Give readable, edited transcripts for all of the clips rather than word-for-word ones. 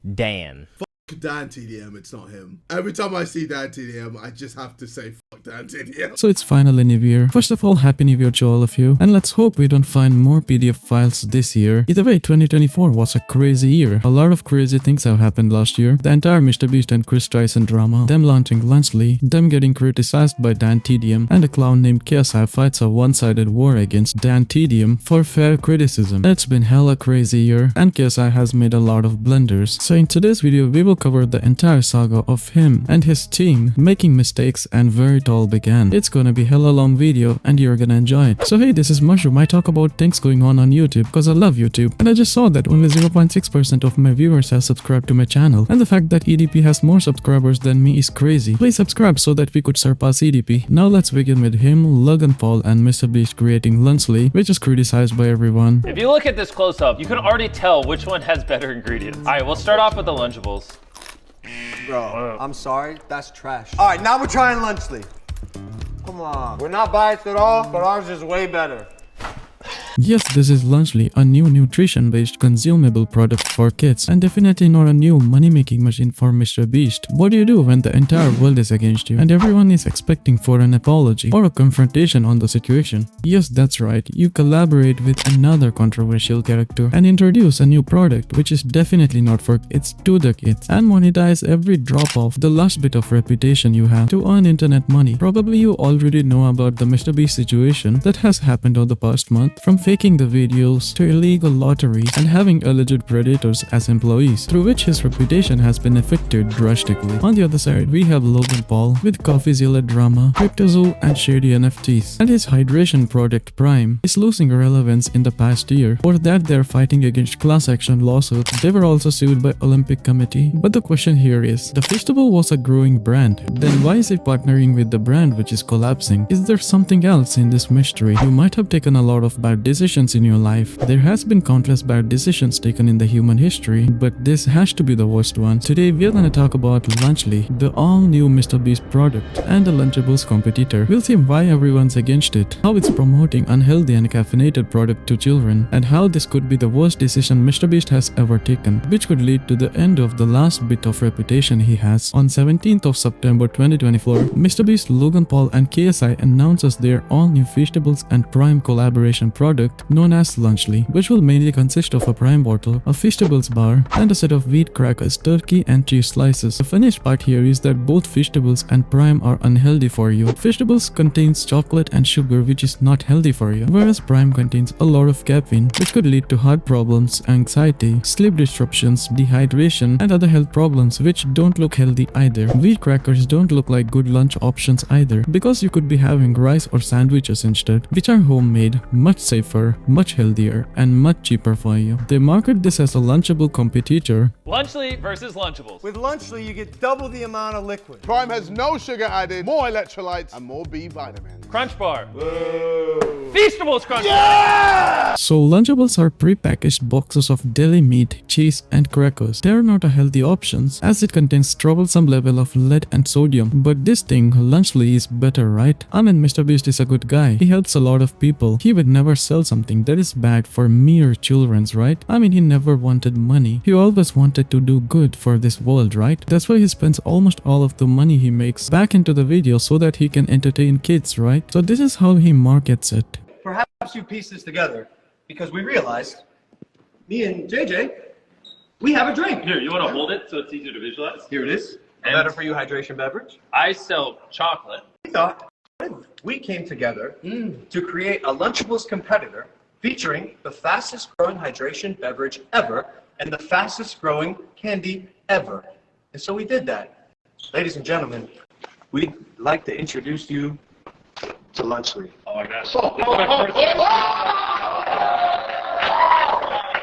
Dan. DanTDM, it's not him. Every time I see DanTDM, I just have to say fuck DanTDM. So it's finally New Year. First of all, Happy New Year to all of you. And let's hope we don't find more PDF files this year. Either way, 2024 was a crazy year. A lot of crazy things have happened last year. The entire MrBeast and Chris Tyson drama, them launching Lunchables, them getting criticized by DanTDM, and a clown named KSI fights a one-sided war against DanTDM for fair criticism. It's been hella crazy year, and KSI has made a lot of blunders. So in today's video, we will cover the entire saga of him and his team making mistakes and where it all began. It's gonna be hella long video and you're gonna enjoy it. So hey, this is Mushroom. I talk about things going on YouTube because I love YouTube, and I just saw that only 0.6% of my viewers have subscribed to my channel, and the fact that EDP has more subscribers than me is crazy. Please subscribe so that we could surpass EDP. Now let's begin with him, Logan Paul, and MrBeast creating Lunchables, which is criticized by everyone. If you look at this close up, you can already tell which one has better ingredients. All right, we'll start off with the Lunchables. Bro, I'm sorry, that's trash. All right, now we're trying Lunchables. Come on. We're not biased at all, but ours is way better. Yes, this is Lunchables, a new nutrition-based consumable product for kids, and definitely not a new money-making machine for MrBeast. What do you do when the entire world is against you and everyone is expecting for an apology or a confrontation on the situation? Yes, that's right, you collaborate with another controversial character and introduce a new product which is definitely not for kids to the kids, and monetize every drop of the last bit of reputation you have to earn internet money. Probably you already know about the MrBeast situation that has happened over the past month, from faking the videos to illegal lotteries and having alleged predators as employees, through which his reputation has been affected drastically. On the other side, we have Logan Paul with CoffeeZilla drama, CryptoZoo, and shady NFTs, and his hydration product Prime is losing relevance in the past year. For that, they're fighting against class action lawsuits. They were also sued by Olympic Committee. But the question here is, the vegetable was a growing brand, then why is it partnering with the brand which is collapsing? Is there something else in this mystery? You might have taken a lot of bad decisions in your life. There has been countless bad decisions taken in the human history, but this has to be the worst one. Today we are gonna talk about Lunchables, the all-new MrBeast product, and the Lunchables competitor. We'll see why everyone's against it, how it's promoting unhealthy and caffeinated product to children, and how this could be the worst decision MrBeast has ever taken, which could lead to the end of the last bit of reputation he has. On 17th of September 2024, MrBeast, Logan Paul, and KSI announces their all-new vegetables and Prime collaboration product known as Lunchables, which will mainly consist of a Prime bottle, a vegetables bar, and a set of wheat crackers, turkey, and cheese slices. The finished part here is that both vegetables and Prime are unhealthy for you. Vegetables contains chocolate and sugar, which is not healthy for you, whereas Prime contains a lot of caffeine, which could lead to heart problems, anxiety, sleep disruptions, dehydration, and other health problems which don't look healthy either. Wheat crackers don't look like good lunch options either, because you could be having rice or sandwiches instead, which are homemade, much safer, much healthier, and much cheaper for you. They market this as a Lunchable competitor. Lunchables versus Lunchables. With Lunchables, you get double the amount of liquid. Prime has no sugar added, more electrolytes, and more B vitamins. Crunch Bar. Feastables Crunch Yeah! So Lunchables are pre-packaged boxes of deli meat, cheese, and crackers. They are not a healthy options as it contains troublesome level of lead and sodium. But this thing, Lunchables, is better, right? I mean, MrBeast is a good guy. He helps a lot of people. He would never sell something that is bad for mere children's, right? I mean, he never wanted money. He always wanted to do good for this world, right? That's why he spends almost all of the money he makes back into the video so that he can entertain kids, right? So this is how he markets it. Perhaps you piece this together because we realized, me and JJ, we have a drink. Here, you want to hold it so it's easier to visualize? Here it is. And Better for you hydration beverage. I sell chocolate. We thought we came together to create a Lunchables competitor featuring the fastest growing hydration beverage ever and the fastest growing candy ever. And so we did that. Ladies and gentlemen, we'd like to introduce you to Lunchables. Oh my gosh.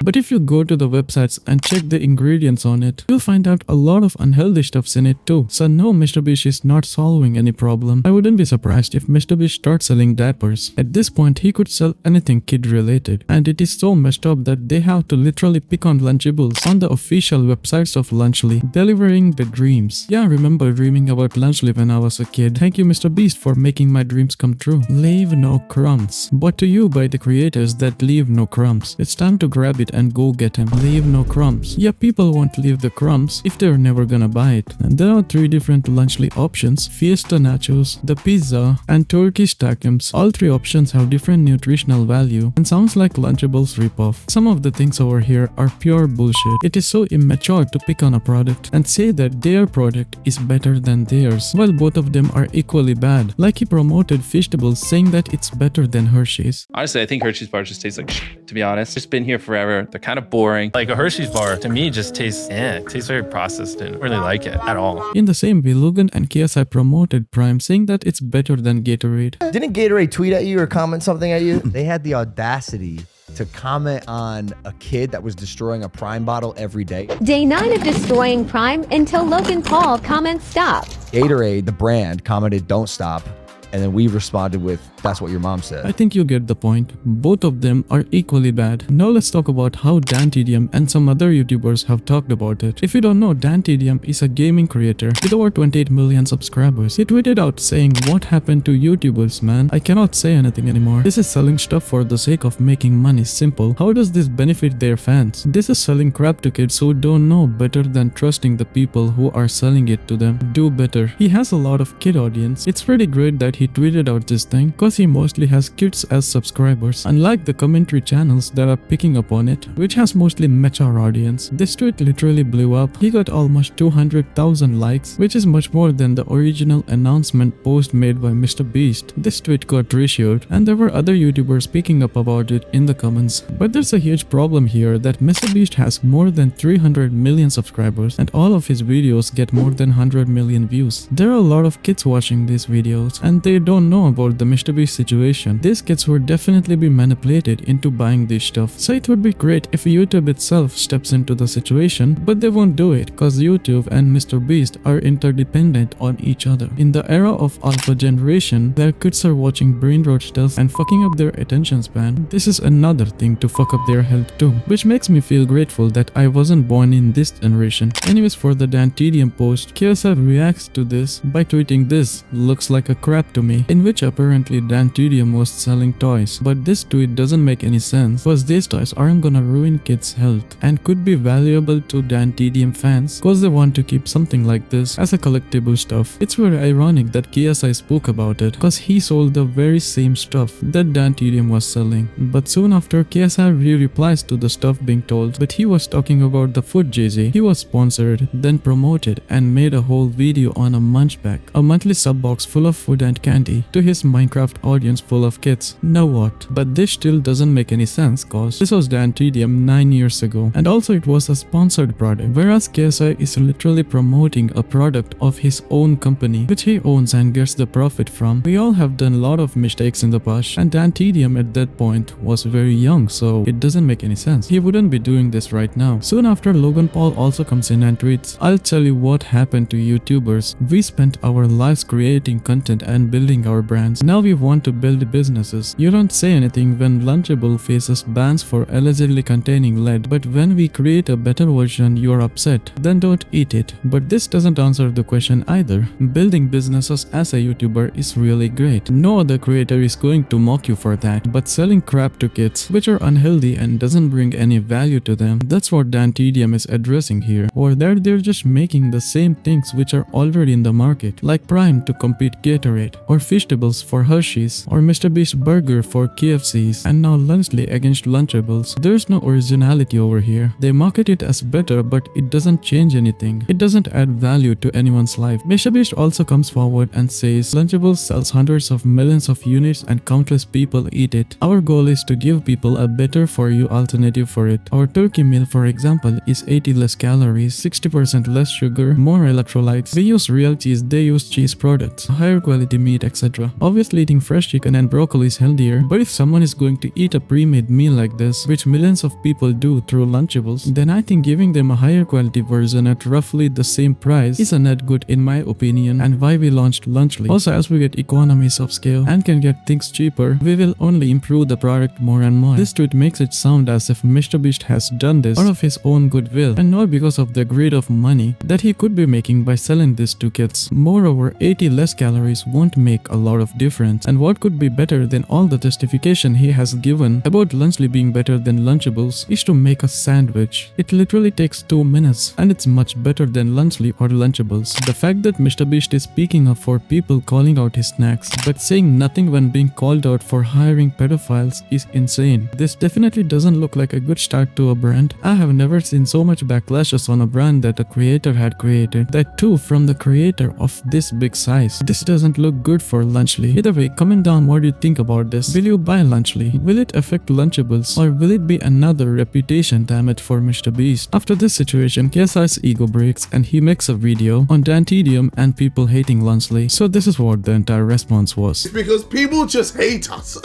But if you go to the websites and check the ingredients on it, you'll find out a lot of unhealthy stuffs in it too. So no, MrBeast is not solving any problem. I wouldn't be surprised if MrBeast starts selling diapers. At this point, he could sell anything kid related. And it is so messed up that they have to literally pick on Lunchables on the official websites of Lunchables, delivering the dreams. Yeah, I remember dreaming about Lunchables when I was a kid. Thank you MrBeast for making my dreams come true. Leave no crumbs. But to you by the creators that leave no crumbs, it's time to grab it it and go get him. Leave no crumbs. Yeah, people won't leave the crumbs if they're never gonna buy it. And there are 3 different Lunchly options: Fiesta Nachos, the pizza, and Turkish Takums. All 3 options have different nutritional value and sounds like Lunchables ripoff. Some of the things over here are pure bullshit. It is so immature to pick on a product and say that their product is better than theirs, while both of them are equally bad. Like he promoted Vegetables saying that it's better than Hershey's. Honestly, I think Hershey's bars just taste like shit, to be honest. It's been here forever. They're kind of boring. Like a Hershey's bar, to me, just tastes, it tastes very processed and I don't really like it at all. In the same way, Logan and KSI promoted Prime saying that it's better than Gatorade. Didn't Gatorade tweet at you or comment something at you? They had the audacity to comment on a kid that was destroying a Prime bottle every day. Day 9 of destroying Prime until Logan Paul comments stop. Gatorade, the brand, commented don't stop. And then we responded with, that's what your mom said. I think you get the point. Both of them are equally bad. Now let's talk about how DanTDM and some other YouTubers have talked about it. If you don't know, DanTDM is a gaming creator with over 28 million subscribers. He tweeted out saying, "What happened to YouTubers, man? I cannot say anything anymore. This is selling stuff for the sake of making money simple. How does this benefit their fans? This is selling crap to kids who don't know better than trusting the people who are selling it to them. Do better." He has a lot of kid audience. It's pretty great that he tweeted out this thing because he mostly has kids as subscribers, unlike the commentary channels that are picking up on it, which has mostly mature audience. This tweet literally blew up. He got almost 200,000 likes, which is much more than the original announcement post made by mrbeast. This tweet got reshared and there were other YouTubers picking up about it in the comments. But there's a huge problem here that mrbeast has more than 300 million subscribers and all of his videos get more than 100 million views. There are a lot of kids watching these videos and they don't know about the mrbeast situation. These kids would definitely be manipulated into buying this stuff. So it would be great if YouTube itself steps into the situation, but they won't do it cause YouTube and mrbeast are interdependent on each other. In the era of alpha generation, their kids are watching brain rot stuff and fucking up their attention span. This is another thing to fuck up their health too, which makes me feel grateful that I wasn't born in this generation. Anyways, for the DanTDM post, KSI reacts to this by tweeting this looks like a crap to me, in which apparently DanTDM was selling toys. But this tweet doesn't make any sense because these toys aren't gonna ruin kids' health and could be valuable to DanTDM fans because they want to keep something like this as a collectible stuff. It's very ironic that KSI spoke about it because he sold the very same stuff that DanTDM was selling. But soon after, KSI replies to the stuff being told, but he was talking about the food JJ. He was sponsored, then promoted and made a whole video on a munch pack, a monthly sub box full of food and candy to his Minecraft audience full of kids. Now what? But this still doesn't make any sense cause this was DanTDM 9 years ago and also it was a sponsored product, whereas KSI is literally promoting a product of his own company which he owns and gets the profit from. We all have done a lot of mistakes in the past and DanTDM at that point was very young, so it doesn't make any sense. He wouldn't be doing this right now. Soon after, Logan Paul also comes in and tweets, "I'll tell you what happened to YouTubers. We spent our lives creating content and building our brands. Now we want to build businesses. You don't say anything when Lunchable faces bans for allegedly containing lead, but when we create a better version you're upset. Then don't eat it." But this doesn't answer the question either. Building businesses as a YouTuber is really great. No other creator is going to mock you for that, but selling crap to kids which are unhealthy and doesn't bring any value to them, that's what DanTDM is addressing here. Or that they're just making the same things which are already in the market, like Prime to compete Gatorade, or Vegetables for Hershey's, or mrbeast Burger for KFC's, and now Lunchly against Lunchables. There's no originality over here. They market it as better, but it doesn't change anything. It doesn't add value to anyone's life. mrbeast also comes forward and says, "Lunchables sells hundreds of millions of units and countless people eat it. Our goal is to give people a better for you alternative for it. Our turkey meal, for example, is 80 less calories, 60% less sugar, more electrolytes. We use real cheese, they use cheese products, higher quality meat, etc. Obviously eating fresh chicken and broccoli is healthier, but if someone is going to eat a pre-made meal like this, which millions of people do through Lunchables, then I think giving them a higher quality version at roughly the same price is a net good in my opinion, and why we launched Lunchly. Also, as we get economies of scale and can get things cheaper, we will only improve the product more and more." This tweet makes it sound as if mrbeast has done this out of his own goodwill and not because of the greed of money that he could be making by selling this to kids. Moreover, 80 less calories won't make a lot of difference, and And what could be better than all the justification he has given about Lunchly being better than Lunchables is to make a sandwich. It literally takes 2 minutes and it's much better than Lunchly or Lunchables. The fact that MrBeast is speaking up for people calling out his snacks but saying nothing when being called out for hiring pedophiles is insane. This definitely doesn't look like a good start to a brand. I have never seen so much backlashes on a brand that a creator had created, that too from the creator of this big size. This doesn't look good for Lunchly. Either way, comment down what you think about this. Will you buy Lunchly? Will it affect Lunchables? Or will it be another reputation damage for MrBeast? After this situation, KSI's ego breaks and he makes a video on DanTDM and people hating Lunchly. So this is what the entire response was. Because people just hate us.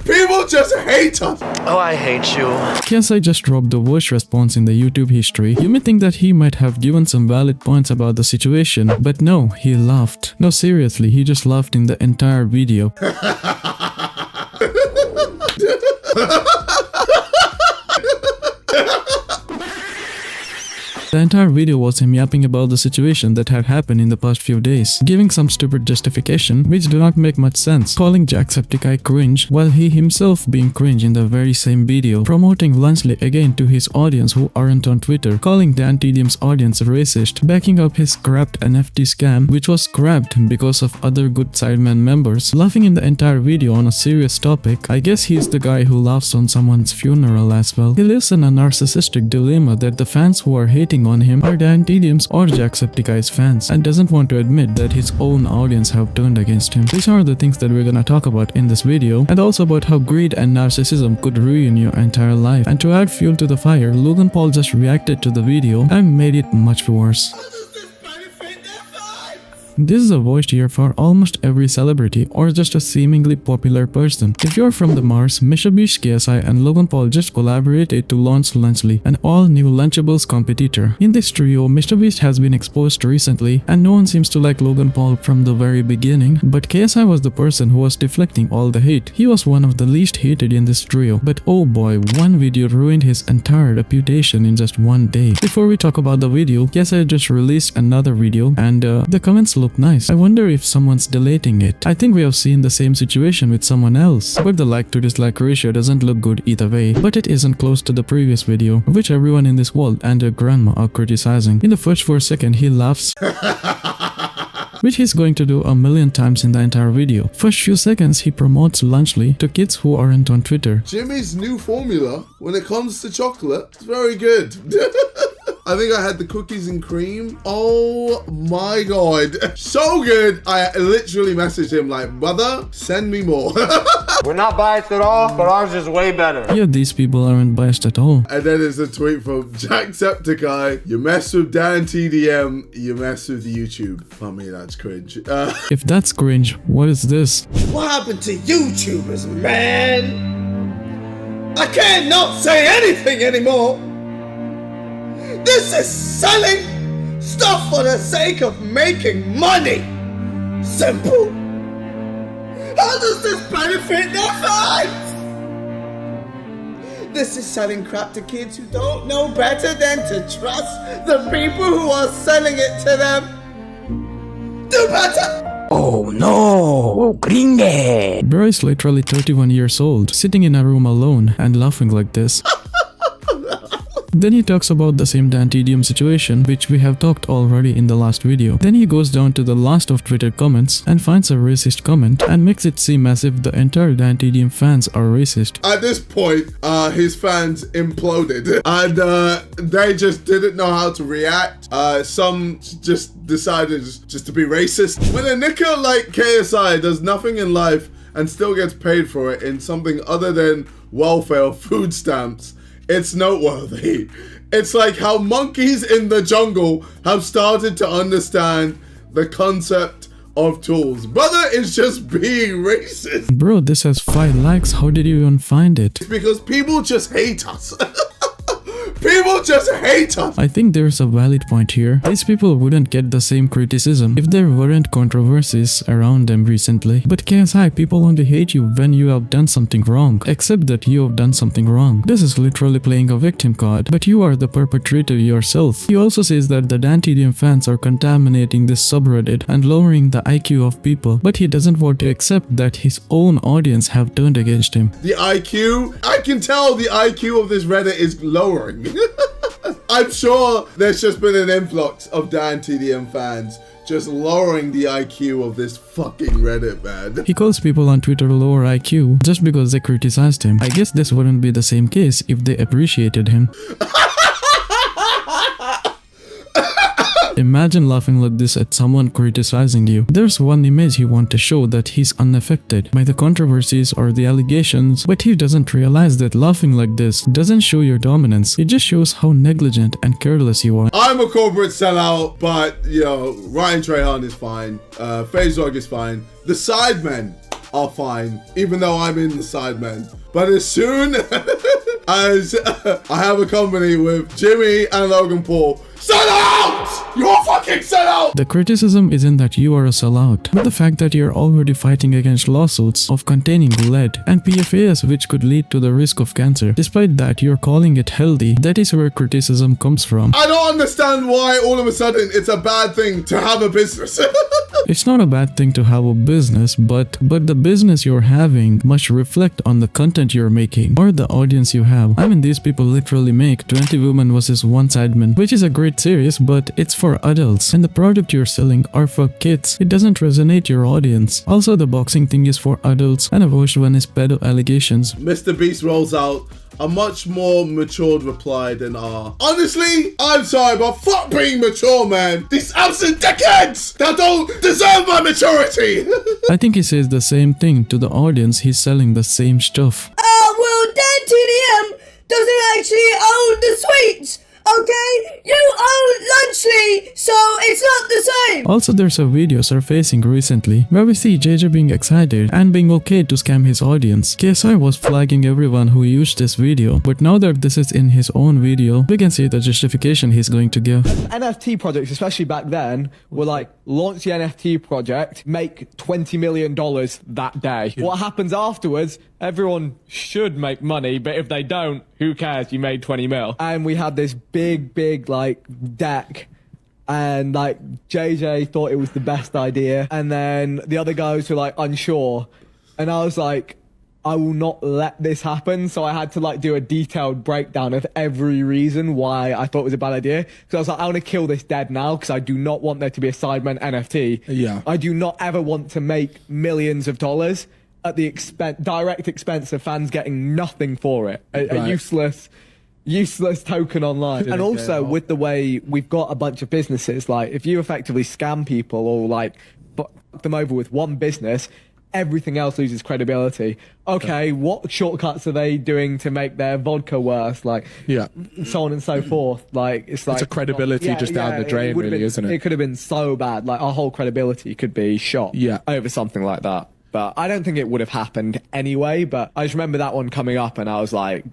People just hate us. Oh, I hate you. KSI just dropped the worst response in the YouTube history. You may think that he might have given some valid points about the situation, but no, he laughed. No, seriously, he just laughed in the entire video. The entire video was him yapping about the situation that had happened in the past few days, giving some stupid justification which do not make much sense, calling Jacksepticeye cringe while he himself being cringe in the very same video, promoting Lunchly again to his audience who aren't on Twitter, calling DanTDM's audience racist, backing up his scrapped NFT scam which was scrapped because of other good Sidemen members, laughing in the entire video on a serious topic. I guess he's the guy who laughs on someone's funeral as well. He lives in a narcissistic dilemma that the fans who are hating on him are DanTDM's or Jacksepticeye's fans and doesn't want to admit that his own audience have turned against him. These are the things that we're gonna talk about in this video, and also about how greed and narcissism could ruin your entire life. And to add fuel to the fire, Logan Paul just reacted to the video and made it much worse. This is a voice here for almost every celebrity or just a seemingly popular person. If you're from the Mars, MrBeast, KSI and Logan Paul just collaborated to launch Lunchly, an all-new Lunchables competitor. In this trio, MrBeast has been exposed recently and no one seems to like Logan Paul from the very beginning, but KSI was the person who was deflecting all the hate. He was one of the least hated in this trio, but oh boy, one video ruined his entire reputation in just one day. Before we talk about the video, KSI just released another video and the comments look nice. I wonder if someone's deleting it. I think we have seen the same situation with someone else, but the like to dislike ratio doesn't look good either way, but it isn't close to the previous video, which everyone in this world and their grandma are criticizing. In the first 4 seconds, he laughs, which he's going to do a million times in the entire video. First few seconds, he promotes Lunchly to kids who aren't on Twitter. Jimmy's new formula when it comes to chocolate is very good. I think I had the cookies and cream. Oh my god. So good. I literally messaged him like, brother, send me more. We're not biased at all, but ours is way better. Yeah, these people aren't biased at all. And then there's a tweet from Jacksepticeye. You mess with DanTDM, you mess with YouTube. I mean, that's cringe. If that's cringe, what is this? What happened to YouTubers, man? I can't not say anything anymore. This is selling stuff for the sake of making money. Simple. How does this benefit their fans? This is selling crap to kids who don't know better than to trust the people who are selling it to them. Do better. Oh no, gringe. Bro is literally 31 years old, sitting in a room alone and laughing like this. Then he talks about the same DanTDM situation, which we have talked already in the last video. Then he goes down to the last of Twitter comments and finds a racist comment and makes it seem as if the entire DanTDM fans are racist. At this point, his fans imploded and they just didn't know how to react. Some just decided just to be racist. When a knicker like KSI does nothing in life and still gets paid for it in something other than welfare or food stamps, it's noteworthy. It's like how monkeys in the jungle have started to understand the concept of tools. Brother is just being racist. Bro, this has 5 likes. How did you even find it? Because people just hate us. People just hate us. I think there's a valid point here. These people wouldn't get the same criticism if there weren't controversies around them recently. But KSI, people only hate you when you have done something wrong. Accept that you have done something wrong. This is literally playing a victim card, but you are the perpetrator yourself. He also says that the DanTDM fans are contaminating this subreddit and lowering the IQ of people, but he doesn't want to accept that his own audience have turned against him. The IQ? I can tell the IQ of this Reddit is lowering. I'm sure there's just been an influx of DanTDM fans just lowering the IQ of this fucking Reddit, man. He calls people on Twitter lower IQ just because they criticized him. I guess this wouldn't be the same case if they appreciated him. Imagine laughing like this at someone criticizing you. There's one image you want to show that he's unaffected by the controversies or the allegations, but he doesn't realize that laughing like this doesn't show your dominance. It just shows how negligent and careless you are. I'm a corporate sellout, but, you know, Ryan Trahan is fine. FaZe is fine. The Sidemen are fine, even though I'm in the Sidemen. But as soon as I have a company with Jimmy and Logan Paul, sell out! You're fucking sell out! The criticism isn't that you are a sellout, but the fact that you're already fighting against lawsuits of containing lead and PFAS, which could lead to the risk of cancer. Despite that, you're calling it healthy. That is where criticism comes from. I don't understand why all of a sudden it's a bad thing to have a business. It's not a bad thing to have a business, but the business you're having must reflect on the content you're making or the audience you have. I mean, these people literally make 20 women versus 1 sideman, which is a great series, but it's for adults, and the product you're selling are for kids. It doesn't resonate your audience. Also, the boxing thing is for adults, and a worst one is pedo allegations. mrbeast rolls out a much more matured reply than R. Honestly, I'm sorry, but fuck being mature, man. These absent dickheads that don't deserve my maturity. I think he says the same thing to the audience. He's selling the same stuff. Well, DanTDM doesn't actually own the sweets. Okay, you own Lunchables, so it's not the same. Also, there's a video surfacing recently where we see JJ being excited and being okay to scam his audience. KSI was flagging everyone who used this video, but now that this is in his own video, we can see the justification he's going to give. NFT projects, especially back then, were like, launch the NFT project, make $20 million that day. What happens afterwards, everyone should make money, but if they don't, who cares? You made 20 mil. And we had this big, like, deck. And, like, JJ thought it was the best idea. And then the other guys were, like, unsure. And I was like, I will not let this happen. So I had to, like, do a detailed breakdown of every reason why I thought it was a bad idea. Because I was like, I want to kill this dead now because I do not want there to be a Sidemen NFT. Yeah. I do not ever want to make millions of dollars at the direct expense of fans getting nothing for it. A useless token online. And also with the way we've got a bunch of businesses, like if you effectively scam people or like fuck them over with one business, everything else loses credibility. Okay, what shortcuts are they doing to make their vodka worse? Like, so on and so forth. Like, it's a credibility just down the drain, really, isn't it? It could have been so bad. Like, our whole credibility could be shot over something like that. But I don't think it would have happened anyway. But I just remember that one coming up and I was like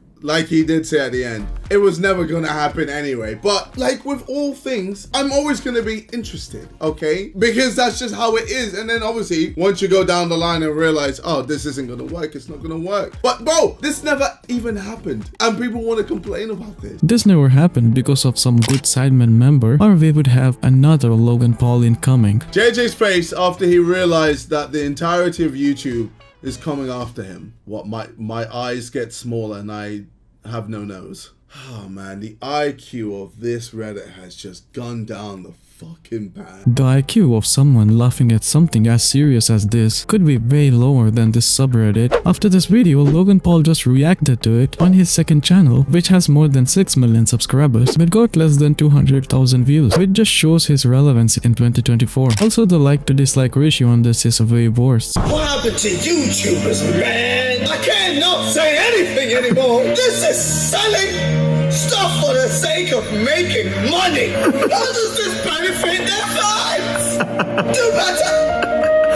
he did say at the end, it was never gonna happen anyway. But like with all things, I'm always gonna be interested, okay? Because that's just how it is. And then obviously, once you go down the line and realize, oh, this isn't gonna work, it's not gonna work. But bro, this never even happened. And people want to complain about this. This never happened because of some good Sidemen member, or we would have another Logan Paul incoming. JJ's face after he realized that the entirety of YouTube is coming after him. What, my eyes get smaller and I have no nose. Oh man, the IQ of this Reddit has just gone down the fucking pan. The IQ of someone laughing at something as serious as this could be way lower than this subreddit. After this video, Logan Paul just reacted to it on his second channel, which has more than 6 million subscribers, but got less than 200,000 views, which just shows his relevance in 2024. Also, the like to dislike ratio on this is way worse. What happened to YouTubers, man? I cannot say anything anymore. This is selling stuff for the sake of making money. How does this benefit their fans? Do better!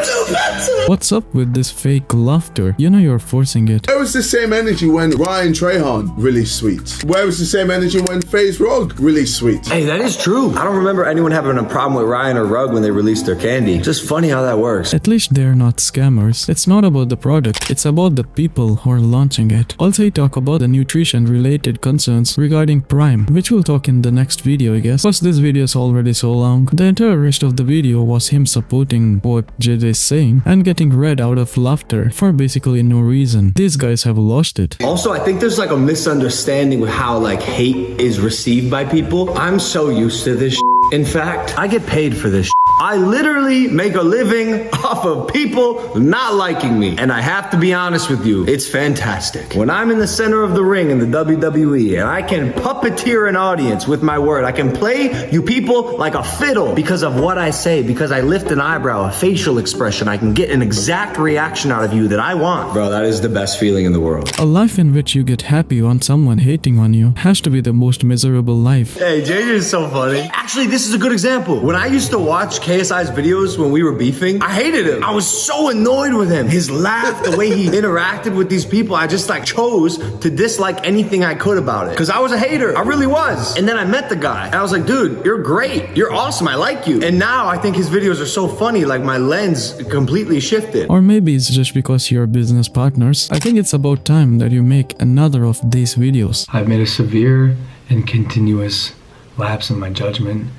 Do better! What's up with this fake laughter? You know you're forcing it. Where was the same energy when Ryan Trahan released Sweets? Where was the same energy when FaZe Rogue released Sweets? Hey, that is true. I don't remember anyone having a problem with Ryan or Rug when they released their candy. Just funny how that works. At least they're not scammers. It's not about the product, it's about the people who are launching it. Also, he talk about the nutrition related concerns regarding Prime, which we'll talk in the next video, I guess. Plus, this video is already so long. The entire rest of the video was him supporting what JJ is saying and getting red out of laughter for basically no reason. These guys have lost it. Also, I think there's like a misunderstanding with how like hate is received by people. I'm so used to this. In fact, I get paid for this. I literally make a living off of people not liking me. And I have to be honest with you, it's fantastic. When I'm in the center of the ring in the WWE and I can puppeteer an audience with my word, I can play you people like a fiddle because of what I say, because I lift an eyebrow, a facial expression, I can get an exact reaction out of you that I want. Bro, that is the best feeling in the world. A life in which you get happy on someone hating on you has to be the most miserable life. Hey, JJ is so funny. Actually, this is a good example. When I used to watch KSI's videos when we were beefing, I hated him. I was so annoyed with him. His laugh, the way he interacted with these people, I just like chose to dislike anything I could about it. Because I was a hater. I really was. And then I met the guy. And I was like, dude, you're great. You're awesome. I like you. And now I think his videos are so funny. Like my lens completely shifted. Or maybe it's just because you're business partners. I think it's about time that you make another of these videos. I've made a severe and continuous lapse in my judgment,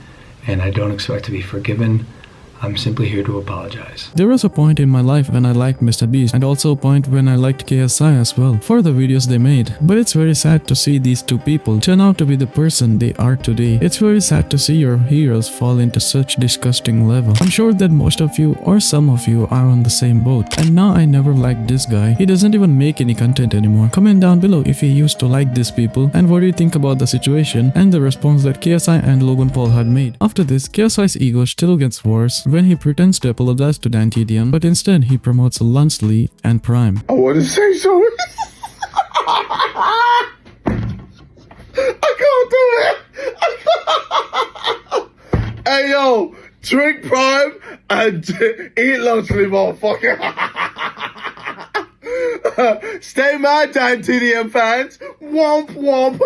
and I don't expect to be forgiven. I'm simply here to apologize. There was a point in my life when I liked MrBeast, and also a point when I liked KSI as well, for the videos they made. But it's very sad to see these two people turn out to be the person they are today. It's very sad to see your heroes fall into such disgusting level. I'm sure that most of you or some of you are on the same boat. And now I never liked this guy. He doesn't even make any content anymore. Comment down below if you used to like these people and what do you think about the situation and the response that KSI and Logan Paul had made. After this, KSI's ego still gets worse when he pretends to apologize to DanTDM, but instead he promotes Lunchables and Prime. I want to say so. I can't do it. Hey yo, drink Prime and eat Lunchables, motherfucker. Stay mad, DanTDM fans. Womp womp.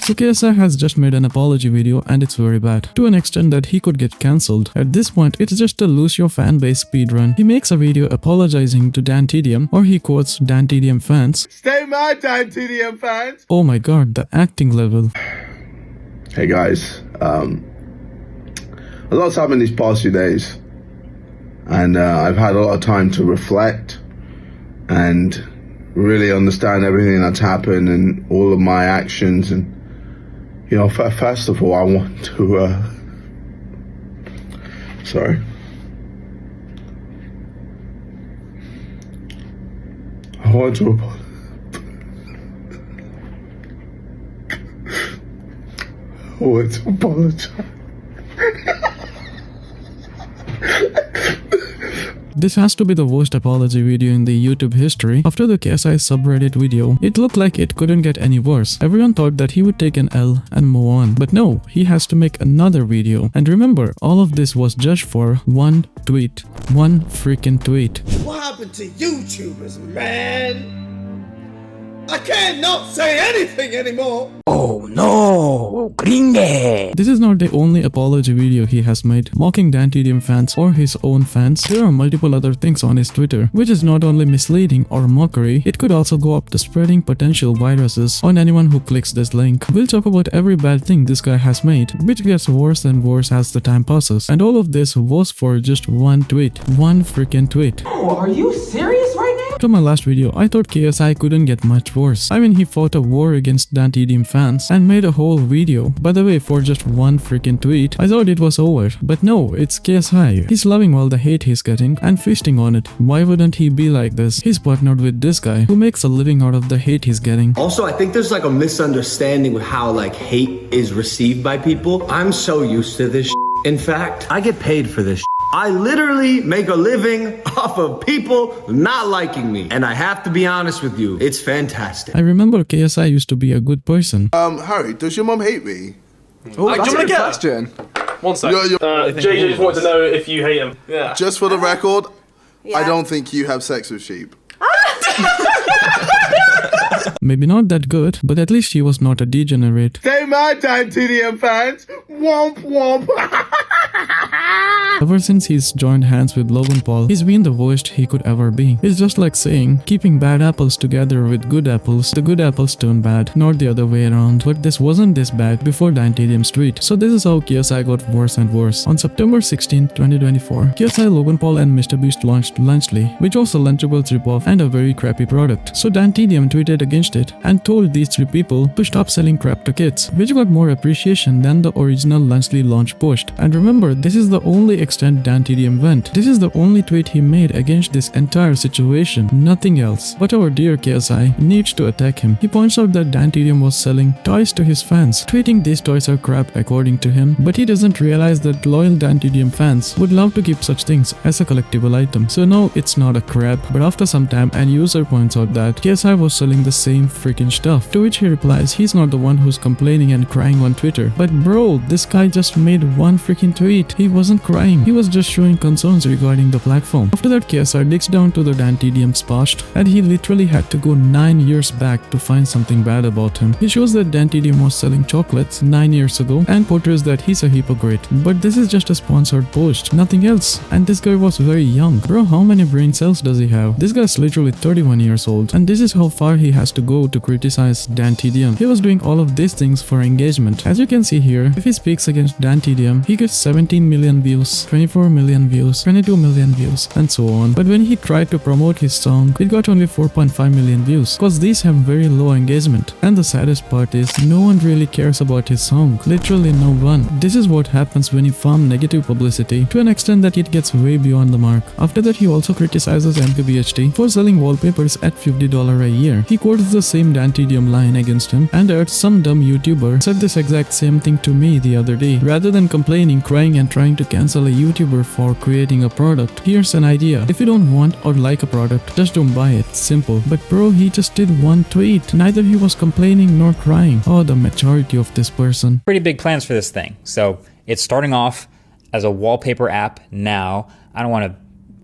So KSI has just made an apology video and it's very bad, to an extent that he could get cancelled. At this point, it's just a lose your fan base speedrun. He makes a video apologizing to DanTDM, or he quotes DanTDM fans. Stay mad, DanTDM fans. Oh my god, the acting level. Hey guys, a lot's happened these past few days, and I've had a lot of time to reflect and really understand everything that's happened and all of my actions. And you know, first of all, I want to I want to apologize. This has to be the worst apology video in the YouTube history. After the KSI subreddit video, it looked like it couldn't get any worse. Everyone thought that he would take an L and move on. But no, he has to make another video. And remember, all of this was just for one tweet. One freaking tweet. What happened to YouTubers, man? I can't not say anything anymore. Oh no, gringe. This is not the only apology video he has made, mocking DanTDM fans or his own fans. There are multiple other things on his Twitter, which is not only misleading or mockery, it could also go up to spreading potential viruses on anyone who clicks this link. We'll talk about every bad thing this guy has made, which gets worse and worse as the time passes. And all of this was for just one tweet. One freaking tweet. Oh, are you serious right now? After my last video, I thought KSI couldn't get much worse. I mean, he fought a war against DanTDM fans and made a whole video. By the way, for just one freaking tweet, I thought it was over. But no, it's KSI. He's loving all the hate he's getting and feasting on it. Why wouldn't he be like this? He's partnered with this guy who makes a living out of the hate he's getting. Also, I think there's like a misunderstanding with how like hate is received by people. I'm so used to this. In fact, I get paid for this. I literally make a living off of people not liking me. And I have to be honest with you, it's fantastic. I remember KSI used to be a good person. Harry, does your mom hate me? Oh, that's a good question. One sec. JJ just wanted to know if you hate him. Yeah. Just for the record, I don't think you have sex with sheep. Maybe not that good, but at least he was not a degenerate. Stay mad, DanTDM fans. Womp womp. Ever since he's joined hands with Logan Paul, he's been the worst he could ever be. It's just like saying, keeping bad apples together with good apples, the good apples turn bad, not the other way around. But this wasn't this bad before DanTDM's tweet. So this is how KSI got worse and worse. On September 16, 2024, KSI, Logan Paul and MrBeast launched Lunchables, which was a Lunchables ripoff and a very crappy product. So DanTDM tweeted against it and told these three people to stop selling crap to kids, which got more appreciation than the original Lunchables launch post. And remember, this is the only extent DanTDM went. This is the only tweet he made against this entire situation, nothing else. But our dear KSI needs to attack him. He points out that DanTDM was selling toys to his fans, tweeting these toys are crap according to him, but he doesn't realize that loyal DanTDM fans would love to keep such things as a collectible item. So no, it's not a crap, but after some time an user points out that KSI was selling the same freaking stuff, to which he replies he's not the one who's complaining and crying on Twitter. But bro, this guy just made one freaking tweet. He wasn't crying, he was just showing concerns regarding the platform. After that, KSI digs down to the DanTDM's past, and he literally had to go 9 years back to find something bad about him. He shows that DanTDM was selling chocolates 9 years ago and portrays that he's a hypocrite. But this is just a sponsored post, nothing else. And this guy was very young. Bro, how many brain cells does he have? This guy's literally 31 years old, and this is how far he has to go to criticize DanTDM. He was doing all of these things for engagement. As you can see here, if he speaks against DanTDM, he gets 17 million views, 24 million views, 22 million views, and so on. But when he tried to promote his song, it got only 4.5 million views, cause these have very low engagement. And the saddest part is, no one really cares about his song. Literally no one. This is what happens when you farm negative publicity to an extent that it gets way beyond the mark. After that, he also criticizes mrbeast for selling wallpapers at $50 a year. He quotes the same DanTDM line against him and adds some dumb YouTuber said this exact same thing to me the other day. Rather than complaining, crying and trying to cancel a YouTuber for creating a product, here's an idea. If you don't want or like a product, just don't buy it. Simple. But bro, he just did one tweet. Neither he was complaining nor crying. Oh, the maturity of this person. Pretty big plans for this thing. So it's starting off as a wallpaper app now. I don't want to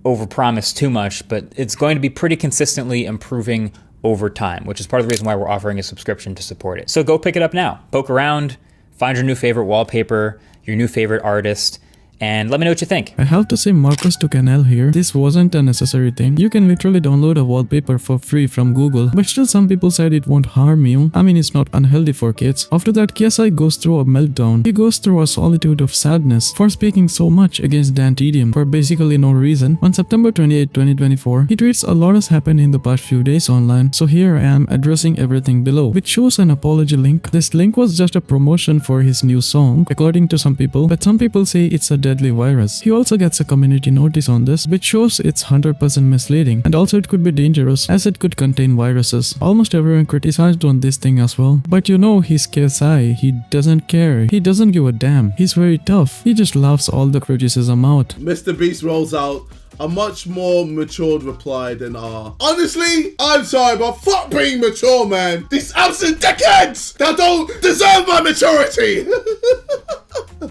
overpromise too much, but it's going to be pretty consistently improving over time, which is part of the reason why we're offering a subscription to support it. So go pick it up now. Poke around, find your new favorite wallpaper, your new favorite artist, and let me know what you think. I have to say Marcus to Canal here, this wasn't a necessary thing. You can literally download a wallpaper for free from Google, but still some people said it won't harm you. I mean, it's not unhealthy for kids. After that, KSI goes through a meltdown. He goes through a solitude of sadness for speaking so much against DanTDM for basically no reason. On September 28, 2024, he tweets a lot has happened in the past few days online, so here I am addressing everything below, which shows an apology link. This link was just a promotion for his new song, according to some people, but some people say it's a deadly virus. He also gets a community notice on this, which shows it's 100% misleading, and also it could be dangerous as it could contain viruses. Almost everyone criticized on this thing as well, but you know he's KSI, he doesn't care, he doesn't give a damn, he's very tough, he just laughs all the criticism out. MrBeast rolls out a much more matured reply than honestly, I'm sorry, but fuck being mature, man. These absent dickheads that don't deserve my maturity.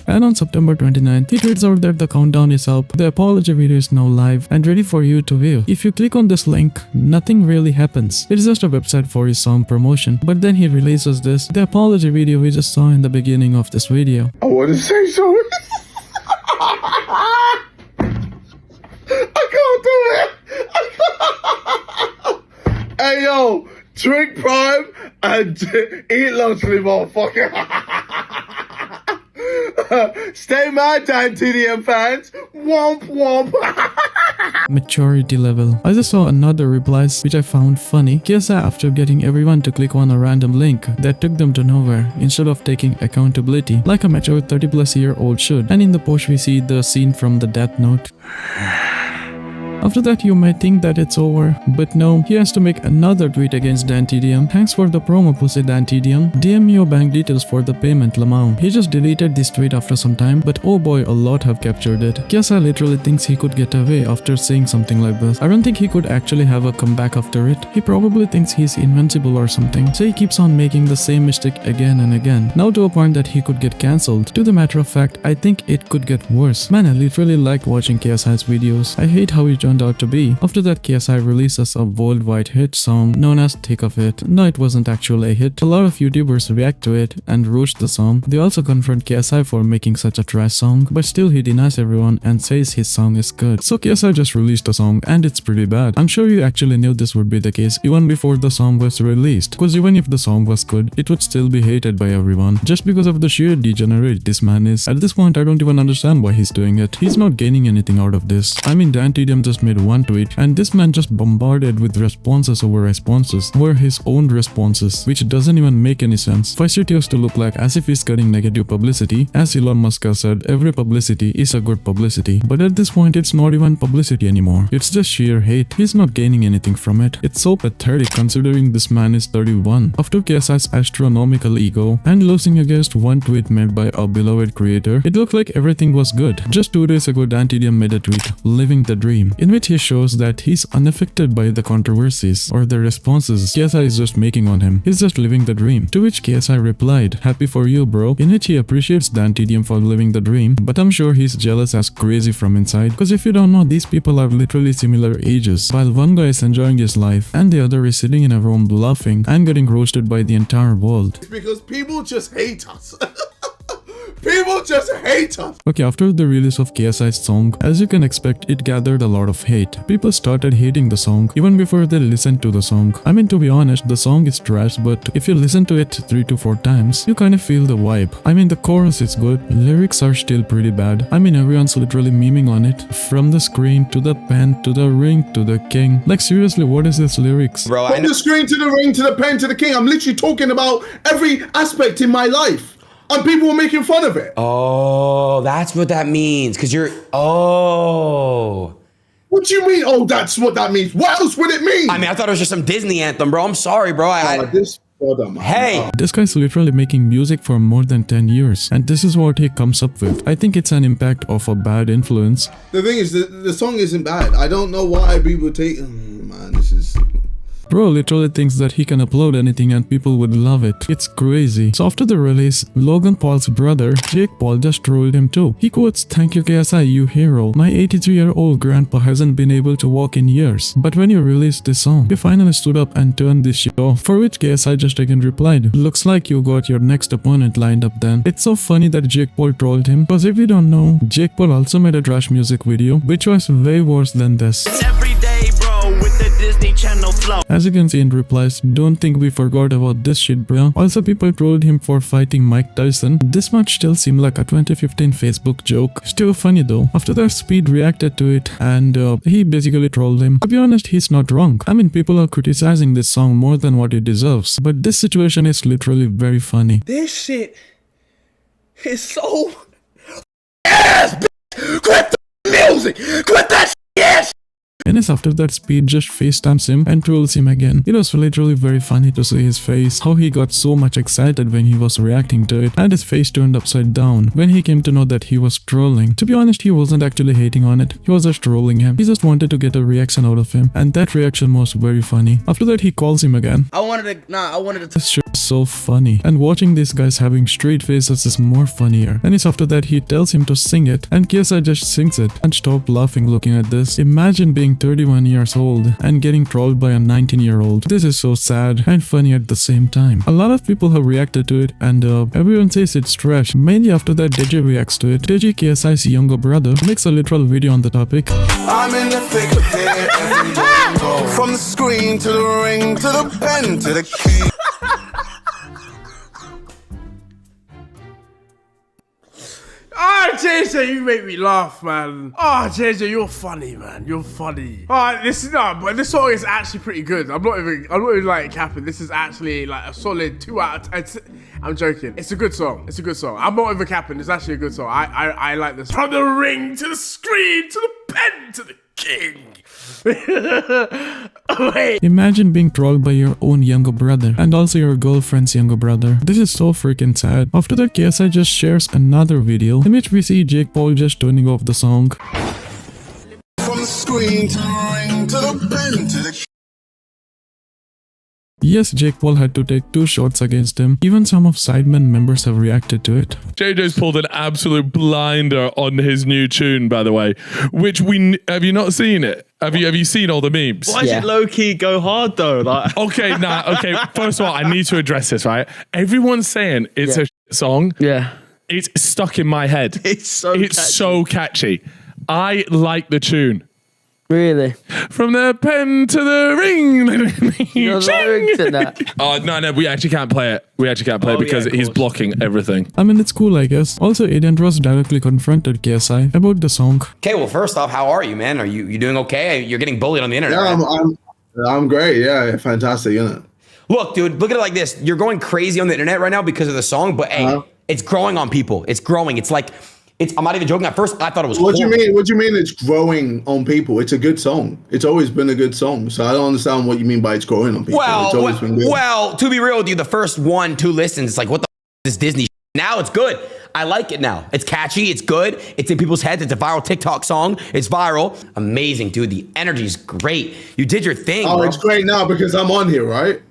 And on September 29th, he tweets out that the countdown is up, the apology video is now live and ready for you to view. If you click on this link, nothing really happens. It's just a website for his song promotion. But then he releases this, the apology video we just saw in the beginning of this video. I want to say sorry. I can't do it. Hey yo, drink Prime and eat Lunchables, motherfucker. Stay mad, DanTDM fans. Womp womp. Maturity level. I just saw another replies which I found funny. KSI after getting everyone to click on a random link that took them to nowhere instead of taking accountability like a mature 30-plus-year-old should. And in the post we see the scene from the Death Note. After that, you might think that it's over, but no, he has to make another tweet against DanTDM. Thanks for the promo, pussy DanTDM. DM me your bank details for the payment, Lamau. He just deleted this tweet after some time, but oh boy, a lot have captured it. KSI literally thinks he could get away after saying something like this. I don't think he could actually have a comeback after it. He probably thinks he's invincible or something, so he keeps on making the same mistake again and again. Now to a point that he could get cancelled. To the matter of fact, I think it could get worse. Man, I literally like watching KSI's videos. I hate how he joined turned out to be. After that, KSI releases a worldwide hit song known as Thick of It. No, it wasn't actually a hit. A lot of YouTubers react to it and roast the song. They also confront KSI for making such a trash song, but still he denies everyone and says his song is good. So KSI just released a song and it's pretty bad. I'm sure you actually knew this would be the case even before the song was released, cause even if the song was good, it would still be hated by everyone just because of the sheer degenerate this man is. At this point, I don't even understand why he's doing it. He's not gaining anything out of this. I mean, DanTDM just made one tweet and this man just bombarded with responses over responses were his own responses, which doesn't even make any sense. First it used to look like as if he's getting negative publicity. As Elon Musk has said, every publicity is a good publicity, but at this point it's not even publicity anymore. It's just sheer hate. He's not gaining anything from it. It's so pathetic considering this man is 31. After KSI's astronomical ego and losing against one tweet made by a beloved creator, it looked like everything was good. Just 2 days ago, DanTDM made a tweet, living the dream, in which he shows that he's unaffected by the controversies or the responses KSI is just making on him. He's just living the dream. To which KSI replied, "Happy for you, bro," in which he appreciates DanTDM for living the dream, but I'm sure he's jealous as crazy from inside, because if you don't know, these people are literally similar ages. While one guy is enjoying his life and the other is sitting in a room laughing and getting roasted by the entire world. It's because people just hate us. People just hate us. Okay, after the release of KSI's song, as you can expect, it gathered a lot of hate. People started hating the song even before they listened to the song. I mean, to be honest, the song is trash, but if you listen to it 3 to 4 times, you kind of feel the vibe. I mean, the chorus is good, lyrics are still pretty bad. I mean, everyone's literally memeing on it. From the screen to the pen to the ring to the king. Like, seriously, what is this lyrics? Bro, from the screen to the ring to the pen to the king. I'm literally talking about every aspect in my life. And people were making fun of it. Oh, that's what that means. Because you're... Oh. What do you mean, oh, that's what that means? What else would it mean? I mean, I thought it was just some Disney anthem, bro. I'm sorry, bro. Hey. This guy's literally making music for more than 10 years. And this is what he comes up with. I think it's an impact of a bad influence. The thing is, the song isn't bad. I don't know why people take... man, this is... Bro literally thinks that he can upload anything and people would love it. It's crazy. So after the release, Logan Paul's brother, Jake Paul, just trolled him too. He quotes, "Thank you KSI, you hero. My 83-year-old grandpa hasn't been able to walk in years. But when you released this song, you finally stood up and turned this shit off." For which KSI just again replied, "Looks like you got your next opponent lined up then." It's so funny that Jake Paul trolled him, because if you don't know, Jake Paul also made a trash music video, which was way worse than this. With the Disney Channel flow. As you can see in replies, "Don't think we forgot about this shit, bro." Also, people trolled him for fighting Mike Tyson. This much still seemed like a 2015 Facebook joke. Still funny though. After that, Speed reacted to it and he basically trolled him. To be honest, he's not wrong. I mean, people are criticizing this song more than what it deserves, but this situation is literally very funny. This shit is so ass, bitch. Quit the music. Quit that shit. And it's after that Speed just FaceTimes him and trolls him again. It was literally very funny to see his face, how he got so much excited when he was reacting to it, and his face turned upside down when he came to know that he was trolling. To be honest, he wasn't actually hating on it, he was just trolling him. He just wanted to get a reaction out of him, and that reaction was very funny. After that, he calls him again. I wanted to This shit is so funny, and watching these guys having straight faces is more funnier. And it's after that he tells him to sing it, and KSI just sings it and stop laughing looking at this. Imagine being 31 years old and getting trolled by a 19-year-old. This is so sad and funny at the same time. A lot of people have reacted to it and everyone says it's trash. Mainly after that, Deji reacts to it. Deji, KSI's younger brother, makes a literal video on the topic. I'm in the thick of it. From the screen to the ring to the pen to the key. Ah, JJ, you make me laugh, man. Ah, JJ, you're funny, man. You're funny. Ah, but this song is actually pretty good. I'm not even like capping. This is actually like a solid 2 out of 10. I'm joking. It's a good song. It's a good song. I'm not even capping. It's actually a good song. I like this. From the ring to the screen to the pen to the king. Wait. Imagine being trolled by your own younger brother and also your girlfriend's younger brother. This is so freaking sad. After that, KSI just shares another video in which we see Jake Paul just turning off the song. From the screen to the ring to the pen to the Yes, Jake Paul had to take 2 shots against him. Even some of Sidemen members have reacted to it. JJ's pulled an absolute blinder on his new tune, by the way, which have you not seen it? Have you seen all the memes? Why did low-key go hard though? Like okay, first of all, I need to address this, right? Everyone's saying it's a song. Yeah. It's stuck in my head. It's so catchy. I like the tune. Really? From the pen to the ring. You know the lyrics in that? Oh, no, we actually can't play it. We actually can't play it because he's blocking everything. I mean, it's cool, I guess. Also, Aiden Ross directly confronted KSI about the song. Okay, well, first off, how are you, man? Are you doing okay? You're getting bullied on the internet. Yeah, right? I'm great. Yeah, fantastic, isn't it? Look, dude, look at it like this. You're going crazy on the internet right now because of the song, but hey, it's growing on people. It's growing. It's like, I'm not even joking. At first, I thought it was What do you mean it's growing on people? It's a good song. It's always been a good song. So I don't understand what you mean by it's growing on people. It's always been good. Well, to be real with you, the first 1-2 listens, it's like, what the f is Disney? Now it's good. I like it now. It's catchy. It's good. It's in people's heads. It's a viral TikTok song. It's viral. Amazing, dude. The energy's great. You did your thing, bro. It's great now because I'm on here, right?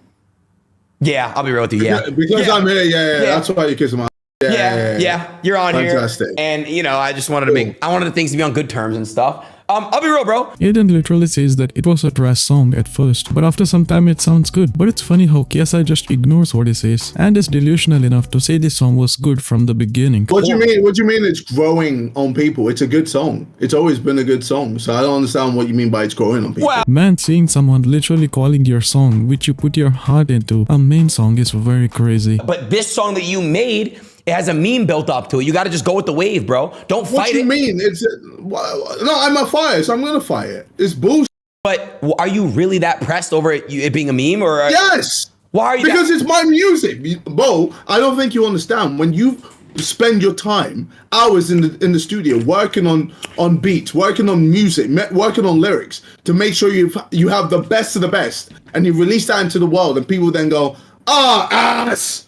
Yeah, I'll be real with you. Yeah. Because I'm here. Yeah. That's why you kiss him out. Yeah, you're on Fantastic. here. And, I just wanted to I wanted the things to be on good terms and stuff. I'll be real, bro. Aiden literally says that it was a trash song at first, but after some time it sounds good. But it's funny how KSI just ignores what he says and is delusional enough to say this song was good from the beginning. What do you mean it's growing on people? It's a good song. It's always been a good song. So I don't understand what you mean by it's growing on people. Man, seeing someone literally calling your song, which you put your heart into, a main song is very crazy. But this song that you made, it has a meme built up to it. You got to just go with the wave, bro. Don't fight it. What do you mean? No, I'm a fire, so I'm going to fight it. It's bullshit. But are you really that pressed over it being a meme? Or yes. Why are you? Because it's my music. Bo, I don't think you understand. When you spend your time, hours in the studio, working on beats, working on music, working on lyrics, to make sure you have the best of the best, and you release that into the world, and people then go, ass,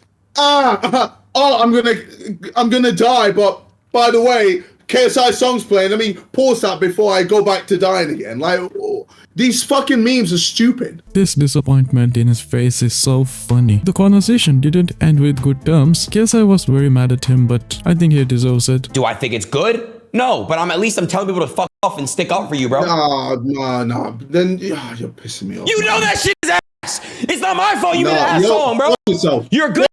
I'm gonna die, but by the way, KSI song's playing. Let me pause that before I go back to dying again. Like, these fucking memes are stupid. This disappointment in his face is so funny. The conversation didn't end with good terms. KSI was very mad at him, but I think he deserves it. Do I think it's good? No, but at least I'm telling people to fuck off and stick up for you, bro. No. Then you're pissing me off. You know that shit is ass. It's not my fault you made an ass song, bro. You're good.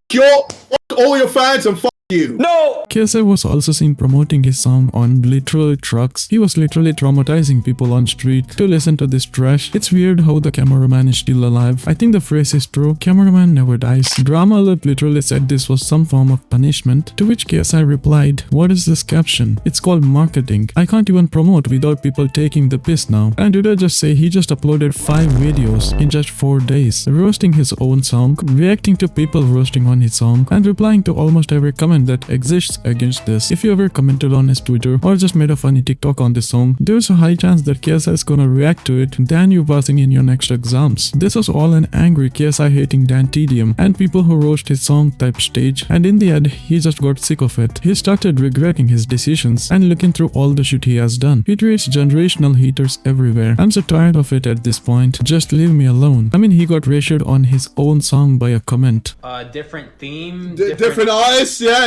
All your fans and fuck you. No. KSI was also seen promoting his song on literal trucks. He was literally traumatizing people on street to listen to this trash. It's weird how the cameraman is still alive. I think the phrase is true. Cameraman never dies. Drama Alert literally said this was some form of punishment, to which KSI replied, "What is this caption? It's called marketing. I can't even promote without people taking the piss now." And did I just say he just uploaded 5 videos in just 4 days, roasting his own song, reacting to people roasting on his song, and replying to almost every comment that exists against this. If you ever commented on his Twitter or just made a funny TikTok on this song, there's a high chance that KSI is gonna react to it than you passing in your next exams. This was all an angry KSI hating DanTDM and people who roast his song type stage, and in the end he just got sick of it. He started regretting his decisions and looking through all the shit he has done. He treats generational haters everywhere. I'm so tired of it at this point. Just leave me alone. I mean, he got ratioed on his own song by a comment. Different theme, different artists. Yeah.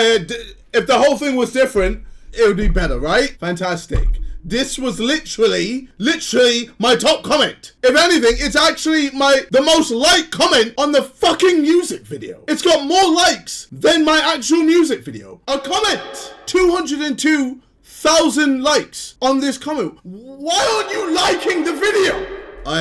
If the whole thing was different, it would be better, right? Fantastic. This was literally my top comment. If anything, it's actually the most liked comment on the fucking music video. It's got more likes than my actual music video. A comment. 202,000 likes on this comment. Why aren't you liking the video?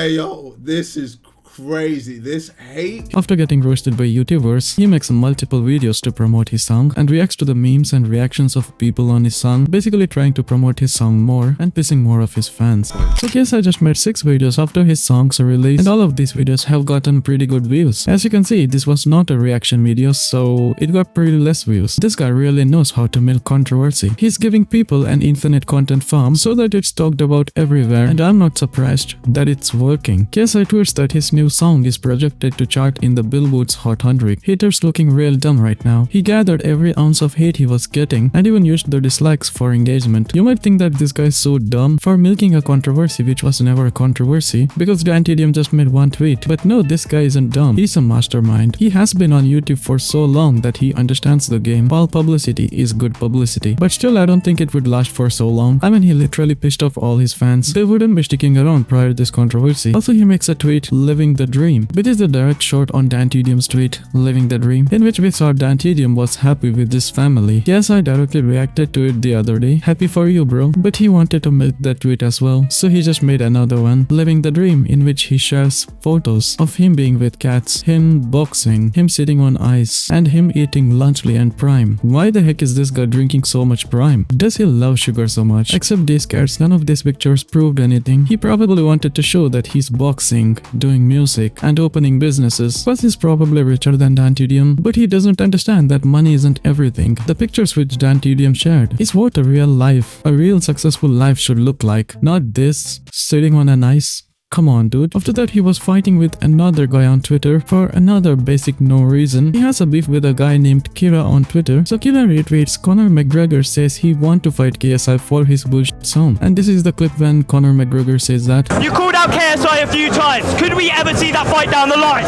Yo, this is crazy. This hate. After getting roasted by YouTubers, he makes multiple videos to promote his song and reacts to the memes and reactions of people on his song, basically trying to promote his song more and pissing more of his fans. So KSI just made 6 videos after his songs are released, and all of these videos have gotten pretty good views. As you can see, this was not a reaction video, so it got pretty less views. This guy really knows how to milk controversy. He's giving people an infinite content farm so that it's talked about everywhere, and I'm not surprised that it's working. KSI tweets that his new new song is projected to chart in the Billboard's Hot 100. Haters looking real dumb right now. He gathered every ounce of hate he was getting and even used the dislikes for engagement. You might think that this guy is so dumb for milking a controversy which was never a controversy because DanTDM just made one tweet. But no, this guy isn't dumb. He's a mastermind. He has been on YouTube for so long that he understands the game. All publicity is good publicity. But still, I don't think it would last for so long. I mean, he literally pissed off all his fans. They wouldn't be sticking around prior to this controversy. Also, he makes a tweet, living the dream. Which is the direct shot on DanTDM's tweet, living the dream, in which we saw DanTDM was happy with his family. KSI directly reacted to it the other day. Happy for you, bro. But he wanted to milk that tweet as well. So he just made another one, living the dream, in which he shares photos of him being with cats, him boxing, him sitting on ice, and him eating Lunchables and Prime. Why the heck is this guy drinking so much Prime? Does he love sugar so much? Except these cats, none of these pictures proved anything. He probably wanted to show that he's boxing, doing music, and opening businesses. Plus, he's probably richer than DanTDM, but he doesn't understand that money isn't everything. The pictures which DanTDM shared is what a real life, a real successful life should look like. Not this, sitting on an ice. Come on, dude. After that, he was fighting with another guy on Twitter for another basic no reason. He has a beef with a guy named Kira on Twitter. So Kira retweets Conor McGregor says he want to fight KSI for his bullshit song. And this is the clip when Conor McGregor says that. You called out KSI a few times. Could we ever see that fight down the line?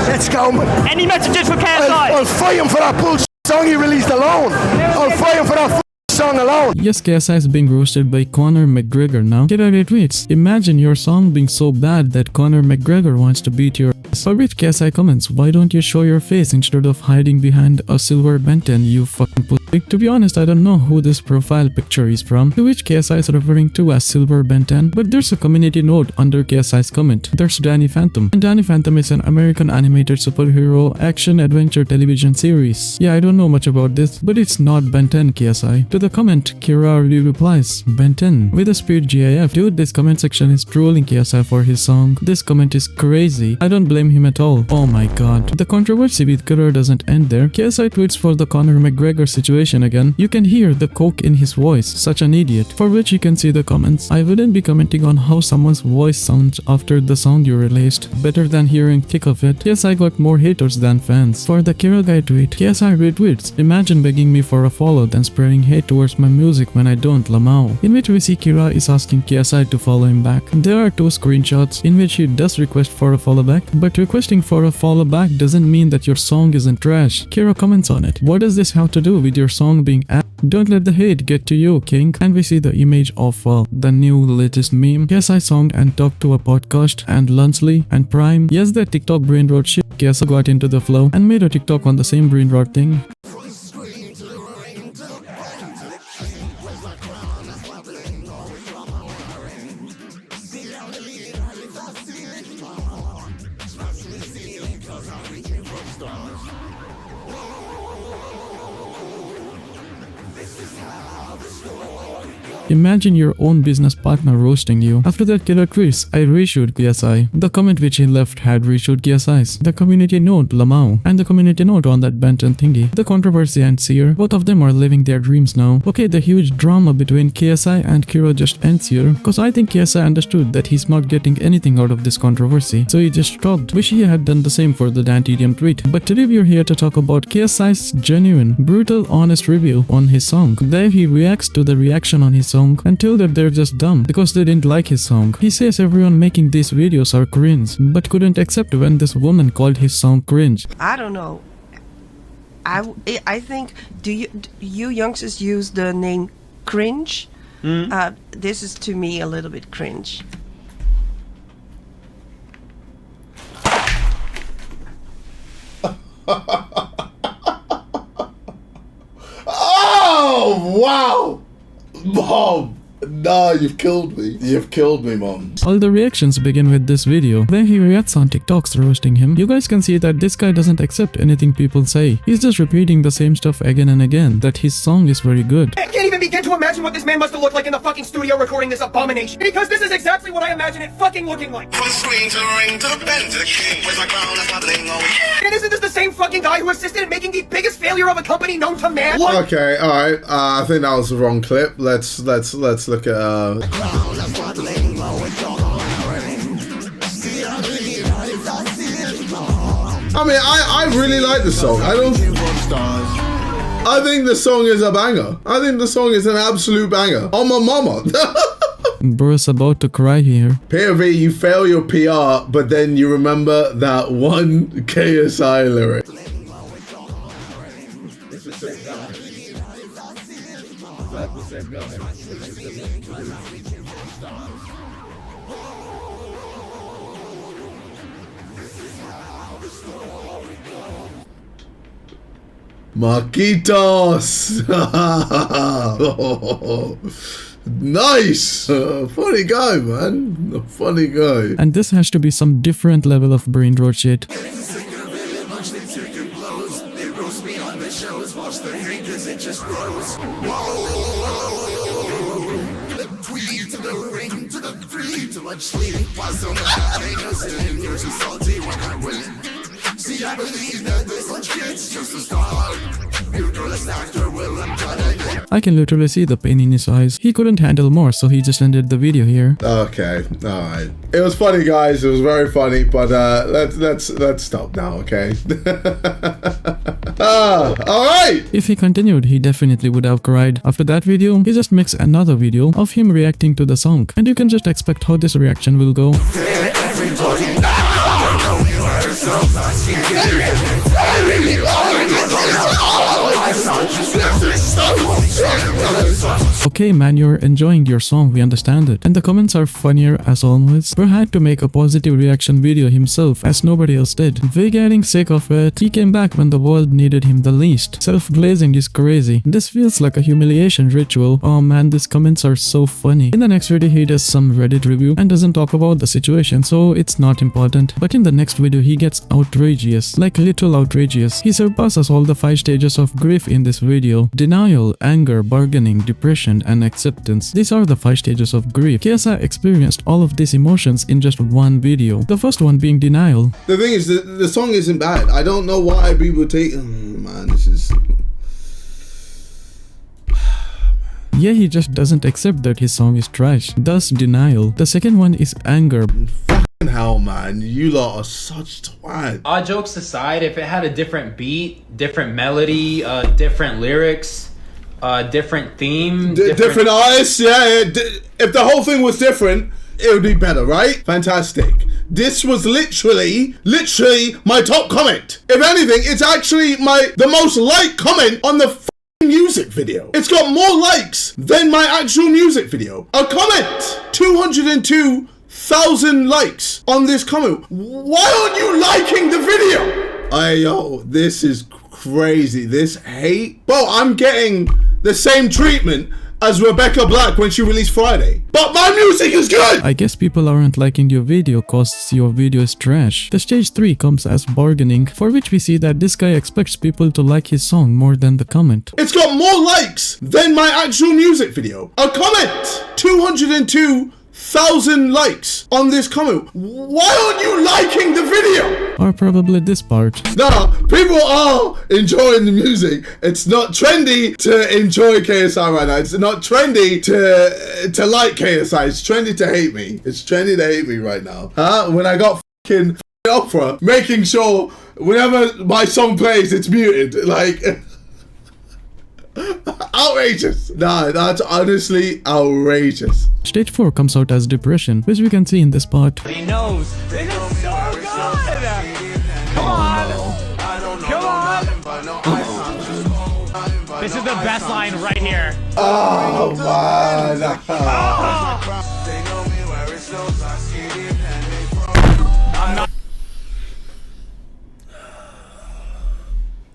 Let's go, man. Any messages for KSI? I'll fight him for that bullshit song he released alone. I'll fight him for that song alone. Yes, KSI is being roasted by Conor McGregor now. Kira retweets, imagine your song being so bad that Conor McGregor wants to beat your ass. For which KSI comments, why don't you show your face instead of hiding behind a silver benten, you fucking pussy. To be honest, I don't know who this profile picture is from, to which KSI is referring to as silver benten, but there's a community note under KSI's comment. There's Danny Phantom. And Danny Phantom is an American animated superhero action adventure television series. Yeah, I don't know much about this, but it's not Ben 10 KSI. To the comment, Kira replies, Ben 10 with a speed GIF. Dude, this comment section is trolling KSI for his song. This comment is crazy. I don't blame him at all. Oh my god. The controversy with Kira doesn't end there. KSI tweets for the Conor McGregor situation again. You can hear the coke in his voice. Such an idiot. For which you can see the comments. I wouldn't be commenting on how someone's voice sounds after the sound you released. Better than hearing thick of it. KSI got more haters than fans. For the Kira guy tweet, KSI retweets, imagine begging me for a follow then spreading hate towards my music when I don't, Lamau. In which we see Kira is asking KSI to follow him back. There are two screenshots in which he does request for a follow back, but requesting for a follow back doesn't mean that your song isn't trash. Kira comments on it. What does this have to do with your song being app? Don't let the hate get to you, king. And we see the image of the new latest meme. KSI song and talk to a podcast and Lunchables and Prime. Yes, that TikTok brain rot shit. KSI got into the flow and made a TikTok on the same brain rot thing. Imagine your own business partner roasting you. After that Kira tweets, I reshoot KSI. The comment which he left had reshoot KSI's. The community note, Lamau. And the community note on that Benton thingy. The controversy ends here. Both of them are living their dreams now. Okay, the huge drama between KSI and Kira just ends here. Cause I think KSI understood that he's not getting anything out of this controversy. So he just stopped. Wish he had done the same for the DanTDM tweet. But today we're here to talk about KSI's genuine, brutal, honest review on his song. There he reacts to the reaction on his song until that they're just dumb because they didn't like his song. He says everyone making these videos are cringe, but couldn't accept when this woman called his song cringe. I don't know. I think do you youngsters use the name cringe? This is to me a little bit cringe. Oh wow! Mom! Nah, you've killed me. You've killed me, Mom. All the reactions begin with this video, where he reacts on TikToks roasting him. You guys can see that this guy doesn't accept anything people say. He's just repeating the same stuff again and again, that his song is very good. I can't even begin to imagine what this man must have looked like in the fucking studio recording this abomination. Because this is exactly what I imagine it fucking looking like. From screen to ring to the bend to the king. Where's my crown? That's my bling. And isn't this the same fucking guy who assisted in making the biggest failure of a company known to man? What? Okay, alright. I think that was the wrong clip. Let's look at I mean, I really like the song. I think the song is a banger. I think the song is an absolute banger. Oh my mama. Bro's about to cry here. POV, you fail your PR, but then you remember that one KSI lyric. Marquitos! Nice! Funny guy, man. Funny guy. And this has to be some different level of brain rot shit. See, I believe that this lunch gets just a start. I can literally see the pain in his eyes. He couldn't handle more, so he just ended the video here. Okay, alright. It was funny, guys. It was very funny, but let's stop now, okay? Alright! If he continued, he definitely would have cried. After that video, he just makes another video of him reacting to the song. And you can just expect how this reaction will go. Okay man, you're enjoying your song, we understand it. And the comments are funnier as always. Bro had to make a positive reaction video himself as nobody else did. We're getting sick of it. He came back when the world needed him the least. Self-glazing is crazy. This feels like a humiliation ritual. Oh man, these comments are so funny. In the next video he does some Reddit review and doesn't talk about the situation, so it's not important. But in the next video he gets outrageous, like little outrageous. He surpasses all the 5 stages of grief in this video. Denial, anger, bargaining, depression, and acceptance. These are the 5 stages of grief. KSI experienced all of these emotions in just one video. The first one being denial. The thing is, the song isn't bad. I don't know why people take... Oh, man, this is... Yeah, he just doesn't accept that his song is trash. Thus, denial. The second one is anger. Fucking hell, man. You lot are such twat. All jokes aside, if it had a different beat, different melody, different lyrics, different theme, different artists, yeah. If the whole thing was different, it would be better, right? Fantastic. This was literally my top comment. If anything, it's actually the most liked comment on the music video. It's got more likes than my actual music video. A comment! 202,000 likes on this comment. Why aren't you liking the video? Hey, yo, this is crazy. This hate. Bro, I'm getting the same treatment as Rebecca Black when she released Friday. But my music is good! I guess people aren't liking your video cause your video is trash. The stage 3 comes as bargaining, for which we see that this guy expects people to like his song more than the comment. It's got more likes than my actual music video. A comment! 202,000 likes on this comment. Why aren't you liking the video? Or probably this part. Nah, people are enjoying the music. It's not trendy to enjoy KSI right now. It's not trendy to like KSI. It's trendy to hate me. It's trendy to hate me right now. When I got fucking opera, making sure whenever my song plays, it's muted. Like... outrageous. Nah, that's honestly outrageous. Stage 4 comes out as depression, which we can see in this part. He knows. This is so good. Come on. Come on. This is the best line right here. Oh, man.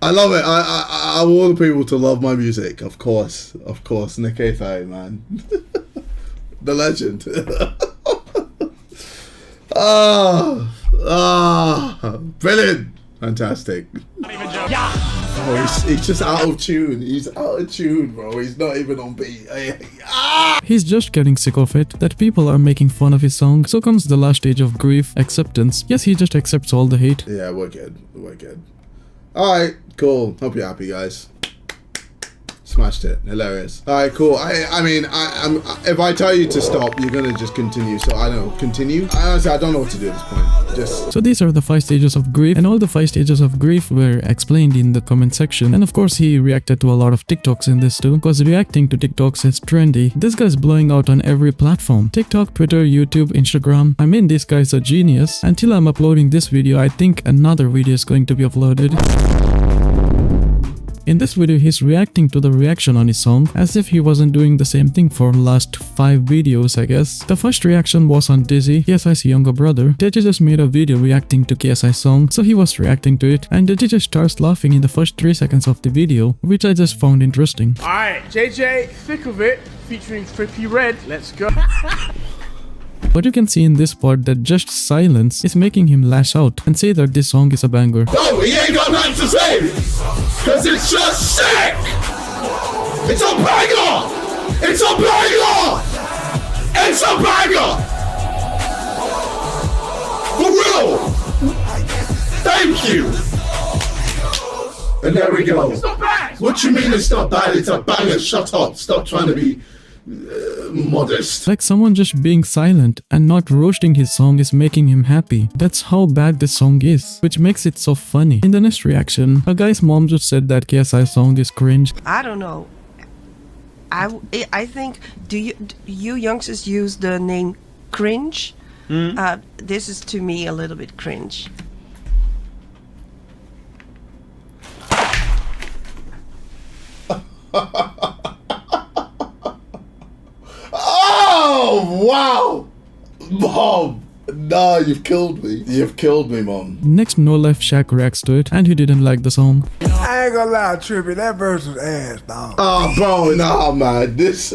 I love it. I want people to love my music, of course. Of course, Nick KSI, man. The legend. Brilliant. Fantastic. Oh, he's just out of tune. He's out of tune, bro. He's not even on beat. He's just getting sick of it, that people are making fun of his song. So comes the last stage of grief, acceptance. Yes, he just accepts all the hate. Yeah, we're good. We're good. Alright, cool. Hope you're happy, guys. Smashed it. Hilarious. All right, cool. I mean, if I tell you to stop, you're gonna just continue. So I don't know. Continue. Honestly, I don't know what to do at this point. Just. So these are the 5 stages of grief, and all the 5 stages of grief were explained in the comment section. And of course, he reacted to a lot of TikToks in this too, because reacting to TikToks is trendy. This guy's blowing out on every platform: TikTok, Twitter, YouTube, Instagram. I mean, this guy's a genius. Until I'm uploading this video, I think another video is going to be uploaded. In this video, he's reacting to the reaction on his song as if he wasn't doing the same thing for last 5 videos, I guess. The first reaction was on Dizzy, KSI's younger brother. Dizzy just made a video reacting to KSI's song, so he was reacting to it, and Dizzy just starts laughing in the first 3 seconds of the video, which I just found interesting. Alright, JJ, Thick of It, featuring Trippy Red. Let's go. But you can see in this part that just silence is making him lash out and say that this song is a banger. No, he ain't got nothing to say, cause it's just sick. It's a banger. It's a banger. It's a banger. For real. Thank you. And there we go. It's not bad. What you mean it's not bad? It's a banger. Shut up. Stop trying to be modest. Like someone just being silent and not roasting his song is making him happy. That's how bad this song is, which makes it so funny. In the next reaction, a guy's mom just said that KSI's song is cringe. I don't know. I think do you youngsters use the name cringe? This is to me a little bit cringe. Oh, wow. Mom. Nah, you've killed me. You've killed me, Mom. Next, No Life Shaq reacts to it, and he didn't like the song. I ain't gonna lie, Trippy, that verse was ass, dog. Oh, bro, nah, man. This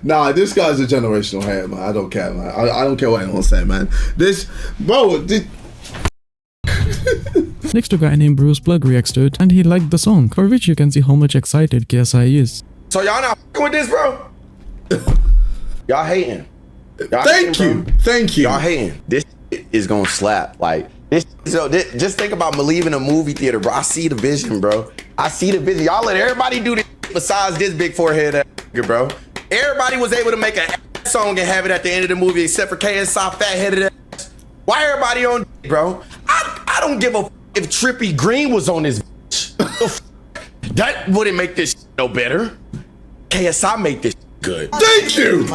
guy's a generational hater, man. I don't care, man. I don't care what anyone's saying, man. Next, a guy named Bruce Plug reacts to it, and he liked the song, for which you can see how much excited KSI is. So y'all not f***ing with this, bro? Y'all hating. Thank you. Y'all hating. This is gonna slap. Like this. So just think about me leaving a movie theater, bro. I see the vision, bro. I see the vision. Y'all let everybody do this besides this big forehead, bro. Everybody was able to make a song and have it at the end of the movie, except for KSI fat-headed ass. Why everybody on, bro? I don't give a f if Trippy Green was on this. That wouldn't make this no better. KSI make this good. Thank you,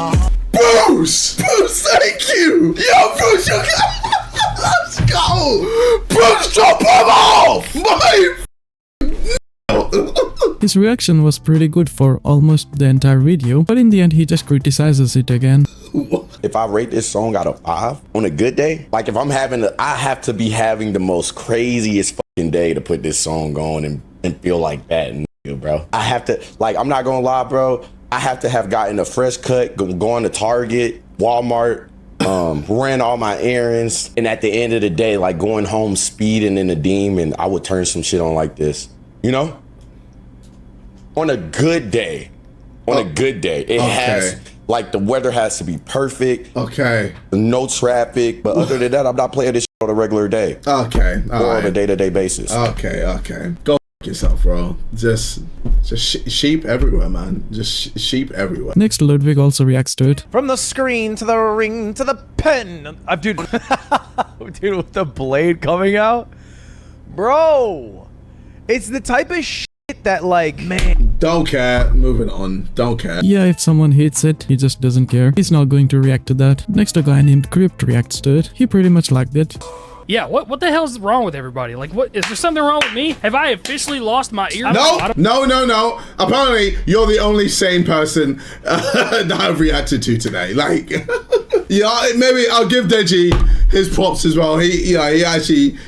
Bruce. Bruce, thank you. Yo, Bruce, you let's go. Bruce, drop him off. His reaction was pretty good for almost the entire video, but in the end he just criticizes it again. If I rate this song out of 5 on a good day, like if I'm having, I have to be having the most craziest fucking day to put this song on and feel like that, bro. I have to, like, I'm not gonna lie, bro. I have to have gotten a fresh cut, going to Target, Walmart, ran all my errands, and at the end of the day, like going home speeding in a demon, I would turn some shit on like this, you know? On a good day, it has, like, the weather has to be perfect. Okay. No traffic, but other than that, I'm not playing this shit on a regular day. Okay. Or on a day-to-day basis. Okay. Go yourself, bro. Just sheep everywhere, man. Just sheep everywhere. Next, Ludwig also reacts to it. From the screen to the ring to the pen. Dude, dude, with the blade coming out, bro. It's the type of shit that, like, man. Don't care. Moving on. Don't care. Yeah, if someone hates it, he just doesn't care. He's not going to react to that. Next, a guy named Crypt reacts to it. He pretty much liked it. Yeah, what the hell's wrong with everybody? Like, what is there something wrong with me? Have I officially lost my ear? No. Apparently, you're the only sane person that I've reacted to today. Like, yeah, maybe I'll give Deji his props as well. He actually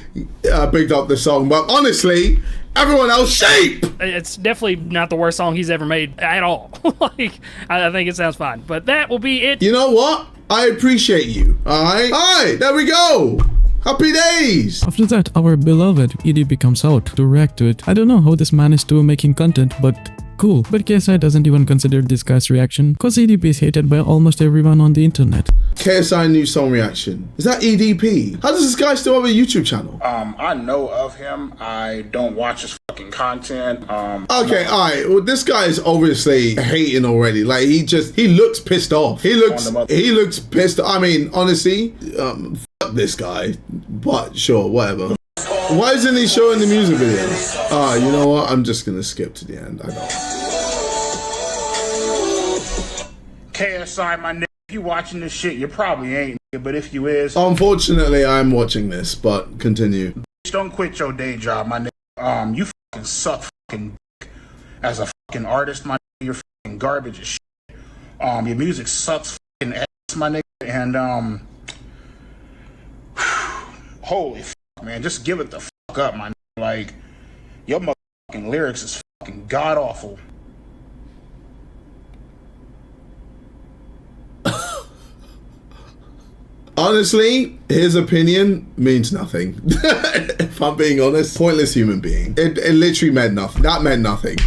bigged up the song, but honestly, everyone else shape. It's definitely not the worst song he's ever made at all. Like, I think it sounds fine, but that will be it. You know what? I appreciate you. All right, there we go. Happy days! After that, our beloved EDP comes out to react to it. I don't know how this man is still making content, but cool. But KSI doesn't even consider this guy's reaction, cause EDP is hated by almost everyone on the internet. KSI new song reaction. Is that EDP? How does this guy still have a YouTube channel? I know of him. I don't watch his fucking content. Okay, all right. Well, this guy is obviously hating already. Like he looks pissed off. He looks pissed. I mean, honestly, fuck this guy. But sure, whatever. Why isn't he showing the music video? You know what? I'm just gonna skip to the end. I don't. KSI, my nigga, if you watching this shit, you probably ain't, nigga, but if you is, Unfortunately, I'm watching this, but continue. don't quit your day job, my nigga. You fucking suck fucking dick. As a fucking artist, my nigga, you're fucking garbage as shit. Your music sucks fucking ass, my nigga, and holy fuck, man, just give it the fuck up, my nigga. Like, your motherfucking lyrics is fucking god awful. Honestly, his opinion means nothing. If I'm being honest, pointless human being. It literally meant nothing. That meant nothing.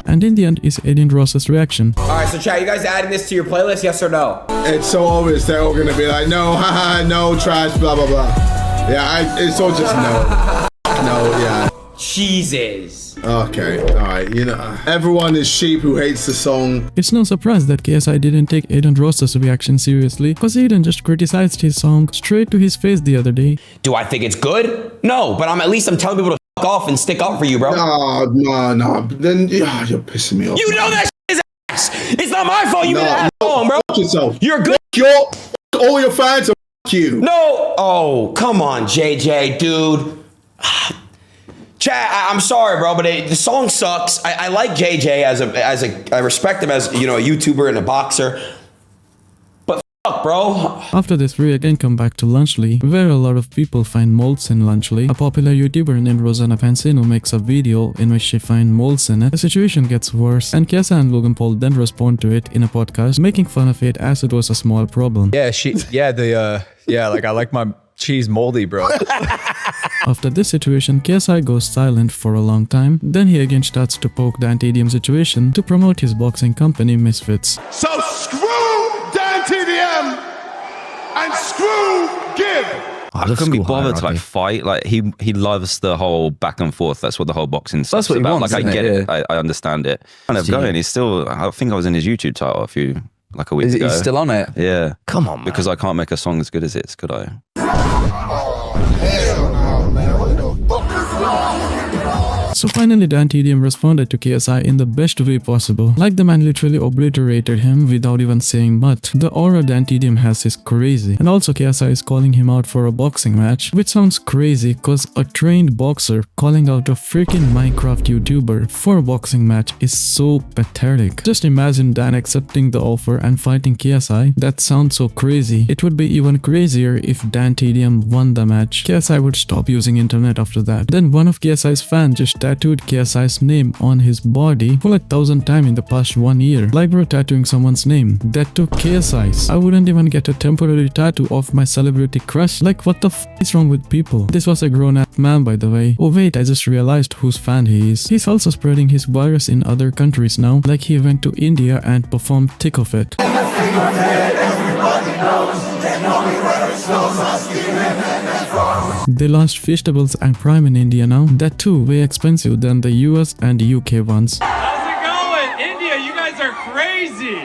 And in the end is Aiden Ross's reaction. Alright, so chat, you guys adding this to your playlist, yes or no? It's so obvious they're all gonna be like, no, haha, no, trash, blah, blah, blah. Yeah, it's all just no. No, yeah. Jesus. Okay, alright, you know, everyone is sheep who hates the song. It's no surprise that KSI didn't take Aiden Ross's reaction seriously, cause Aiden just criticized his song straight to his face the other day. Do I think it's good? No, but I'm telling people to fuck off and stick up for you, bro. No. Then you're pissing me off. You know that shit is ass. It's not my fault you made that song, bro. Fuck yourself. You're good. All your fans are fuck you. No. Oh, come on, JJ, dude. Chat, I'm sorry, bro, but the song sucks. I like JJ I respect him as, you know, a YouTuber and a boxer. But fuck, bro. After this, we again come back to Lunchly, where a lot of people find moles in Lunchly. A popular YouTuber named Rosanna Pansino makes a video in which she finds moles in it. The situation gets worse, and KSI and Logan Paul then respond to it in a podcast, making fun of it as it was a small problem. Yeah, like I like my cheese moldy, bro. After this situation, KSI goes silent for a long time. Then he again starts to poke DanTDM situation to promote his boxing company Misfits. So screw DanTDM and screw Give. I couldn't be bothered to like fight. Like he loves the whole back and forth. That's what the whole boxing stuff's what he about. wants, Like I get it? it. I understand it. Kind of going. He's still. I think I was in his YouTube title a week ago. He's still on it? Yeah. Come on, man. Because I can't make a song as good as it, could I? So finally DanTDM responded to KSI in the best way possible. Like the man literally obliterated him without even saying much. The aura DanTDM has is crazy. And also KSI is calling him out for a boxing match, which sounds crazy cause a trained boxer calling out a freaking Minecraft YouTuber for a boxing match is so pathetic. Just imagine Dan accepting the offer and fighting KSI. That sounds so crazy. It would be even crazier if DanTDM won the match. KSI would stop using internet after that. Then one of KSI's fans just tattooed KSI's name on his body for like 1,000 times in the past 1 year. Like bro, tattooing someone's name. That took KSI's. I wouldn't even get a temporary tattoo of my celebrity crush. Like what the f is wrong with people? This was a grown-up man, by the way. Oh wait, I just realized whose fan he is. He's also spreading his virus in other countries now. Like he went to India and performed Thick of It. They launched vegetables and Prime in India now. That too way expensive than the US and UK ones. How's it going? India, you guys are crazy.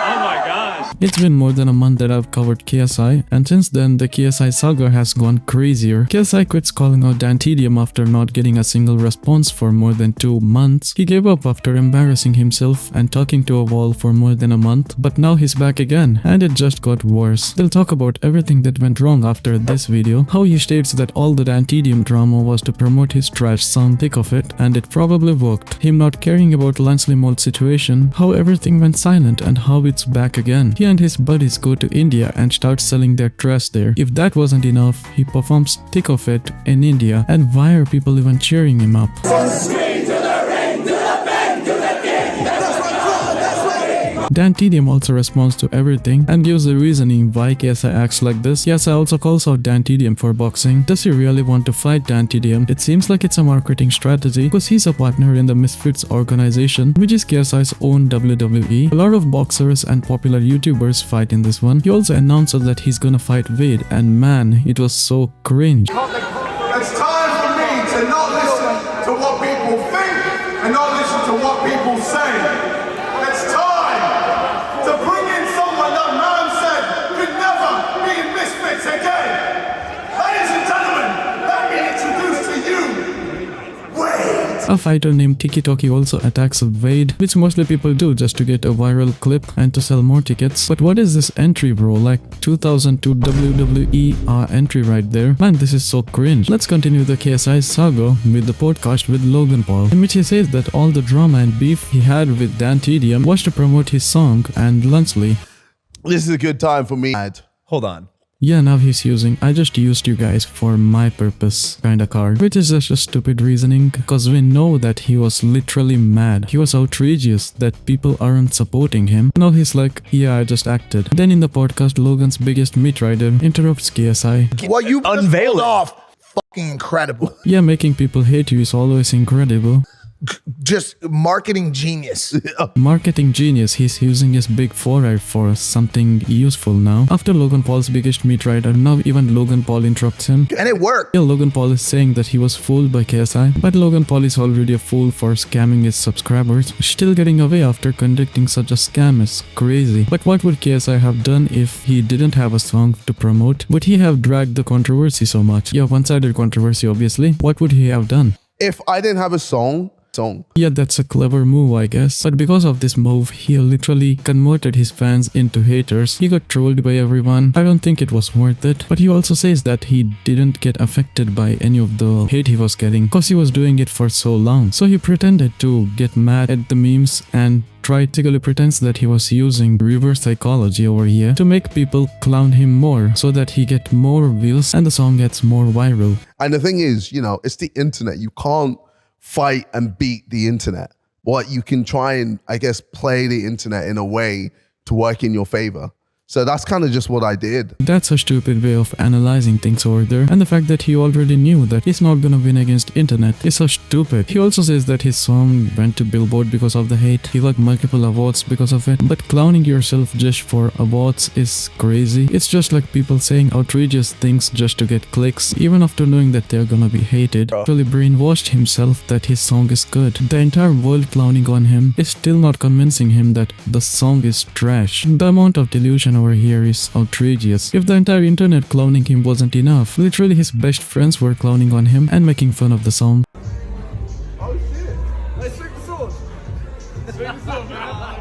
Oh my gosh. It's been more than a month that I've covered KSI, and since then the KSI saga has gone crazier. KSI quits calling out DanTDM after not getting a single response for more than 2 months. He gave up after embarrassing himself and talking to a wall for more than a month, but now he's back again, and it just got worse. They'll talk about everything that went wrong after this video, how he states that all the DanTDM drama was to promote his trash song Thick of It, and it probably worked. Him not caring about Lunchly Mold situation, how everything went silent, and how it's back again. He and his buddies go to India and start selling their trash there. If that wasn't enough, he performs Thick of It in India, and why are people even cheering him up? DanTDM also responds to everything and gives the reasoning why KSI acts like this. KSI also calls out DanTDM for boxing. Does he really want to fight DanTDM? It seems like it's a marketing strategy because he's a partner in the Misfits organization, which is KSI's own WWE. A lot of boxers and popular YouTubers fight in this one. He also announces that he's gonna fight Wade, and man, it was so cringe. It's time for me to not what people think and not listen to what people say. It's time to bring in someone that man said could never be in Misfits again. Ladies and gentlemen, let me introduce to you Wade. A fighter named Tiki Toki also attacks Wade, which mostly people do just to get a viral clip and to sell more tickets. But what is this entry, bro? Like 2002 WWE entry right there. Man, this is so cringe. Let's continue the KSI saga with the podcast with Logan Paul, in which he says that all the drama and beef he had with DanTDM was to promote his song and Lunchables. This is a good time for me. Hold on. Yeah, now he's using "I just used you guys for my purpose" kinda card, which is just a stupid reasoning, cause we know that he was literally mad. He was outrageous that people aren't supporting him. Now he's like, yeah, I just acted. Then in the podcast, Logan's biggest meat rider interrupts KSI. What you unveiled off, fucking incredible. Yeah, making people hate you is always incredible. Just marketing genius. Marketing genius, he's using his big forehead for something useful now. After Logan Paul's biggest meat rider, now even Logan Paul interrupts him. And it worked. Yeah, Logan Paul is saying that he was fooled by KSI, but Logan Paul is already a fool for scamming his subscribers. Still getting away after conducting such a scam is crazy. But what would KSI have done if he didn't have a song to promote? Would he have dragged the controversy so much? Yeah, one-sided controversy obviously. What would he have done? If I didn't have a song. Yeah, that's a clever move, I guess. But because of this move, he literally converted his fans into haters. He got trolled by everyone. I don't think it was worth it. But he also says that he didn't get affected by any of the hate he was getting, because he was doing it for so long. So he pretended to get mad at the memes and practically pretends that he was using reverse psychology over here to make people clown him more so that he get more views and the song gets more viral. And the thing is, you know, it's the internet. You can't fight and beat the internet. What you can try and, I guess, play the internet in a way to work in your favor. So that's kind of just what I did. That's a stupid way of analyzing things over there. And the fact that he already knew that he's not gonna win against internet is so stupid. He also says that his song went to Billboard because of the hate. He got multiple awards because of it. But clowning yourself just for awards is crazy. It's just like people saying outrageous things just to get clicks, even after knowing that they're gonna be hated. Actually brainwashed himself that his song is good. The entire world clowning on him is still not convincing him that the song is trash. The amount of delusion over here is outrageous. If the entire internet clowning him wasn't enough, literally his best friends were clowning on him and making fun of the song. Oh shit. Let's swing the sword. Swing the sword, man.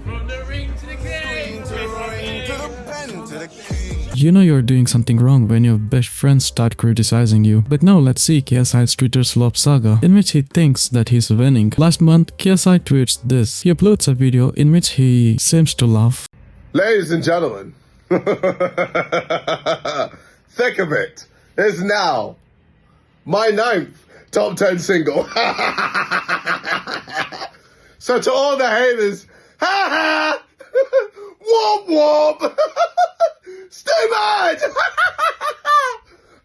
From the ring to the king. To the ring, to the pen, to the king. You know you're doing something wrong when your best friends start criticizing you. But now let's see KSI's Twitter slop saga, in which he thinks that he's winning. Last month, KSI tweets this. He uploads a video in which he seems to laugh. Ladies and gentlemen, think of it. It's now my 9th top 10 single. So to all the haters, ha ha, womp womp, stay mad.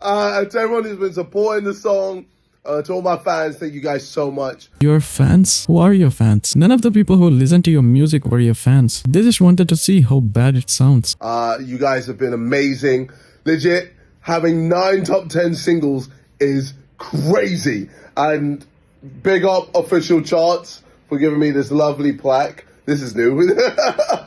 And to everyone who's been supporting the song, to all my fans, thank you guys so much. Your fans? Who are your fans? None of the people who listen to your music were your fans. They just wanted to see how bad it sounds. You guys have been amazing. Legit, having 9 top 10 singles is crazy. And big up Official Charts for giving me this lovely plaque. This is new.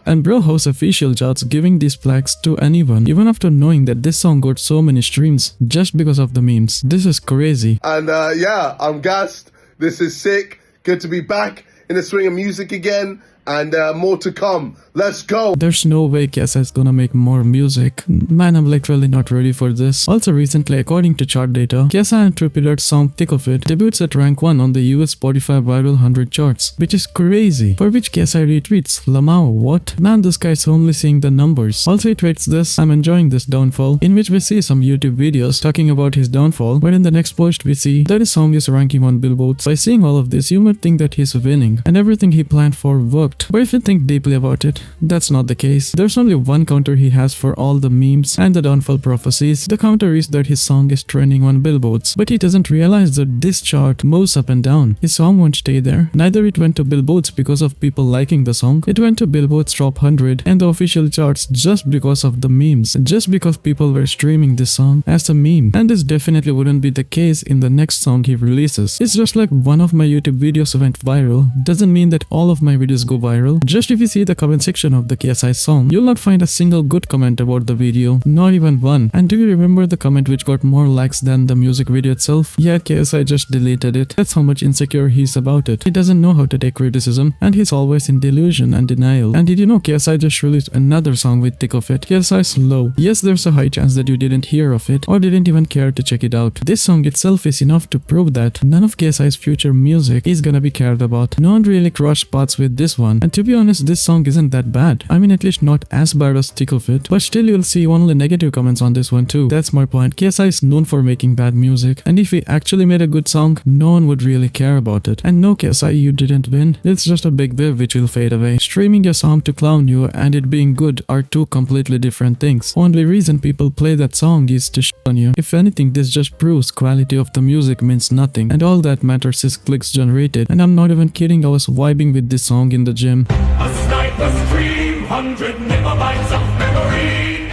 And bro hosts official charts giving these plaques to anyone, even after knowing that this song got so many streams just because of the memes. This is crazy. And yeah, I'm gassed. This is sick. Good to be back in the swing of music again. And more to come. Let's go. There's no way KSI is gonna make more music. Man, I'm literally not ready for this. Also recently, according to chart data, KSI and Tripidar's song Thick of It debuts at rank 1 on the US Spotify Viral 100 charts, which is crazy. For which KSI retweets, Lamau, what? Man, this guy's only seeing the numbers. Also he tweets this, I'm enjoying this downfall, in which we see some YouTube videos talking about his downfall, but in the next post we see that his song is ranking on Billboards. By seeing all of this, you might think that he's winning, and everything he planned for worked sucked. But if you think deeply about it, that's not the case. There's only one counter he has for all the memes and the downfall prophecies. The counter is that his song is trending on billboards, but he doesn't realize that this chart moves up and down. His song won't stay there. Neither it went to billboards because of people liking the song. It went to billboard's top 100 and the official charts just because of the memes, just because people were streaming this song as a meme. And this definitely wouldn't be the case in the next song he releases. It's just like one of my YouTube videos went viral doesn't mean that all of my videos go viral. Just if you see the comment section of the KSI song, you'll not find a single good comment about the video, not even one. And do you remember the comment which got more likes than the music video itself? Yeah, KSI just deleted it. That's how much insecure he's about it. He doesn't know how to take criticism and he's always in delusion and denial. And did you know KSI just released another song with Thick of It? KSI's Low. Yes, there's a high chance that you didn't hear of it or didn't even care to check it out. This song itself is enough to prove that none of KSI's future music is gonna be cared about. No one really crossed paths with this one, and to be honest, this song isn't that bad. I mean, at least not as bad as Thick of It, but still you'll see only negative comments on this one too. That's my point. KSI is known for making bad music, and if he actually made a good song, no one would really care about it. And no, KSI, you didn't win. It's just a big wave which will fade away. Streaming your song to clown you and it being good are two completely different things. Only reason people play that song is to shit on you. If anything, this just proves quality of the music means nothing, and all that matters is clicks generated. And I'm not even kidding, I was vibing with this song in the gym. A sniper's dream, 100 megabytes of memory.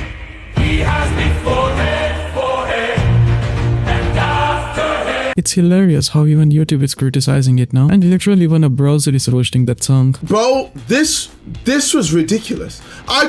He has me forehead, and after head. It's hilarious how even YouTube is criticizing it now, and literally even a browser is roasting that song. Bro, this was ridiculous. I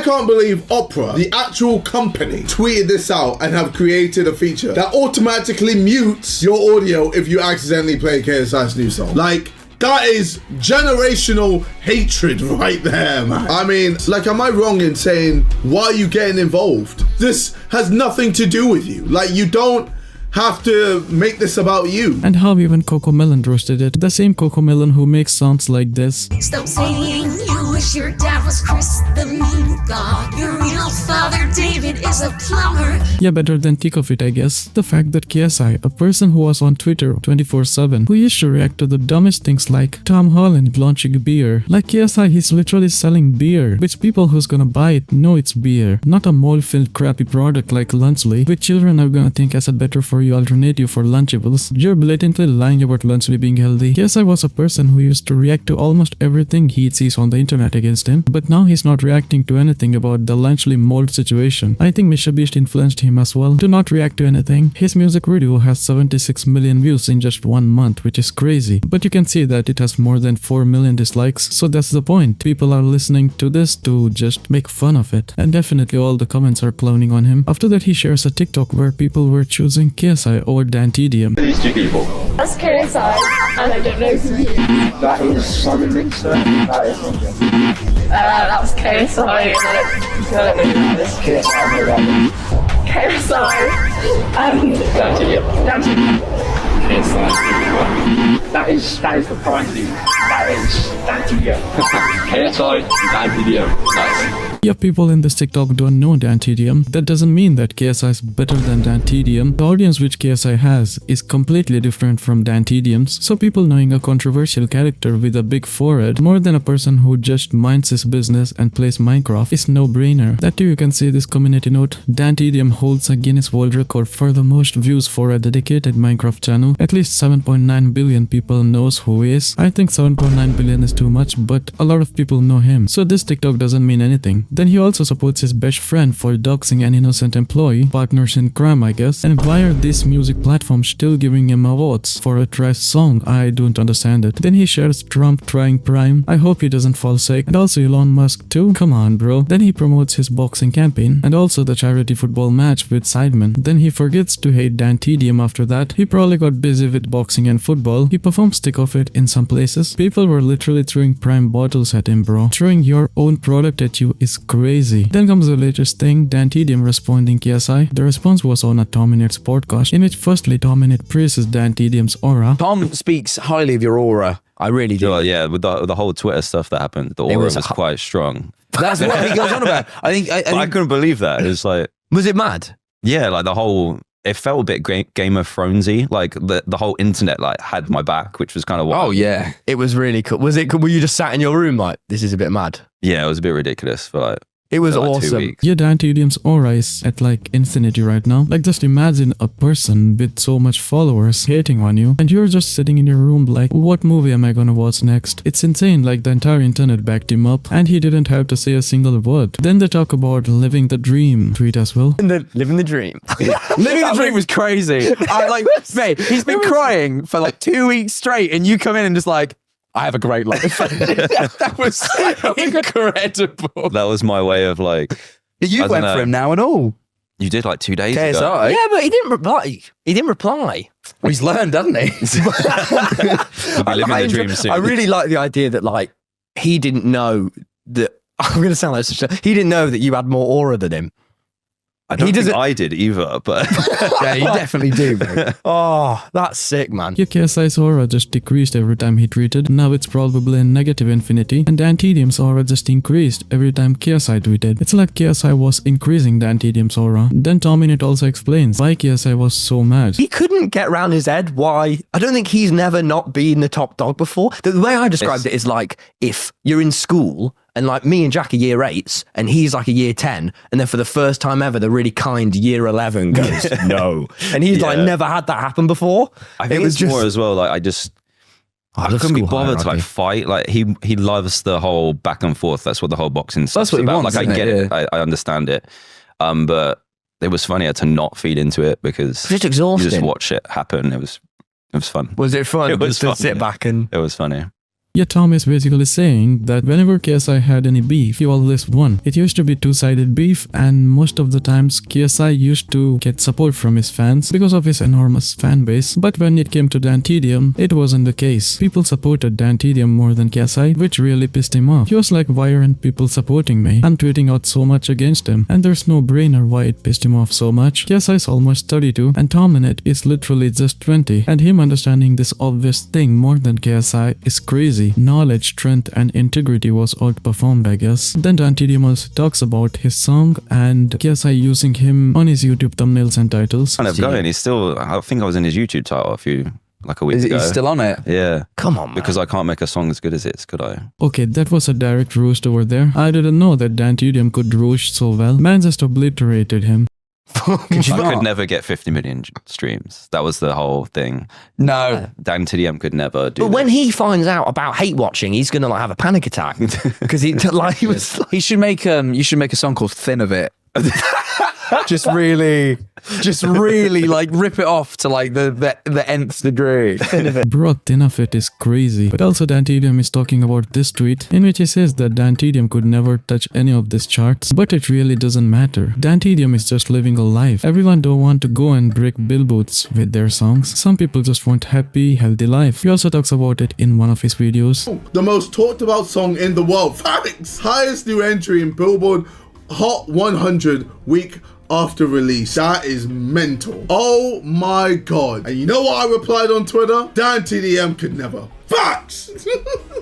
can't believe Opera, the actual company, tweeted this out and have created a feature that automatically mutes your audio if you accidentally play KSI's new song. Like, that is generational hatred right there, man. I mean, like, am I wrong in saying, why are you getting involved? This has nothing to do with you. Like, you don't have to make this about you. And how even Coco Melon roasted it. The same Coco Melon who makes songs like this. Stop saying you wish your dad was Chris the Mean God. Your real father David is a plumber. Yeah, better than Thick of It, I guess. The fact that KSI, a person who was on Twitter 24/7, who used to react to the dumbest things like Tom Holland launching beer. Like KSI, he's literally selling beer, which people who's gonna buy it know it's beer, not a mold-filled crappy product like Lunchables, which children are gonna think as a better for you alternative for Lunchables. You're blatantly lying about Lunchables being healthy. KSI was a person who used to react to almost everything he sees on the internet against him, but now he's not reacting to anything about the Lunchables mold situation. I think mrbeast influenced him as well to not react to anything. His music video has 76 million views in just 1 month, which is crazy, but you can see that it has more than 4 million dislikes, so that's the point. People are listening to this to just make fun of it, and definitely all the comments are clowning on him. After that, he shares a TikTok where people were choosing KSI over DanTDM. These two people. That's KSI, and I don't know who he is. That is Simon Mixer. That is that was KSI, and I don't know who that is. KSI, and DanTDM. That is the prize. That is DanTDM. KSI, DanTDM. Nice. Yeah, people in this TikTok don't know DanTDM. That doesn't mean that KSI is better than DanTDM. The audience which KSI has is completely different from DanTDM's, so people knowing a controversial character with a big forehead more than a person who just minds his business and plays Minecraft is no-brainer. That too, you can see this community note. DanTDM holds a Guinness World Record for the most views for a dedicated Minecraft channel. At least 7.9 billion people knows who he is. I think 7.9 billion is too much, but a lot of people know him, so this TikTok doesn't mean anything. Then he also supports his best friend for doxing an innocent employee, partners in crime I guess. And why are these music platforms still giving him awards for a trash song? I don't understand it. Then he shares Trump trying Prime. I hope he doesn't fall sick. And also Elon Musk too. Come on, bro. Then he promotes his boxing campaign and also the charity football match with Sidemen. Then he forgets to hate DanTDM after that. He probably got busy with boxing and football. He performs Thick of It in some places. People were literally throwing Prime bottles at him, bro. Throwing your own product at you is crazy. Then comes the latest thing, DanTDM responding KSI. The response was on a Dominate's podcast, in which firstly Dominate praises DanTDM's aura. Tom speaks highly of your aura. I really do. Well, yeah, with the whole Twitter stuff that happened, the aura was quite strong. That's what he goes on about. I couldn't believe that. It's like, was it mad? Yeah, like the whole it felt a bit Game of Thronesy. Like the whole internet like had my back, which was kind of wild. Oh yeah, it was really cool. Was it? Were you just sat in your room like, this is a bit mad? Yeah, it was a bit ridiculous for like. It was for like 2 awesome. weeks. Yeah, DanTDM's aura is at like infinity right now. Like just imagine a person with so much followers hating on you and you're just sitting in your room like, what movie am I gonna watch next? It's insane, like the entire internet backed him up and he didn't have to say a single word. Then they talk about living the dream tweet as well. Living the dream. Living the dream was crazy. Mate, he's been crying for like 2 weeks straight and you come in and just like, I have a great life. That was incredible. That was my way of like. You went for him now and all. You did like 2 days KSI. ago. Yeah, but he didn't reply. Well, he's learned, hasn't he? You'll be living the dream soon. I really like the idea that like he didn't know that. I'm going to sound like such a. He didn't know that you had more aura than him. I don't think I did either, but yeah, you definitely do, mate. Oh, that's sick, man. Yeah, KSI's aura just decreased every time he tweeted. Now it's probably in negative infinity. And DanTDM's aura just increased every time KSI tweeted. It's like KSI was increasing DanTDM's aura. Then Tominit also explains why KSI was so mad. He couldn't get around his head why. I don't think he's never not been the top dog before. The way I described it is like if you're in school and like me and Jack are year 8s and he's like a year 10 and then for the first time ever the really kind year 11 goes no, and he's like never had that happen before. I think it's more as well like I couldn't be bothered to like fight. Like he loves the whole back and forth. That's what the whole boxing stuff's what he about. wants, Like I get it? it. I understand it. But it was funnier to not feed into it because it's just exhausting. You just watch it happen. It was fun. Was it fun? It was just to fun, sit back and it was funny. Yeah, Tom is basically saying that whenever KSI had any beef, he always won. It used to be two-sided beef, and most of the times KSI used to get support from his fans because of his enormous fan base. But when it came to DanTDM, it wasn't the case. People supported DanTDM more than KSI, which really pissed him off. He was like, why aren't people supporting me? I'm tweeting out so much against him, and there's no brainer why it pissed him off so much. KSI is almost 32, and Tominit is literally just 20, and him understanding this obvious thing more than KSI is crazy. Knowledge, strength, and integrity was outperformed, I guess. Then DanTDM also talks about his song and KSI using him on his YouTube thumbnails and titles. Kind of going. He's still. I think I was in his YouTube title a week ago. He's still on it? Yeah. Come on, man. Because I can't make a song as good as it, could I? Okay, that was a direct roast over there. I didn't know that DanTDM could roast so well. Man just obliterated him. I could never get 50 million streams. That was the whole thing. No. DanTDM could never do But when he finds out about hate watching, he's gonna like have a panic attack because he was. He should make you should make a song called Thin of It. just really like rip it off to like the nth degree. Bro, thin of it is crazy. But also DanTDM is talking about this tweet in which he says that DanTDM could never touch any of these charts, but it really doesn't matter. DanTDM is just living a life. Everyone don't want to go and break billboards with their songs. Some people just want happy, healthy life. He also talks about it in one of his videos. The most talked about song in the world. Thanks. Highest new entry in Billboard Hot 100 week after release. That is mental. Oh my god. And you know what I replied on Twitter? DanTDM could never. Facts!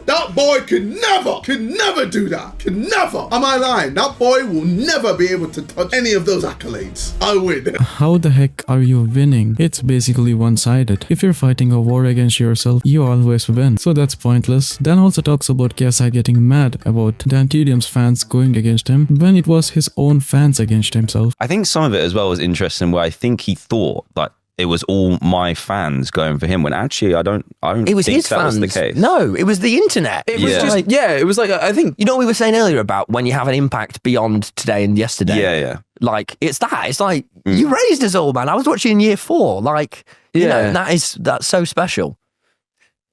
That boy could never do that. Could never. Am I lying? That boy will never be able to touch any of those accolades. I win. How the heck are you winning? It's basically one-sided. If you're fighting a war against yourself, you always win. So that's pointless. Dan also talks about KSI getting mad about DanTDM's fans going against him when it was his own fans against himself. I think some of it as well was interesting where I think he thought that it was all my fans going for him when actually I don't It was think his that fans. was the case. No, it was the internet. It was just it was like I think you know what we were saying earlier about when you have an impact beyond today and yesterday. Yeah. Like it's that. It's like you raised us all, man. I was watching in year 4. Like you know, that's so special.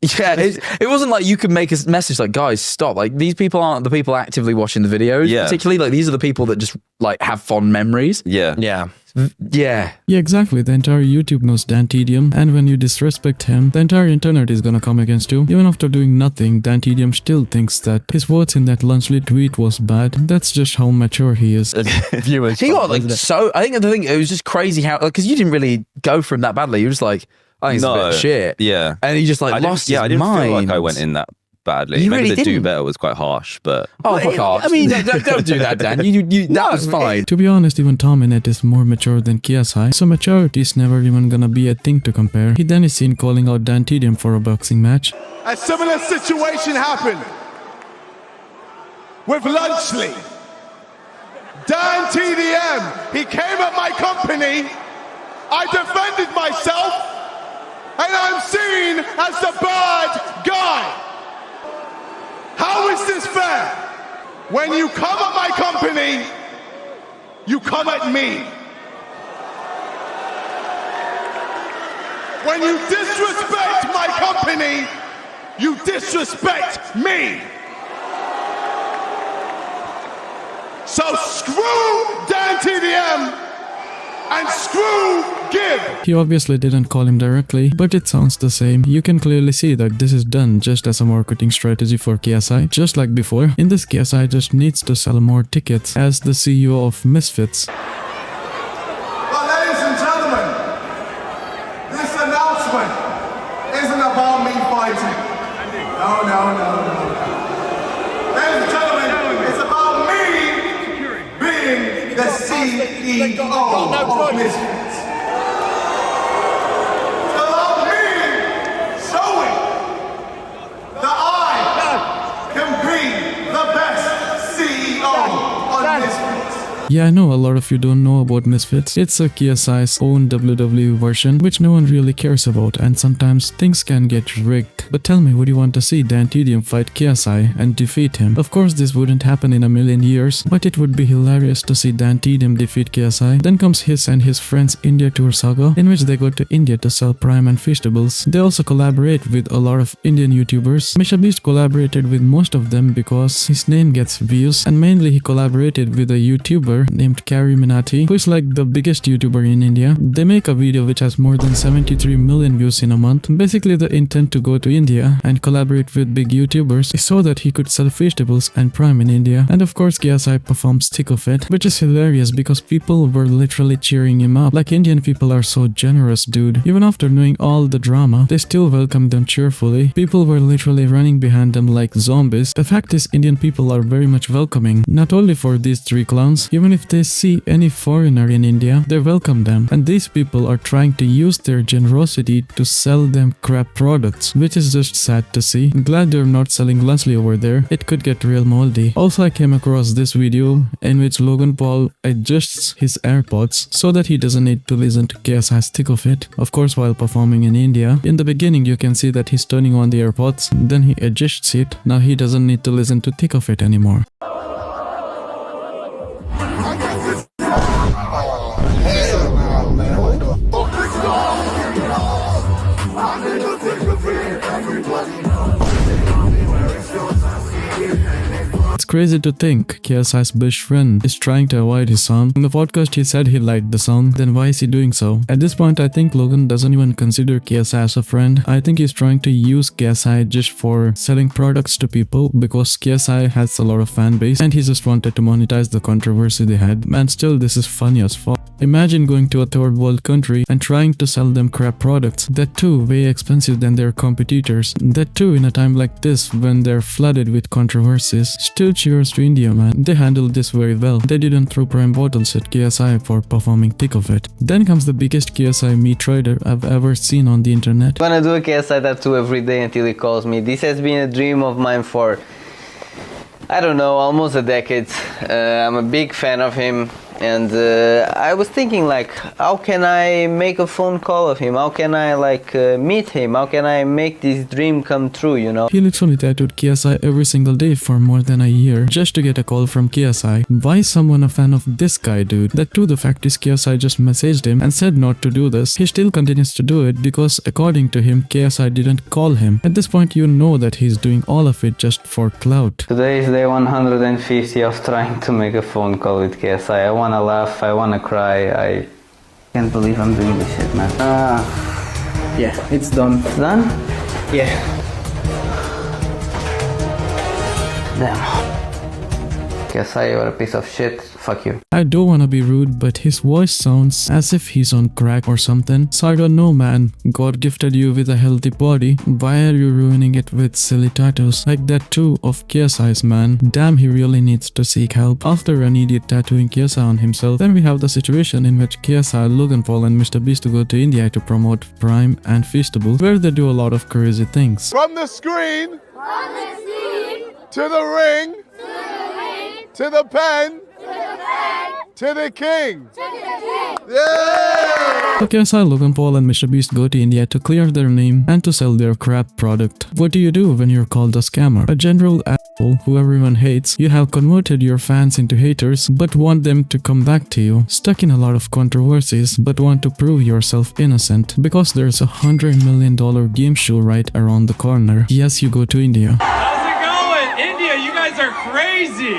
Yeah, it wasn't like you could make a message like, guys, stop. Like these people aren't the people actively watching the videos. Yeah. Particularly like these are the people that just like have fond memories. Yeah. Yeah, exactly. The entire YouTube knows DanTDM, and when you disrespect him, the entire internet is gonna come against you. Even after doing nothing, DanTDM still thinks that his words in that Lunchables tweet was bad. That's just how mature he is. Viewers, he got like so. I think the thing it was just crazy how because you didn't really go for him that badly. You were just like, I think it's a bit of shit. Yeah, and he just like lost his I didn't mind. feel like I went in that badly. He Maybe really the do didn't. better was quite harsh, but Oh, fuck off. I mean, don't do that, Dan. That was fine. To be honest, even Tom Innit is more mature than KSI, so maturity is never even gonna be a thing to compare. He then is seen calling out DanTDM for a boxing match. A similar situation happened with Lunchley. DanTDM, he came at my company, I defended myself, and I'm seen as the bad guy. How is this fair? When you come at my company, you come at me. When you disrespect my company, you disrespect me. So screw DanTDM and screw Gib. He obviously didn't call him directly, but it sounds the same. You can clearly see that this is done just as a marketing strategy for KSI. Just like before, in this KSI just needs to sell more tickets as the CEO of Misfits. But ladies and gentlemen, this announcement isn't about me fighting. No. Ladies and gentlemen, it's about me being the CEO of Misfits. It's about me showing that I can be the best CEO on Misfits. Yeah, I know a lot of you don't know about Misfits. It's a KSI's own WWE version, which no one really cares about, and sometimes things can get rigged. But tell me, would you want to see DanTDM fight KSI and defeat him? Of course, this wouldn't happen in a million years, but it would be hilarious to see DanTDM defeat KSI. Then comes his and his friends' India tour saga, in which they go to India to sell Prime and Feastables. They also collaborate with a lot of Indian YouTubers. mrbeast collaborated with most of them because his name gets views, and mainly he collaborated with a YouTuber named Carrie Minati, who is like the biggest YouTuber in India. They make a video which has more than 73 million views in a month. Basically, the intent to go to India and collaborate with big YouTubers is so that he could sell Feastables and Prime in India. And of course, KSI performs Thick of It, which is hilarious because people were literally cheering him up. Like, Indian people are so generous, dude. Even after knowing all the drama, they still welcomed them cheerfully. People were literally running behind them like zombies. The fact is, Indian people are very much welcoming, not only for these three clowns. Even if they see any foreigner in India, they welcome them, and these people are trying to use their generosity to sell them crap products, which is just sad to see. I'm glad they're not selling Lunchables over there. It could get real moldy. Also, I came across this video in which Logan Paul adjusts his AirPods so that he doesn't need to listen to KSI's Thick of It. Of course, while performing in India, in the beginning you can see that he's turning on the AirPods, then he adjusts it. Now he doesn't need to listen to Thick of It anymore. It's crazy to think KSI's best friend is trying to avoid his song. In the podcast he said he liked the song, then why is he doing so? At this point I think Logan doesn't even consider KSI as a friend. I think he's trying to use KSI just for selling products to people because KSI has a lot of fan base and he just wanted to monetize the controversy they had. And still, this is funny as fuck. Imagine going to a third world country and trying to sell them crap products, that too way expensive than their competitors, that too in a time like this when they're flooded with controversies. Still cheers to India, man. They handled this very well. They didn't throw Prime bottles at KSI for performing Thick of It. Then comes the biggest KSI meat trader I've ever seen on the internet. I'm gonna do a KSI tattoo every day until he calls me. This has been a dream of mine for, I don't know, almost a decade. I'm a big fan of him. And I was thinking, like, how can I make a phone call of him? How can I, like, meet him? How can I make this dream come true, you know? He literally tattooed KSI every single day for more than a year just to get a call from KSI. Why is someone a fan of this guy, dude? That too, the fact is KSI just messaged him and said not to do this. He still continues to do it because according to him, KSI didn't call him. At this point, you know that he's doing all of it just for clout. Today is day 150 of trying to make a phone call with KSI. I wanna laugh, I wanna cry, I can't believe I'm doing this shit, man. Yeah, it's done. It's done? Yeah. Damn. KSI, you're a piece of shit. Fuck you. I don't wanna be rude, but his voice sounds as if he's on crack or something. Saga, no man. God gifted you with a healthy body. Why are you ruining it with silly tattoos? Like that too of KSI's, man. Damn, he really needs to seek help. After an idiot tattooing KSI on himself, then we have the situation in which KSI, Logan Paul and MrBeast go to India to promote Prime and Feastables, where they do a lot of crazy things. From the screen, to the ring, to the pen, to the king. Yeah! So KSI, Logan Paul and MrBeast go to India to clear their name and to sell their crap product. What do you do when you're called a scammer? A general asshole who everyone hates. You have converted your fans into haters but want them to come back to you. Stuck in a lot of controversies but want to prove yourself innocent because there's $100 million game show right around the corner. Yes, you go to India. How's it going? India, you guys are crazy.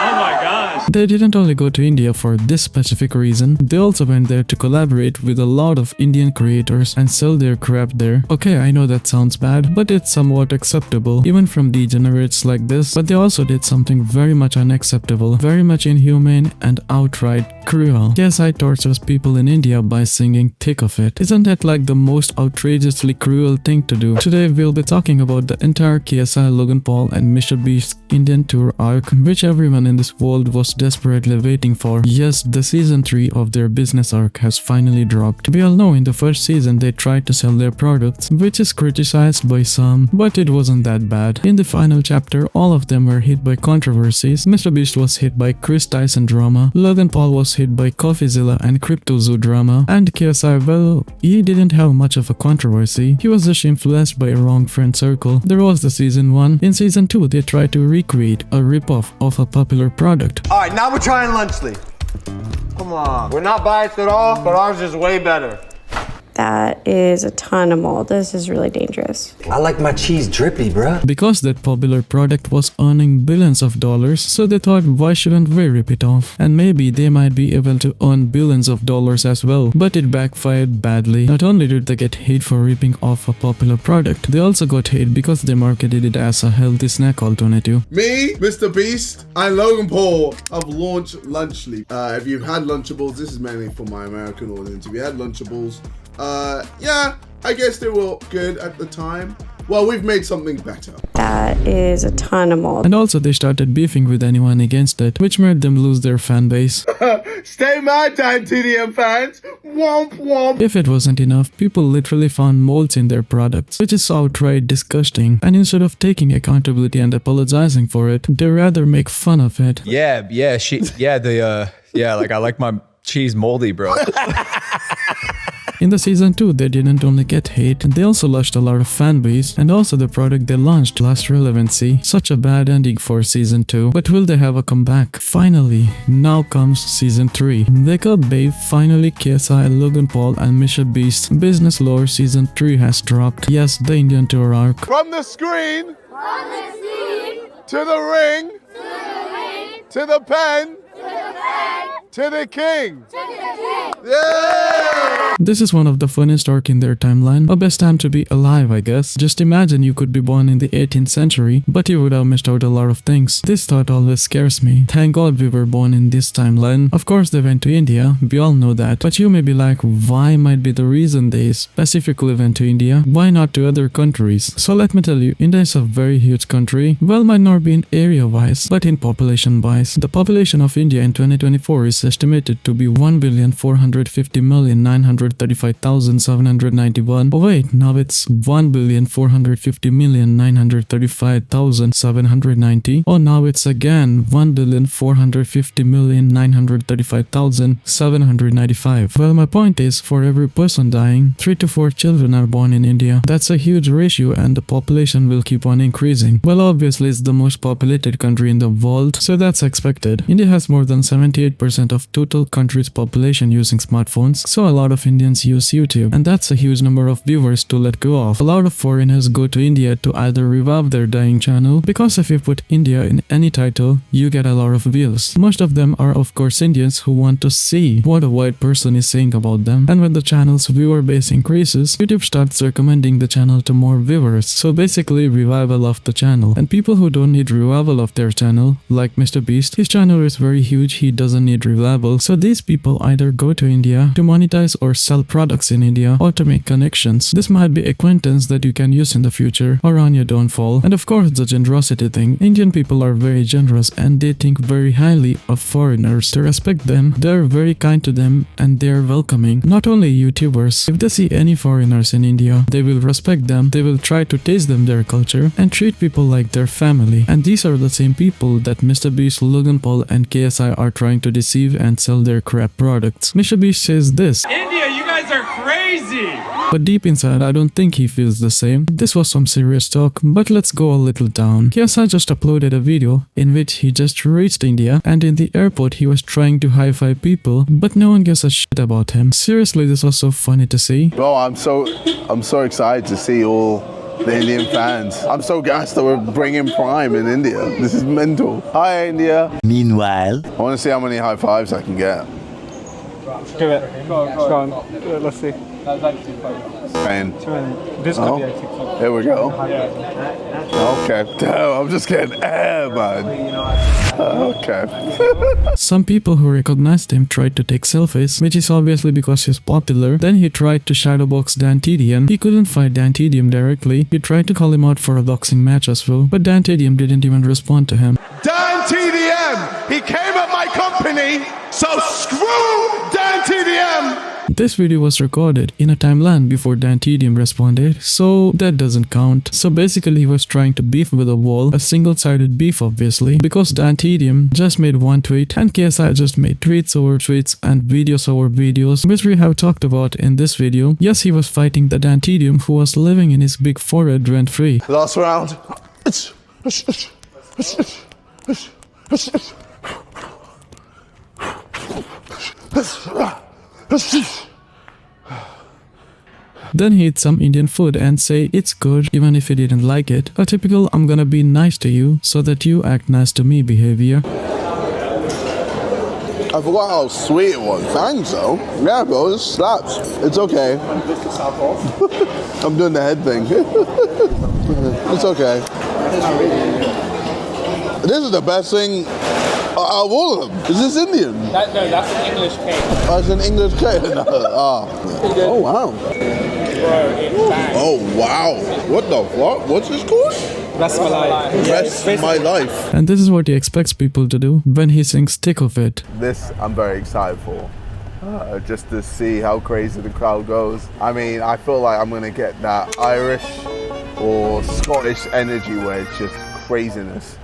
Oh my gosh. They didn't only go to India for this specific reason, they also went there to collaborate with a lot of Indian creators and sell their crap there. Okay, I know that sounds bad, but it's somewhat acceptable, even from degenerates like this, but they also did something very much unacceptable, very much inhumane and outright cruel. KSI tortures people in India by singing Thick of It. Isn't that like the most outrageously cruel thing to do? Today we'll be talking about the entire KSI, Logan Paul and MrBeast's Indian tour arc, which everyone in this world was desperately waiting for. Yes, the season 3 of their business arc has finally dropped. We all know in the first season they tried to sell their products, which is criticized by some, but it wasn't that bad. In the final chapter, all of them were hit by controversies. MrBeast was hit by Chris Tyson drama, Logan Paul was hit by CoffeeZilla and CryptoZoo drama, and KSI, well, he didn't have much of a controversy. He was just influenced by a wrong friend circle. There was the season 1. In season 2, they tried to recreate a ripoff of a popular product. Alright, now we're trying Lunchly. Come on. We're not biased at all, but ours is way better. That is a ton of mold. This is really dangerous. I like my cheese drippy, bruh. Because that popular product was earning billions of dollars, so they thought, why shouldn't we rip it off? And maybe they might be able to earn billions of dollars as well. But it backfired badly. Not only did they get hate for ripping off a popular product, they also got hate because they marketed it as a healthy snack alternative. Me, MrBeast, and Logan Paul have launched Lunchly. If you've had Lunchables, this is mainly for my American audience. If you had Lunchables, yeah, I guess they were good at the time. Well, we've made something better. That is a ton of mold. And also they started beefing with anyone against it, which made them lose their fan base. Stay mad, DanTDM fans. Womp womp. If it wasn't enough, people literally found molds in their products, which is outright disgusting. And instead of taking accountability and apologizing for it, they rather make fun of it. Yeah, like I like my cheese moldy, bro. In the season 2, they didn't only get hate, they also lost a lot of fan base, and also the product they launched lost relevancy. Such a bad ending for season 2, but will they have a comeback? Finally, now comes season 3. Wake up babe, finally KSI, Logan Paul and MrBeast Business Lore season 3 has dropped. Yes, the Indian tour arc. From the screen, to the ring, to the pen, to the king. Yeah! This is one of the funniest arc in their timeline. A best time to be alive, I guess. Just imagine you could be born in the 18th century, but you would have missed out a lot of things. This thought always scares me. Thank God we were born in this timeline. Of course they went to India, we all know that. But you may be like, why might be the reason they specifically went to India? Why not to other countries? So let me tell you, India is a very huge country. Well, might not be in area-wise, but in population-wise. The population of India in 2024 is estimated to be 1,450,935,791. Oh wait, now it's 1,450,935,790. Oh, now it's again 1,450,935,795. Well, my point is, for every person dying, 3 to 4 children are born in India. That's a huge ratio and the population will keep on increasing. Well, obviously it's the most populated country in the world, so that's expected. India has more than 78% 50% of total country's population using smartphones, so a lot of Indians use YouTube, and that's a huge number of viewers to let go of. A lot of foreigners go to India to either revive their dying channel, because if you put India in any title, you get a lot of views. Most of them are of course Indians who want to see what a white person is saying about them, and when the channel's viewer base increases, YouTube starts recommending the channel to more viewers, so basically revival of the channel. And people who don't need revival of their channel, like mrbeast, his channel is very huge, he doesn't need revival, so these people either go to India to monetize or sell products in India or to make connections. This might be acquaintance that you can use in the future or on your downfall. And of course the generosity thing. Indian people are very generous and they think very highly of foreigners. To respect them, they're very kind to them and they're welcoming. Not only YouTubers, if they see any foreigners in India, they will respect them, they will try to taste them their culture and treat people like their family. And these are the same people that mrbeast, Logan Paul and KSI are trying to deceive and sell their crap products. mrbeast says this: India, you guys are crazy! But deep inside, I don't think he feels the same. This was some serious talk, but let's go a little down. KSI just uploaded a video in which he just reached India and in the airport he was trying to high-five people, but no one gives a shit about him. Seriously, this was so funny to see. Bro, I'm so excited to see all the Indian fans. I'm so gassed that we're bringing Prime in India. This is mental. Hi, India. Meanwhile, I want to see how many high fives I can get. Do it. Go on. Do it. Let's see. Pain. This could be a TikTok. Here we go. Okay. Damn, I'm just getting air, man. Okay. Some people who recognized him tried to take selfies, which is obviously because he's popular. Then he tried to shadowbox DanTDM. He couldn't fight DanTDM directly. He tried to call him out for a boxing match as well, but DanTDM didn't even respond to him. DanTDM! He came at my company, so screw DanTDM! This video was recorded in a timeline before DanTDM responded, so that doesn't count. So basically he was trying to beef with a wall, a single-sided beef obviously, because DanTDM just made one tweet and KSI just made tweets over tweets and videos over videos, which we have talked about in this video. Yes, he was fighting the DanTDM who was living in his big forehead rent-free. Last round. Then he eat some Indian food and say it's good even if he didn't like it. A typical I'm gonna be nice to you so that you act nice to me behavior. I forgot how sweet it was. Thanks though. Yeah bro, this slaps. It's okay. I'm doing the head thing. It's okay. This is the best thing out of all of them. Is this Indian? No, that's an English cake. Oh, it's an English cake? Oh wow. Oh wow. What the fuck? What's this called? Rest my life. Rest my life. And this is what he expects people to do when he sings Stick of It. This I'm very excited for. Just to see how crazy the crowd goes. I mean, I feel like I'm gonna get that Irish or Scottish energy where it's just craziness.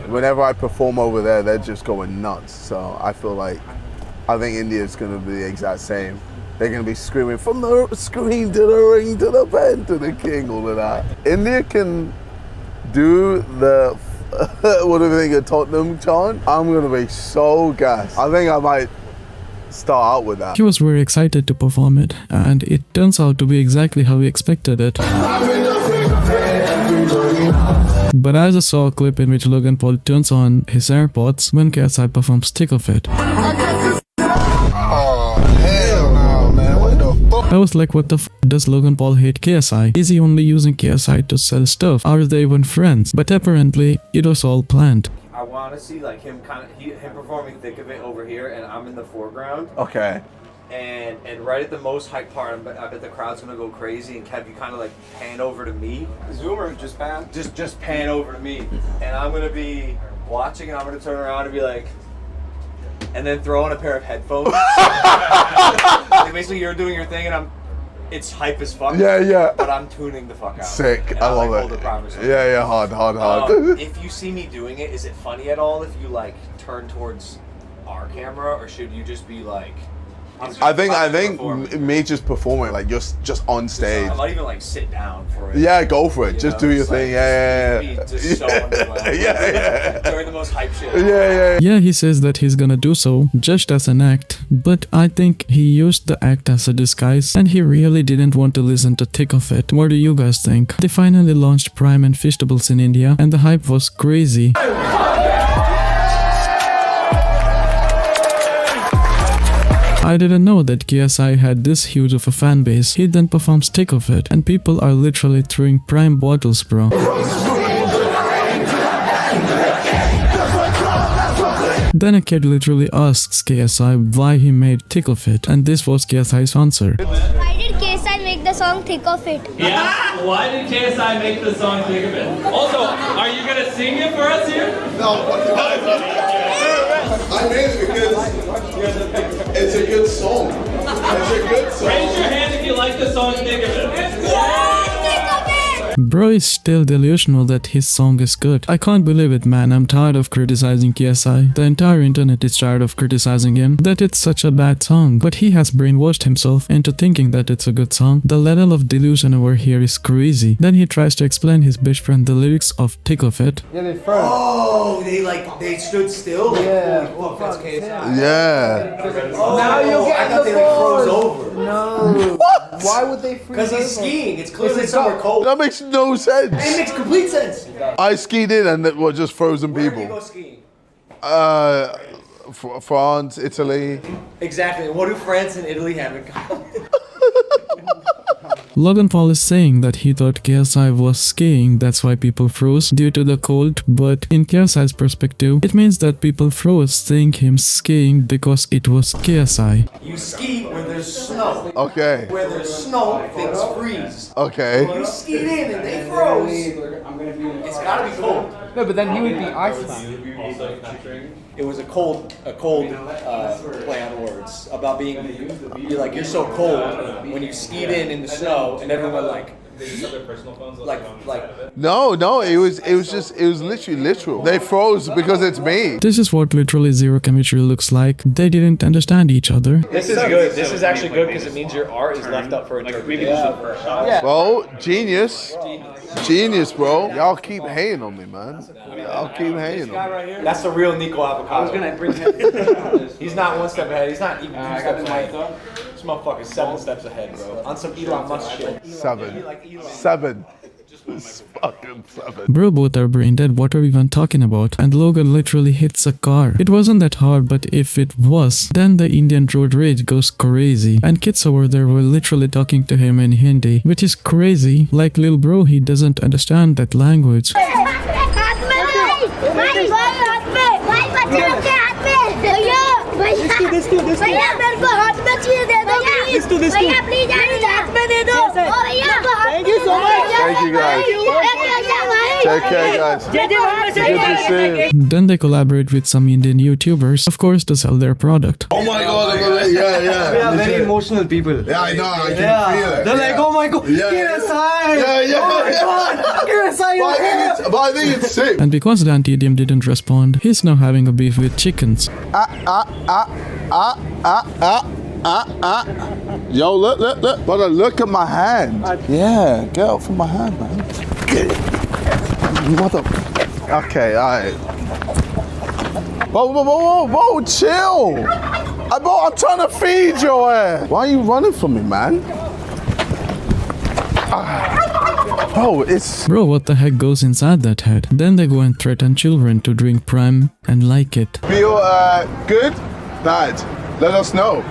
Whenever I perform over there, they're just going nuts. So I think India's gonna be the exact same. They're gonna be screaming from the screen to the ring to the pen to the king, all of that. India can do the what do you think of Tottenham chant? I'm gonna be so gassed. I think I might start out with that. He was very excited to perform it, and it turns out to be exactly how he expected it. But I just saw a clip in which Logan Paul turns on his AirPods when KSI performs Stick of It. I was like, what the f does Logan Paul hate KSI? Is he only using KSI to sell stuff? Are they even friends? But apparently, it was all planned. I want to see like him performing Thick of It over here, and I'm in the foreground. Okay. And right at the most hype part, I bet the crowd's gonna go crazy, and Kev, you kind of like pan over to me. Zoomer, just pan. Just pan over to me, and I'm gonna be watching, and I'm gonna turn around and be like, and then throw on a pair of headphones. Like basically, you're doing your thing, and it's hype as fuck. Yeah. But I'm tuning the fuck out. Sick. I love it. Yeah, hard. If you see me doing it, is it funny at all if you like turn towards our camera, or should you just be like I think me just performing, like just on stage. I might even like sit down for it. Yeah, go for it. Just do your thing. Yeah. Just so underwhelmed. Yeah. During the most hype shit. Yeah, he says that he's gonna do so, just as an act, but I think he used the act as a disguise, and he really didn't want to listen to thick of it. What do you guys think? They finally launched Prime and Feastables in India, and the hype was crazy. I didn't know that KSI had this huge of a fan base. He then performs Stick of It, and people are literally throwing Prime bottles, bro. Then a kid literally asks KSI why he made Thick of It, and this was KSI's answer. Why did KSI make the song Thick of It? Yeah, why did KSI make the song Thick of It? Also, are you gonna sing it for us here? No, I made it because it's a good song. It's a good song. Raise your hand if you like the song Thick of It. Bro is still delusional that his song is good. I can't believe it, man. I'm tired of criticizing KSI. The entire internet is tired of criticizing him, that it's such a bad song. But he has brainwashed himself into thinking that it's a good song. The level of delusion over here is crazy. Then he tries to explain his best friend the lyrics of Thick of It. Yeah, they froze. Oh, they stood still? Yeah. Fuck, that's KSI. Yeah. Oh, now you'll get I thought they like froze over. No. What? Why would they freeze? Because he's skiing. It's clearly somewhere cold. That makes no sense. It makes complete sense. I skied in and it was just frozen Where people. do you go skiing? France, Italy. Exactly. What do France and Italy have in common? Logan Paul is saying that he thought KSI was skiing, that's why people froze due to the cold, but in KSI's perspective, it means that people froze seeing him skiing because it was KSI. You ski where there's snow. Okay. Where there's snow, things freeze. Okay. You skied in and they froze. It's gotta be cold. No, but then he would be Iceland. It was a cold play on words about you're so cold when you skied in the snow and everyone like No, it was literally literal. They froze because it's me. This is what literally zero chemistry looks like. They didn't understand each other. This is good. This is actually good because it means your art is left up for interpretation. Yeah. Bro, genius. Genius, bro. Y'all keep hating on me, man. Y'all keep hating on me. That's the real Nico Avocado. I was gonna bring him. He's not one step ahead. He's not even 2 steps ahead. This motherfucker's 7 steps ahead, bro. On some Elon Musk shit. 7. It's fucking 7. Bro, both are brain dead. What are we even talking about? And Logan literally hits a car. It wasn't that hard, but if it was, then the Indian road rage goes crazy. And kids over there were literally talking to him in Hindi, which is crazy. Like lil bro, he doesn't understand that language. Thank you so much. Thank you guys. Take care, guys. Good to see you. Then they collaborate with some Indian YouTubers, of course, to sell their product. Oh my god, yeah. We are very emotional people. Yeah, I know, I can feel it. They're like, oh my god, KSI! Yeah. Oh my god, KSI! But I think it's sick. And because DanTDM didn't respond, he's now having a beef with chickens. Yo, look. Brother, look at my hand. Yeah, get up from my hand, man. What the? Okay, alright. Whoa, chill. I'm trying to feed your ass. Why are you running from me, man? Bro, what the heck goes inside that head? Then they go and threaten children to drink Prime and like it. Feel good? Bad? Let us know.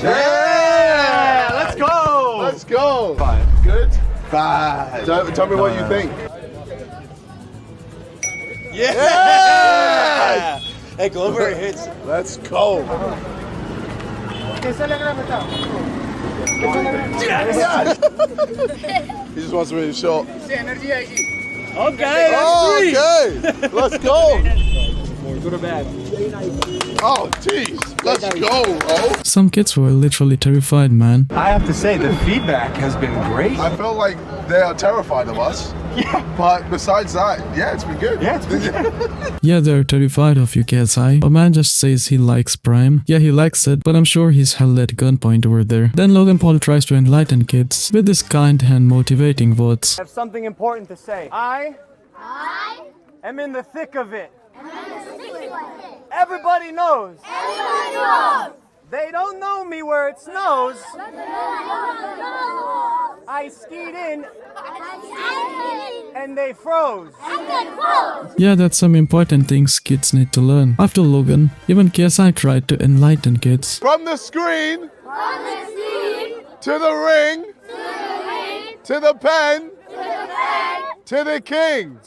Yeah! Let's go! Let's go! Good? Bad. Tell me what you think. Yeah! Hey, Glover hits. Let's go. He just wants to be short. Okay, okay. Let's go. Good or bad? Oh, jeez. Let's go, bro. Some kids were literally terrified, man. I have to say, the feedback has been great. I feel like they are terrified of us. But besides that, yeah, it's been good. Yeah, it's been good. Yeah, they're terrified of you, KSI. A man just says he likes Prime. Yeah, he likes it, but I'm sure he's held at gunpoint over there. Then Logan Paul tries to enlighten kids with his kind and motivating words. I have something important to say. I am in the thick of it. Everybody knows. They don't know me where it snows. I skied in and they froze. Yeah, that's some important things kids need to learn. After Logan, even KSI tried to enlighten kids. From the screen to the ring to the pen to the king.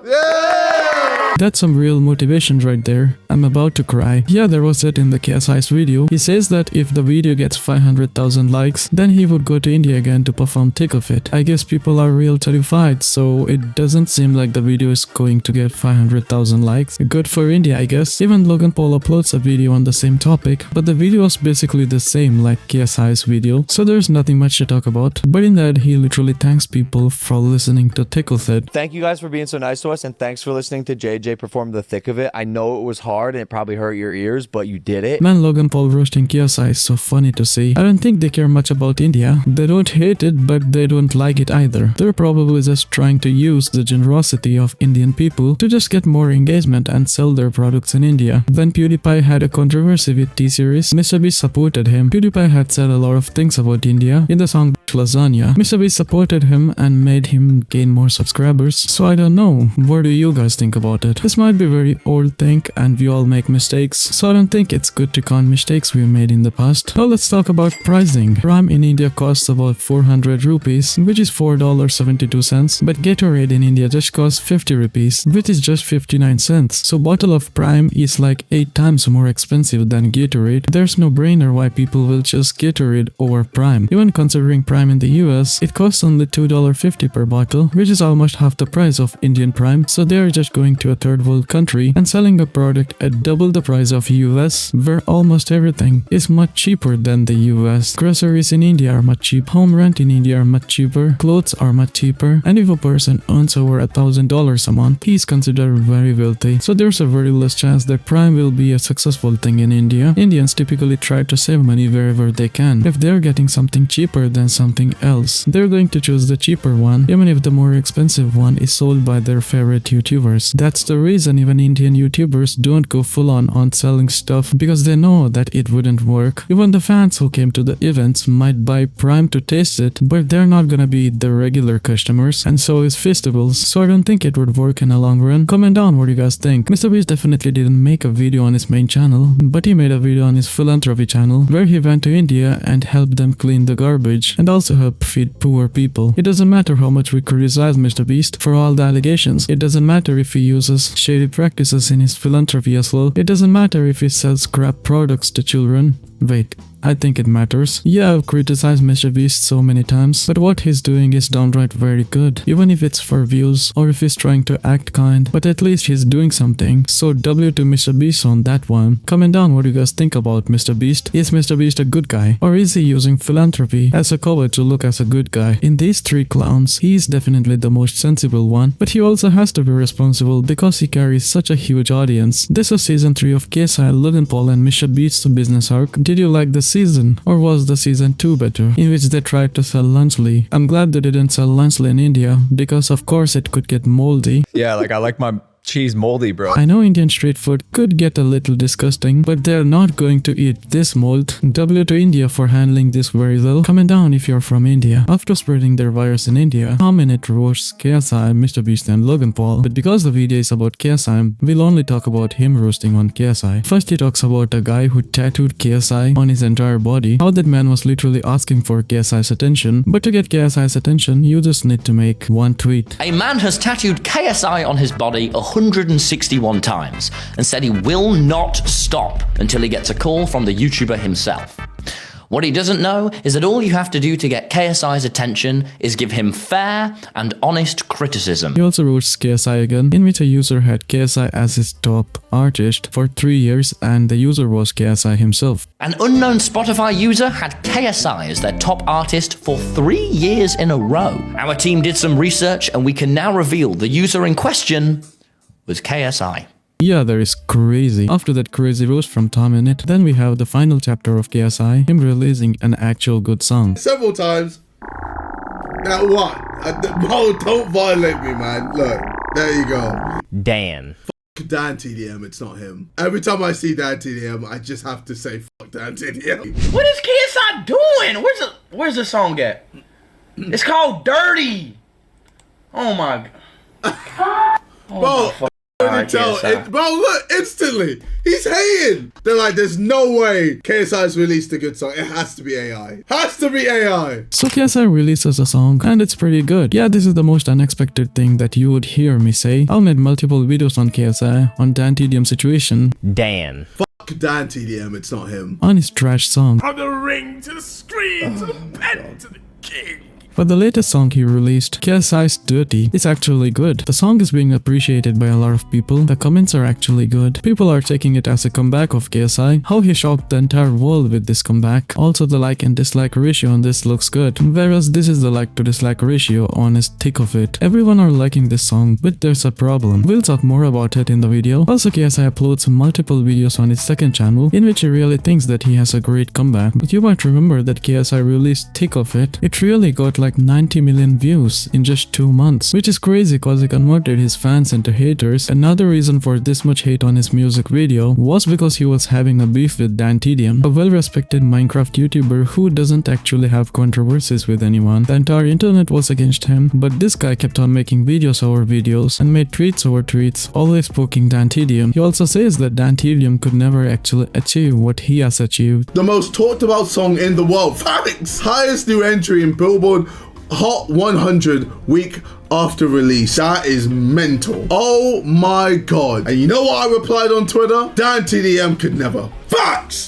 Yeah! That's some real motivation right there. I'm about to cry. Yeah, there was it in the KSI's video. He says that if the video gets 500,000 likes, then he would go to India again to perform Thick of It. I guess people are real terrified, so it doesn't seem like the video is going to get 500,000 likes. Good for India, I guess. Even Logan Paul uploads a video on the same topic, but the video is basically the same like KSI's video, so there's nothing much to talk about. But in that, he literally thanks people for listening to Thick of It. Thank you guys for being so nice to us, and thanks for listening to JJ perform The Thick of It. I know it was hard and it probably hurt your ears, but you did it. Man, Logan Paul roasting KSI is so funny to see. I don't think they care much about India. They don't hate it, but they don't like it either. They're probably just trying to use the generosity of Indian people to just get more engagement and sell their products in India. When PewDiePie had a controversy with T-Series, MrBeast supported him. PewDiePie had said a lot of things about India in the song Lasagna. MrBeast supported him and made him gain more subscribers. So I don't know. What do you guys think about it? This might be very old thing and we all make mistakes, so I don't think it's good to count mistakes we made in the past. Now let's talk about pricing. Prime in India costs about 400 rupees, which is $4.72, but Gatorade in India just costs 50 rupees, which is just 59 cents. So bottle of Prime is like 8 times more expensive than Gatorade. There's no brainer why people will choose Gatorade over Prime. Even considering Prime in the US, it costs only $2.50 per bottle, which is almost half the price of Indian Prime, so they are just going to a third world country and selling a product at double the price of US, where almost everything is much cheaper than the US. Groceries in India are much cheap, home rent in India are much cheaper, clothes are much cheaper, and if a person earns over $1,000 a month, he is considered very wealthy. So there's a very less chance that Prime will be a successful thing in India. Indians typically try to save money wherever they can. If they're getting something cheaper than something else, they're going to choose the cheaper one, even if the more expensive one is sold by their favorite YouTubers. That's the reason even Indian YouTubers don't go full on selling stuff, because they know that it wouldn't work. Even the fans who came to the events might buy Prime to taste it, but they're not gonna be the regular customers, and so is Feastables, so I don't think it would work in a long run. Comment down what you guys think. MrBeast definitely didn't make a video on his main channel, but he made a video on his philanthropy channel where he went to India and helped them clean the garbage and also help feed poor people. It doesn't matter how much we criticize MrBeast for all the allegations. It doesn't matter if he uses shady practices in his philanthropy as well. It doesn't matter if he sells crap products to children. Wait, I think it matters. Yeah, I've criticized MrBeast so many times, but what he's doing is downright very good. Even if it's for views or if he's trying to act kind, but at least he's doing something. So W to MrBeast on that one. Comment down what you guys think about MrBeast. Is MrBeast a good guy? Or is he using philanthropy as a cover to look as a good guy? In these three clowns, he is definitely the most sensible one, but he also has to be responsible because he carries such a huge audience. This is season 3 of KSI, Logan Paul and MrBeast's business arc. Did you like this season, or was the season 2 better, in which they tried to sell Lunchables? I'm glad they didn't sell Lunchables in India, because of course it could get moldy. Yeah, like I like my cheese moldy, bro. I know Indian street food could get a little disgusting, but they're not going to eat this mold. W to India for handling this very well. Comment down if you're from India. After spreading their virus in India, It roasts KSI, MrBeast and Logan Paul, but because the video is about KSI, we'll only talk about him roasting on KSI. First he talks about a guy who tattooed KSI on his entire body, how that man was literally asking for KSI's attention, but to get KSI's attention, you just need to make one tweet. A man has tattooed KSI on his body 161 times and said he will not stop until he gets a call from the YouTuber himself. What he doesn't know is that all you have to do to get KSI's attention is give him fair and honest criticism. He also roasts KSI again, in which a user had KSI as his top artist for 3 years and the user was KSI himself. An unknown Spotify user had KSI as their top artist for 3 years in a row. Our team did some research and we can now reveal the user in question was KSI. Yeah, that is crazy. After that crazy roast from Tom in it, then we have the final chapter of KSI, him releasing an actual good song. Several times. Now what? Bro, don't violate me, man. Look, there you go. Dan. Fuck DanTDM, it's not him. Every time I see DanTDM, I just have to say fuck DanTDM. What is KSI doing? Where's the song at? It's called Dirty. Oh my god. Bro, bro, look, instantly, he's hating. They're like, there's no way KSI's released a good song. It has to be AI. Has to be AI. So KSI releases a song and it's pretty good. Yeah, this is the most unexpected thing that you would hear me say. I've made multiple videos on KSI, on DanTDM situation. Dan. Fuck DanTDM, it's not him. On his trash song. From the ring to the screen to the pen to the king. For the latest song he released, KSI's Dirty, is actually good. The song is being appreciated by a lot of people. The comments are actually good. People are taking it as a comeback of KSI. How he shocked the entire world with this comeback. Also the like and dislike ratio on this looks good. Whereas this is the like to dislike ratio on his thick of it. Everyone are liking this song, but there's a problem. We'll talk more about it in the video. Also KSI uploads multiple videos on his second channel in which he really thinks that he has a great comeback. But you might remember that KSI released thick of it. It really got like 90 million views in just 2 months, which is crazy cause he converted his fans into haters. Another reason for this much hate on his music video was because he was having a beef with DanTDM, a well-respected Minecraft YouTuber who doesn't actually have controversies with anyone. The entire internet was against him, but this guy kept on making videos over videos and made tweets over tweets, always poking DanTDM. He also says that DanTDM could never actually achieve what he has achieved. The most talked about song in the world. Thanks! Highest new entry in Billboard Hot 100 week after release. That is mental. Oh my god. And you know what I replied on Twitter? DanTDM could never. Facts!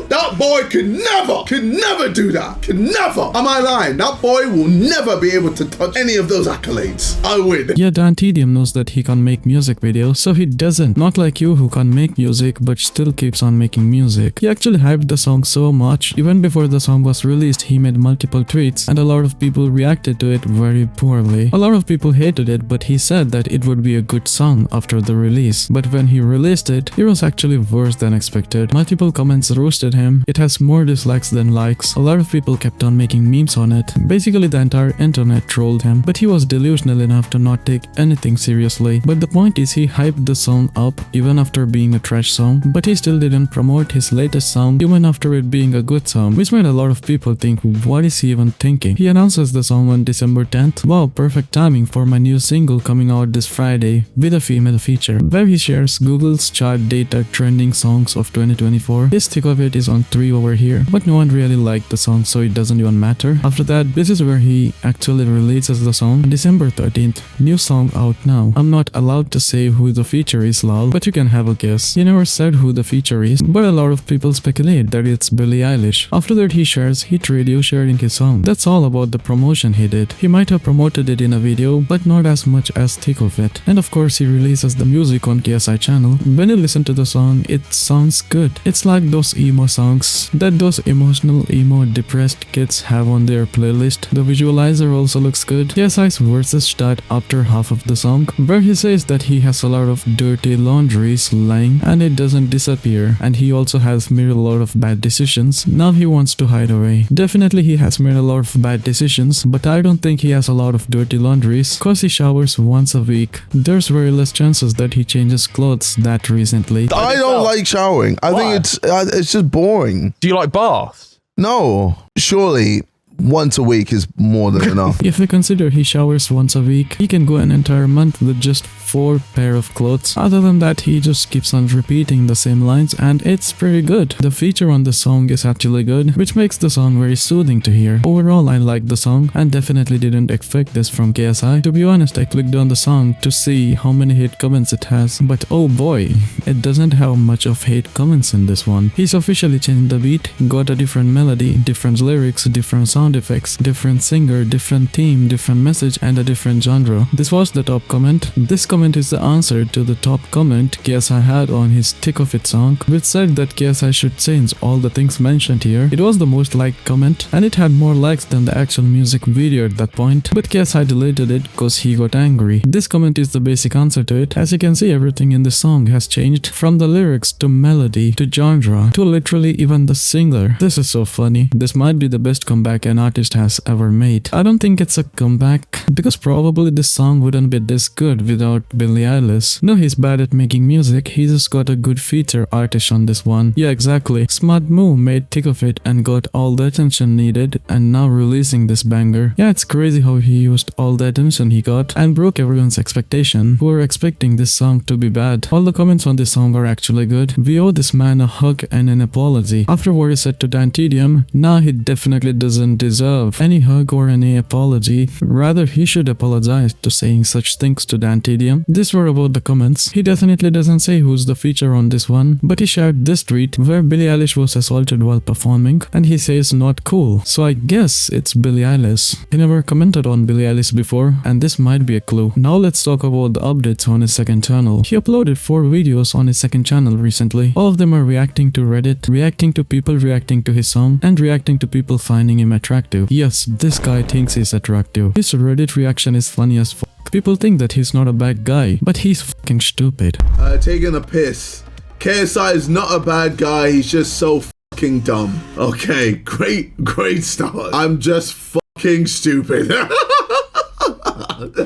That boy could never do that. Could never. Am I lying? That boy will never be able to touch any of those accolades. I win. Yeah, DanTDM knows that he can't make music videos, so he doesn't. Not like you who can't make music but still keeps on making music. He actually hyped the song so much. Even before the song was released, he made multiple tweets and a lot of people reacted to it very poorly. A lot of people hated it, but he said that it would be a good song after the release. But when he released it, it was actually worse than expected. Multiple comments roasted him. It has more dislikes than likes. A lot of people kept on making memes on it. Basically the entire internet trolled him, but he was delusional enough to not take anything seriously. But the point is he hyped the song up even after being a trash song, but he still didn't promote his latest song even after it being a good song, which made a lot of people think, what is he even thinking? He announces the song on December 10th. Wow, perfect timing for my new single coming out this Friday with a female feature, where he shares Google's chart data trending songs of 2024. His thick of it is on 3 over here, but no one really liked the song, so it doesn't even matter. After that, this is where he actually releases the song on December 13th. New song out now. I'm not allowed to say who the feature is, lol, but you can have a guess. He never said who the feature is, but a lot of people speculate that it's Billie Eilish. After that, he shares Hit Radio sharing his song. That's all about the promotion he did. He might have promoted it in a video, but not as much as thick of it. And of course, he releases the music on KSI channel. When you listen to the song, it sounds good. It's like those emo songs that those emotional, emo, depressed kids have on their playlist. The visualizer also looks good. KSI's verses start after half of the song, where he says that he has a lot of dirty laundries lying and it doesn't disappear, and he also has made a lot of bad decisions. Now he wants to hide away. Definitely he has made a lot of bad decisions, but I don't think he has a lot of dirty laundries cause he showers once a week. There's very less chances that he changes clothes that recently. I don't like showering. I think it's just boring. Do you like baths? No. Surely once a week is more than enough. If we consider he showers once a week, he can go an entire month with just 4 pair of clothes. Other than that, he just keeps on repeating the same lines and it's pretty good. The feature on the song is actually good, which makes the song very soothing to hear. Overall, I like the song and definitely didn't expect this from KSI. To be honest, I clicked on the song to see how many hate comments it has, but oh boy, it doesn't have much of hate comments in this one. He's officially changed the beat, got a different melody, different lyrics, different sound effects, different singer, different theme, different message, and a different genre. This was the top comment. This comment is the answer to the top comment KSI had on his Thick of It song, which said that KSI should change all the things mentioned here. It was the most liked comment and it had more likes than the actual music video at that point, but KSI deleted it because he got angry. This comment is the basic answer to it. As you can see, everything in the song has changed, from the lyrics to melody to genre to literally even the singer. This is so funny. This might be the best comeback an artist has ever made. I don't think it's a comeback because probably this song wouldn't be this good without Billie Eilish. No, he's bad at making music, he just got a good feature artist on this one. Yeah, exactly. Smart move, made Thick of It and got all the attention needed and now releasing this banger. Yeah, it's crazy how he used all the attention he got and broke everyone's expectation who were expecting this song to be bad. All the comments on this song are actually good. We owe this man a hug and an apology. After what he said to DanTDM, nah, he definitely doesn't deserve any hug or any apology. Rather, he should apologize to saying such things to DanTDM. This were about the comments. He definitely doesn't say who's the feature on this one, but he shared this tweet where Billie Eilish was assaulted while performing and he says not cool. So I guess it's Billie Eilish. He never commented on Billie Eilish before and this might be a clue. Now let's talk about the updates on his second channel. He uploaded 4 videos on his second channel recently. All of them are reacting to Reddit, reacting to people reacting to his song, and reacting to people finding him attractive. Yes, this guy thinks he's attractive. His Reddit reaction is funny as fuck. People think that he's not a bad guy, but he's fucking stupid. Taking a piss. KSI is not a bad guy, he's just so fucking dumb. Okay, great start. I'm just fucking stupid.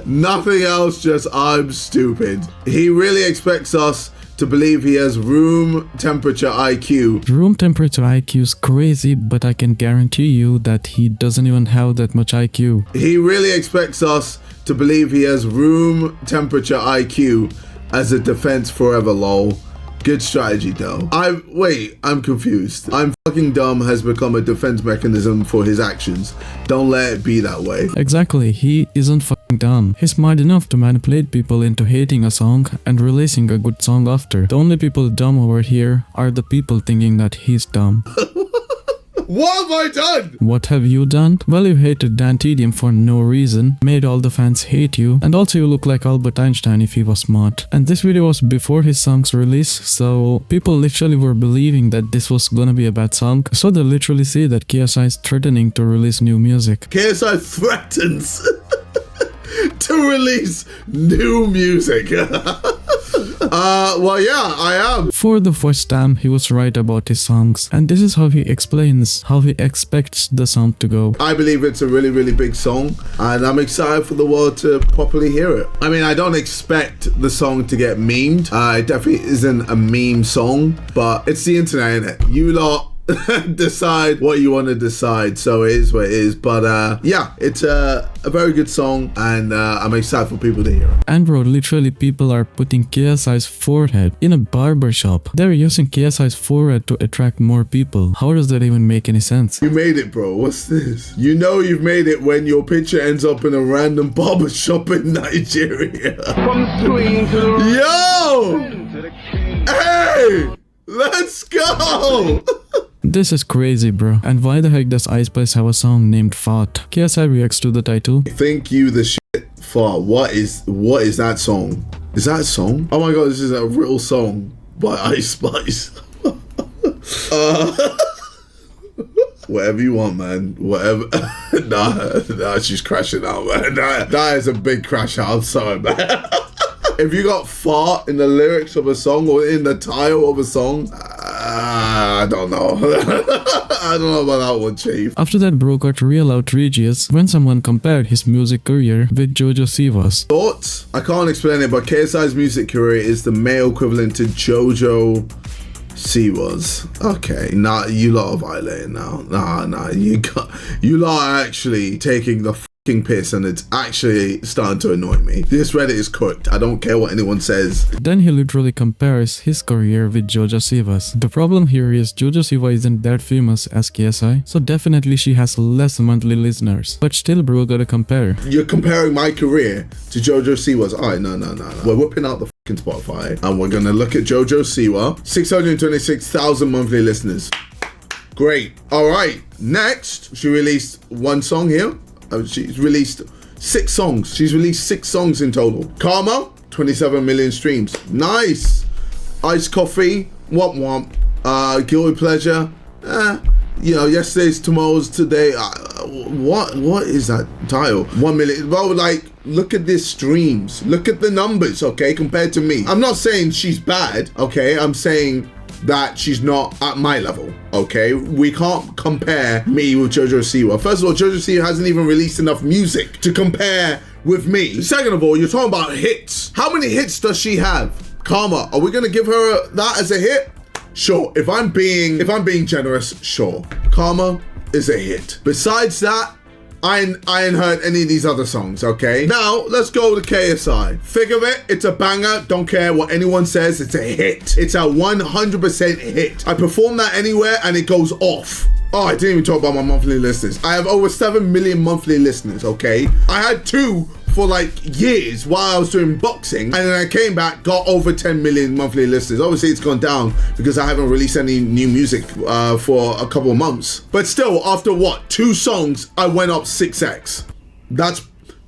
Nothing else, just I'm stupid. He really expects us to believe he has room temperature IQ. Room temperature IQ is crazy, but I can guarantee you that he doesn't even have that much IQ. He really expects us to believe he has room temperature IQ as a defense forever, lol. Good strategy though. I'm confused. I'm fucking dumb has become a defense mechanism for his actions. Don't let it be that way. Exactly, he isn't fucking dumb. He's smart enough to manipulate people into hating a song and releasing a good song after. The only people dumb over here are the people thinking that he's dumb. What have I done? What have you done? Well, you hated DanTDM for no reason, made all the fans hate you, and also you look like Albert Einstein if he was smart. And this video was before his song's release, so people literally were believing that this was gonna be a bad song, so they literally say that KSI is threatening to release new music. KSI threatens to release new music. Well, yeah, I am. For the first time, he was right about his songs, and this is how he explains how he expects the song to go. I believe it's a really big song, and I'm excited for the world to properly hear it. I mean, I don't expect the song to get memed. It definitely isn't a meme song, but it's the internet, innit? You lot decide what you want to decide, so it is what it is. But yeah, it's a very good song, and I'm excited for people to hear it. And bro, literally people are putting KSI's forehead in a barber shop. They're using KSI's forehead to attract more people. How does that even make any sense? You made it, bro. What's this? You know you've made it when your picture ends up in a random barber shop in Nigeria. Yo! Hey! Let's go! This is crazy, bro. And why the heck does Ice Spice have a song named Fart? KSI reacts to the title. Thank you, the shit fart. What is that song? Is that a song? Oh my god, this is a real song by Ice Spice. Whatever you want, man. Whatever. nah, she's crashing out, man. That is a big crash out. I'm sorry, man. If you got fart in the lyrics of a song or in the title of a song, I don't know. I don't know about that one, Chief. After that, bro got real outrageous when someone compared his music career with Jojo Siwa's. Thoughts? I can't explain it, but KSI's music career is the male equivalent to Jojo Siwa's. Okay, nah, you lot are violating now. Nah, you lot are actually taking the piss and it's actually starting to annoy me. This Reddit is cooked. I don't care what anyone says. Then he literally compares his career with Jojo Siwa's. The problem here is Jojo Siwa isn't that famous as KSI, so definitely she has less monthly listeners. But still bro gotta compare. You're comparing my career to Jojo Siwa's. Alright, no. We're whipping out the fucking Spotify and we're gonna look at Jojo Siwa. 626,000 monthly listeners. Great. Alright, next, she released one song here. She's released 6 songs. She's released 6 songs in total. Karma, 27 million streams. Nice. Iced Coffee, Womp Womp. Guilty Pleasure. Yesterday's, tomorrow's, today. What is that title? 1 million. Bro, like, look at this streams. Look at the numbers, okay, compared to me. I'm not saying she's bad, okay? I'm saying that she's not at my level, okay? We can't compare me with Jojo Siwa. First of all, Jojo Siwa hasn't even released enough music to compare with me. Second of all, you're talking about hits. How many hits does she have? Karma, are we gonna give her that as a hit? Sure. If I'm being generous, sure. Karma is a hit. Besides that, I ain't heard any of these other songs, okay? Now, let's go to KSI. Think of it, it's a banger. Don't care what anyone says, it's a hit. It's a 100% hit. I perform that anywhere and it goes off. Oh, I didn't even talk about my monthly listeners. I have over 7 million monthly listeners, okay? I had 2 for like years while I was doing boxing, and then I came back, got over 10 million monthly listeners. Obviously it's gone down because I haven't released any new music for a couple of months, but still, after what, 2 songs, I went up 6x. That's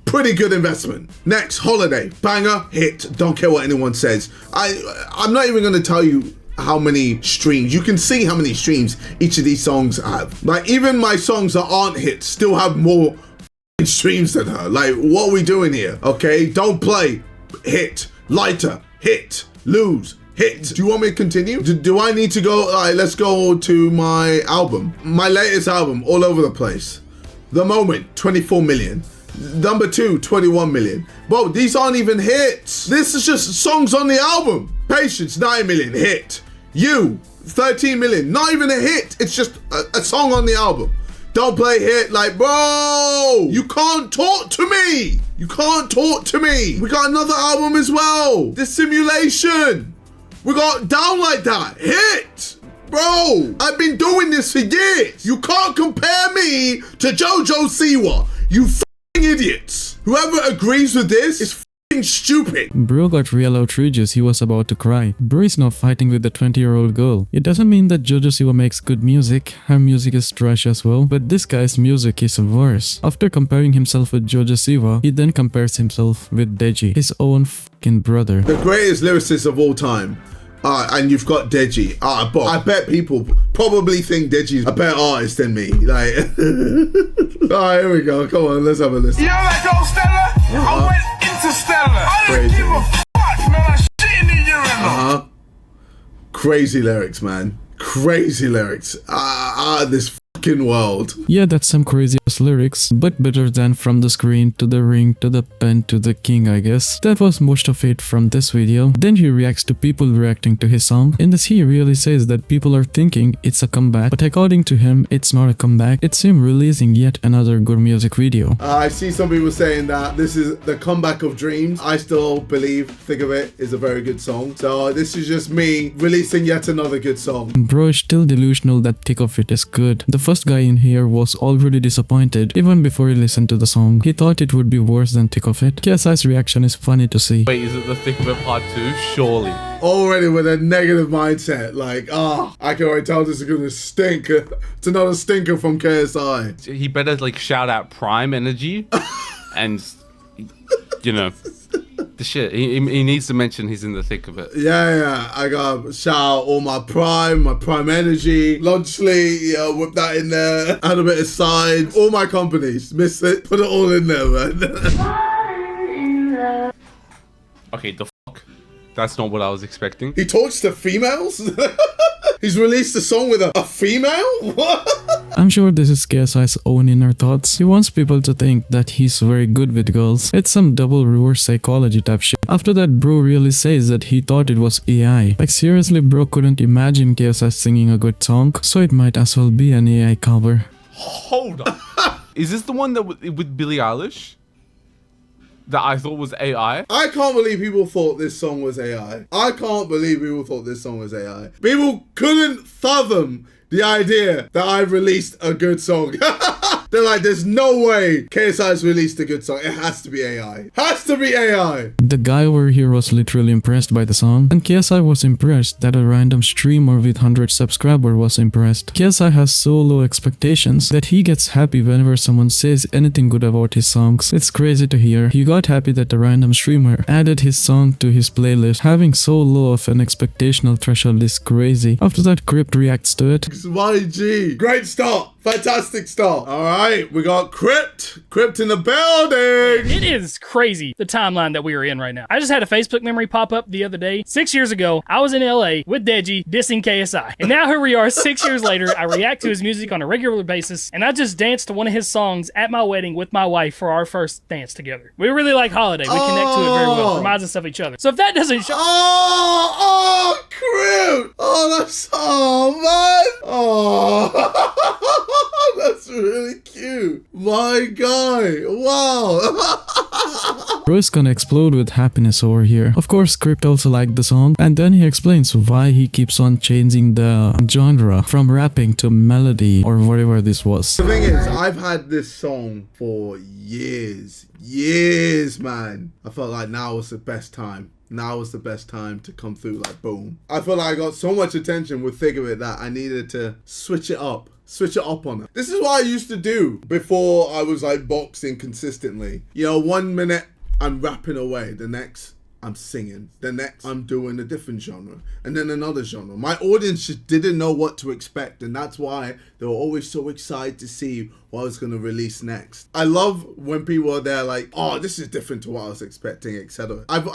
pretty good investment. Next, Holiday, banger, hit. Don't care what anyone says. I'm not even gonna tell you how many streams. You can see how many streams each of these songs have. Like, even my songs that aren't hits still have more streams than her. Like, what are we doing here? Okay, Don't Play, hit. Lighter, hit. Lose, hit. Do you want me to continue? Do I need to go? All right, let's go to my album. My latest album, All Over the Place. The Moment, 24 million. Number 2, 21 million. Bro, these aren't even hits. This is just songs on the album. Patience, 9 million, hit. You, 13 million, not even a hit. It's just a song on the album. Don't Play, hit. Like, bro, you can't talk to me. You can't talk to me. We got another album as well. Dissimulation. We got Down Like That, hit. Bro, I've been doing this for years. You can't compare me to Jojo Siwa. You f***ing idiots. Whoever agrees with this is f***ing stupid. Bro got real outrageous, he was about to cry. Bro is now fighting with the 20-year-old girl. It doesn't mean that Jojo Siwa makes good music. Her music is trash as well. But this guy's music is worse. After comparing himself with Jojo Siwa, he then compares himself with Deji, his own f***ing brother. The greatest lyricist of all time. And you've got Deji. But I bet people probably think Deji's a better artist than me. Like, alright, here we go. Come on, let's have a listen. You know that girl Stella? I went interstellar. I didn't give a fuck, man. I shit in the urinal. Crazy lyrics, man. Crazy lyrics. This fucking world. Yeah, that's some crazy ass lyrics, but better than From the Screen to the Ring to the Pen to the King, I guess. That was most of it from this video. Then he reacts to people reacting to his song. In this he really says that people are thinking it's a comeback, but according to him, it's not a comeback. It's him releasing yet another good music video. I see some people saying that this is the comeback of dreams. I still believe Think of It is a very good song. So this is just me releasing yet another good song. Bro is still delusional that Think of It is good. The first guy in here was already disappointed even before he listened to the song. He thought it would be worse than Think of It. KSI's reaction is funny to see. Wait, is it the Think of It part 2? Surely. Already with a negative mindset, like, I can already tell this is gonna stink. It's another stinker from KSI. He better like shout out Prime Energy and, you know, the shit. He needs to mention he's in the thick of it. Yeah, I gotta shout out all my Prime Energy, Lunchables, whip that in there, add a bit of side, all my companies, miss it, put it all in there, man. Okay, the fuck? That's not what I was expecting. He talks to females? He's released a song with a female? What? I'm sure this is KSI's own inner thoughts. He wants people to think that he's very good with girls. It's some double reverse psychology type shit. After that, bro really says that he thought it was AI. Like seriously, bro couldn't imagine KSI singing a good song, so it might as well be an AI cover. Hold on. Is this the one that with Billie Eilish? That I thought was AI? I can't believe people thought this song was AI. I can't believe people thought this song was AI. People couldn't fathom the idea that I've released a good song. They're like, there's no way KSI's released a good song. It has to be AI. Has to be AI. The guy over here was literally impressed by the song, and KSI was impressed that a random streamer with 100 subscribers was impressed. KSI has so low expectations that he gets happy whenever someone says anything good about his songs. It's crazy to hear. He got happy that the random streamer added his song to his playlist. Having so low of an expectational threshold is crazy. After that, Crypt reacts to it. YG. Great start. Fantastic start. All right, we got Crypt in the building. It is crazy, the timeline that we are in right now. I just had a Facebook memory pop up the other day. 6 years ago, I was in LA with Deji dissing KSI. And now here we are 6 years later. I react to his music on a regular basis, and I just danced to one of his songs at my wedding with my wife for our first dance together. We really like Holiday. We connect to it very well. Reminds us of each other. So if that doesn't show... Crypt. Oh, that's... Oh, man. Oh... That's really cute. My guy. Wow. Bro is gonna explode with happiness over here. Of course, Crypt also liked the song, and then he explains why he keeps on changing the genre from rapping to melody or whatever this was. The thing is, I've had this song for years, man. I felt like now was the best time. Now was the best time to come through like boom. I feel like I got so much attention with Think of It that I needed to switch it up on it. This is what I used to do before I was like boxing consistently. You know, 1 minute I'm rapping away, the next I'm singing, the next I'm doing a different genre, and then another genre. My audience just didn't know what to expect, and that's why they were always so excited to see what I was going to release next. I love when people are there like, oh, this is different to what I was expecting, etc. I've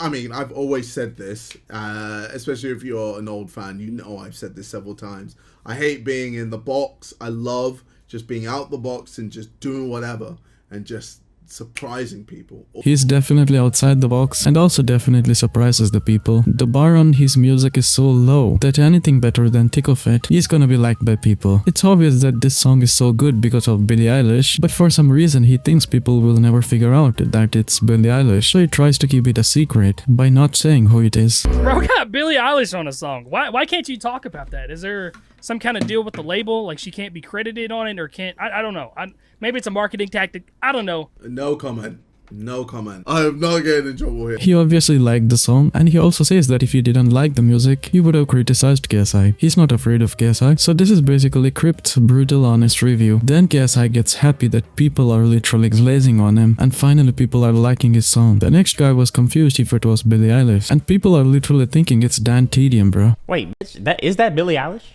always said this, especially if you're an old fan, you know I've said this several times. I hate being in the box. I love just being out the box and just doing whatever and just surprising people. He's definitely outside the box and also definitely surprises the people. The bar on his music is so low that anything better than Think of It is gonna be liked by people. It's obvious that this song is so good because of Billie Eilish, but for some reason he thinks people will never figure out that it's Billie Eilish, so he tries to keep it a secret by not saying who it is. Bro, we got Billie Eilish on a song. Why can't you talk about that? Is there some kind of deal with the label? Like she can't be credited on it or can't... I don't know. Maybe it's a marketing tactic. I don't know. No comment. No comment. I am not getting in trouble here. He obviously liked the song, and he also says that if he didn't like the music, he would have criticized KSI. He's not afraid of KSI, so this is basically Crypt's brutal honest review. Then KSI gets happy that people are literally glazing on him, and finally people are liking his song. The next guy was confused if it was Billie Eilish, and people are literally thinking it's DanTDM, bro. Wait, bitch, is that Billie Eilish?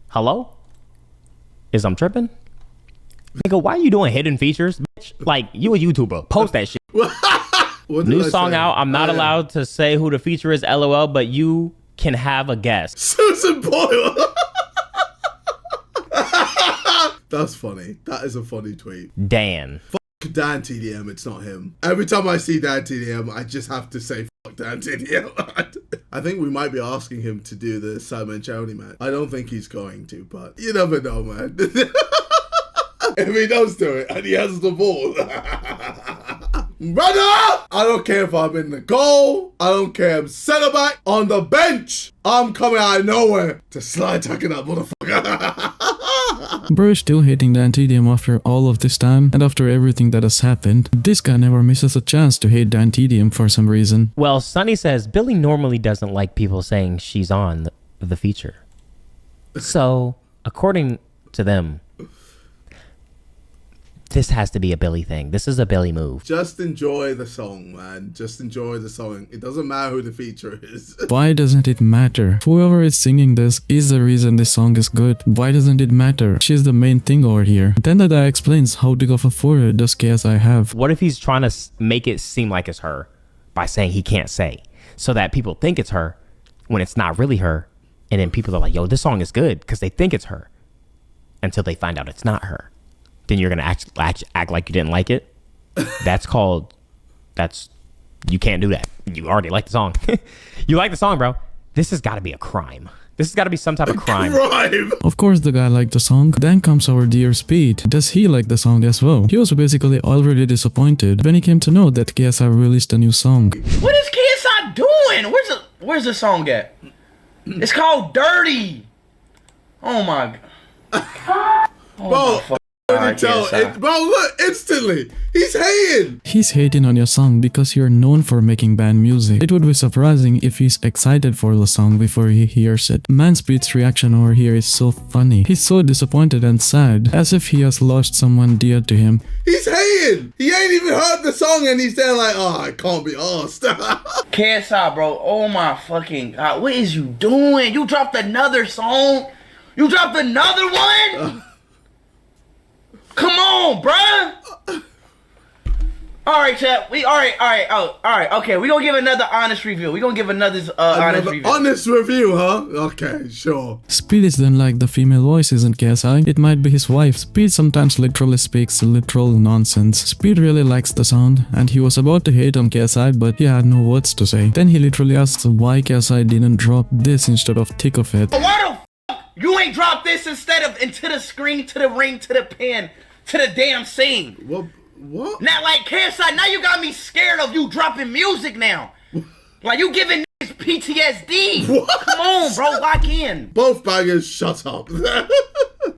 Hello? Is I'm tripping? Nigga, why are you doing hidden features, bitch? Like, you a YouTuber. Post that shit. New song out. I'm not allowed to say who the feature is, LOL, but you can have a guess. Susan Boyle. That's funny. That is a funny tweet. Dan. Fuck DanTDM, it's not him. Every time I see DanTDM, I just have to say fuck DanTDM. I think we might be asking him to do the Simon Chowdhury match. I don't think he's going to, but you never know, man. If he does do it and he has the ball. Brother! I don't care if I'm in the goal. I don't care if I'm centre back on the bench. I'm coming out of nowhere to slide tackle that motherfucker. Bro is still hating DanTDM after all of this time and after everything that has happened. This guy never misses a chance to hate DanTDM for some reason. Well, Sunny says Billie normally doesn't like people saying she's on the feature. So, according to them, this has to be a Billie thing. This is a Billie move. Just enjoy the song, man. Just enjoy the song. It doesn't matter who the feature is. Why doesn't it matter? Whoever is singing this is the reason this song is good. Why doesn't it matter? She's the main thing over here. Then the guy explains how big of a forehead does KSI have. What if he's trying to make it seem like it's her by saying he can't say, so that people think it's her when it's not really her, and then people are like, yo, this song is good because they think it's her until they find out it's not her. Then you're gonna act like you didn't like it. You can't do that. You already like the song. You like the song, bro. This has got to be a crime. This has got to be some type of crime. Of course the guy liked the song. Then comes our dear Speed. Does he like the song as well? He was basically already disappointed when he came to know that KSI released a new song. What is KSI doing? Where's the song at? It's called Dirty. Oh my god. Bro, bro, look, instantly. He's hating. He's hating on your song because you're known for making band music. It would be surprising if he's excited for the song before he hears it. Man Speed's reaction over here is so funny. He's so disappointed and sad, as if he has lost someone dear to him. He's hating. He ain't even heard the song and he's there like, oh, I can't be asked. KSI, bro. Oh my fucking god. What is you doing? You dropped another song? You dropped another one? Come on, bruh. All right, chat. All right. Okay, we gonna give another honest review. We gonna give another honest review. Honest review, huh? Okay, sure. Speed is then like the female voice isn't KSI. It might be his wife. Speed sometimes literally speaks literal nonsense. Speed really likes the sound, and he was about to hate on KSI, but he had no words to say. Then he literally asks why KSI didn't drop this instead of Thick of It. Why the f you ain't dropped this instead of into the screen, to the ring, to the pen, to the damn scene? What? Now, like, KSI, now you got me scared of you dropping music now. Like, you giving niggas PTSD. What? Come on, bro, lock in. Both bangers, shut up.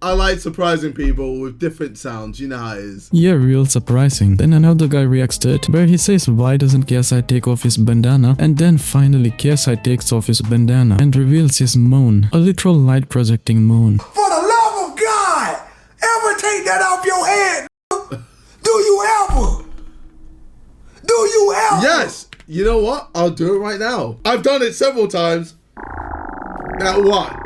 I like surprising people with different sounds, you know how it is. Yeah, real surprising. Then another guy reacts to it, where he says why doesn't KSI take off his bandana, and then finally KSI takes off his bandana and reveals his moon, a literal light projecting moon. For the love of God, ever take that off your head? Do you ever? Do you ever? Yes. You know what? I'll do it right now. I've done it several times. Now what?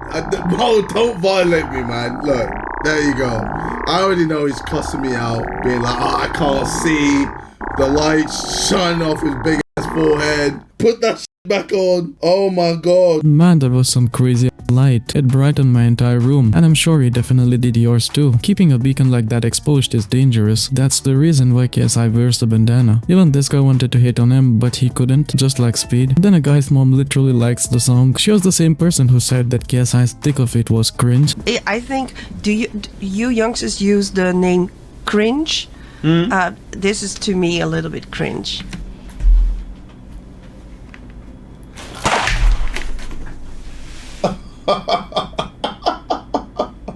Bro, don't violate me, man. Look, there you go. I already know he's cussing me out, being like, oh, I can't see the lights shining off his big ass forehead. Put that shit back on. Oh my god. Man, that was some crazy light. It brightened my entire room, and I'm sure it definitely did yours too. Keeping a beacon like that exposed is dangerous. That's the reason why KSI wears the bandana. Even this guy wanted to hit on him, but he couldn't, just like Speed. Then a guy's mom literally likes the song. She was the same person who said that KSI's Thick of It was cringe. I think, do you youngsters use the name cringe? This is to me a little bit cringe.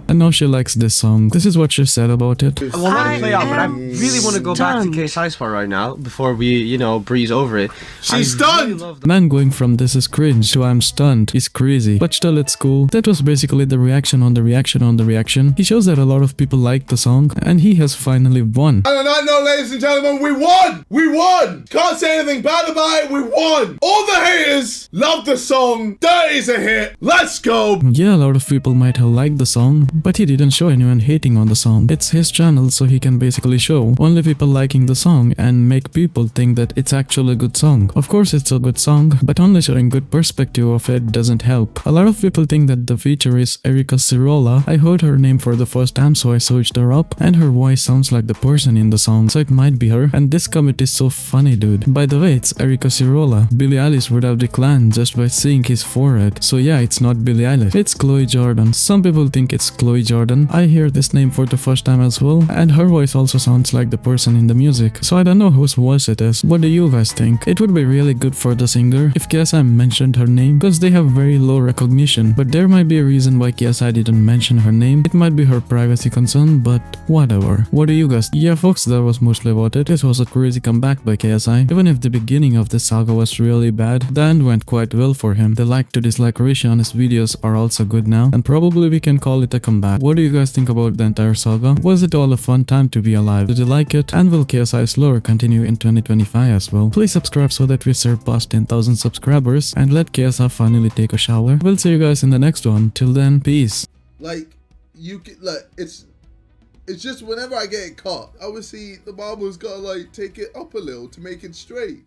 And now she likes this song. This is what she said about it. Well, let it play out, but I really want to go back to KSI's part right now before we, you know, breeze over it. She's stunned! The man going from this is cringe to I'm stunned is crazy, but still it's cool. That was basically the reaction on the reaction on the reaction. He shows that a lot of people like the song, and he has finally won. And on that note, ladies and gentlemen, we won! We won! Can't say anything bad about it, we won! All the haters love the song. Dirty's a hit. Let's go! Yeah, a lot of people might have liked the song, but he didn't show anyone hating on the song. It's his channel, so he can basically show only people liking the song and make people think that it's actually a good song. Of course it's a good song, but only showing good perspective of it doesn't help. A lot of people think that the feature is Erika Cirola. I heard her name for the first time, so I searched her up, and her voice sounds like the person in the song, so it might be her. And this comment is so funny, dude. By the way, it's Erika Cirola. Billie Eilish would have declined just by seeing his forehead. So yeah, it's not Billie Eilish. It's Chloe Jordan. Some people think it's Chloe Jordan. I hear this name for the first time as well, and her voice also sounds like the person in the music, so I don't know whose voice it is. What do you guys think? It would be really good for the singer if KSI mentioned her name, because they have very low recognition, but there might be a reason why KSI didn't mention her name. It might be her privacy concern, but whatever. What do you guys? Yeah folks, that was mostly about it. It was a crazy comeback by KSI. Even if the beginning of this saga was really bad, the end went quite well for him. The like to dislike ratio on his videos are also good now, and probably we can call it a comeback. What do you guys think about the entire saga? Was it all a fun time to be alive? Did you like it? And will KSI's lore continue in 2025 as well? Please subscribe so that we surpass 10,000 subscribers and let KSI finally take a shower. We'll see you guys in the next one. Till then, peace. Like, you can, like, it's just whenever I get it cut, obviously the barber's gotta like take it up a little to make it straight.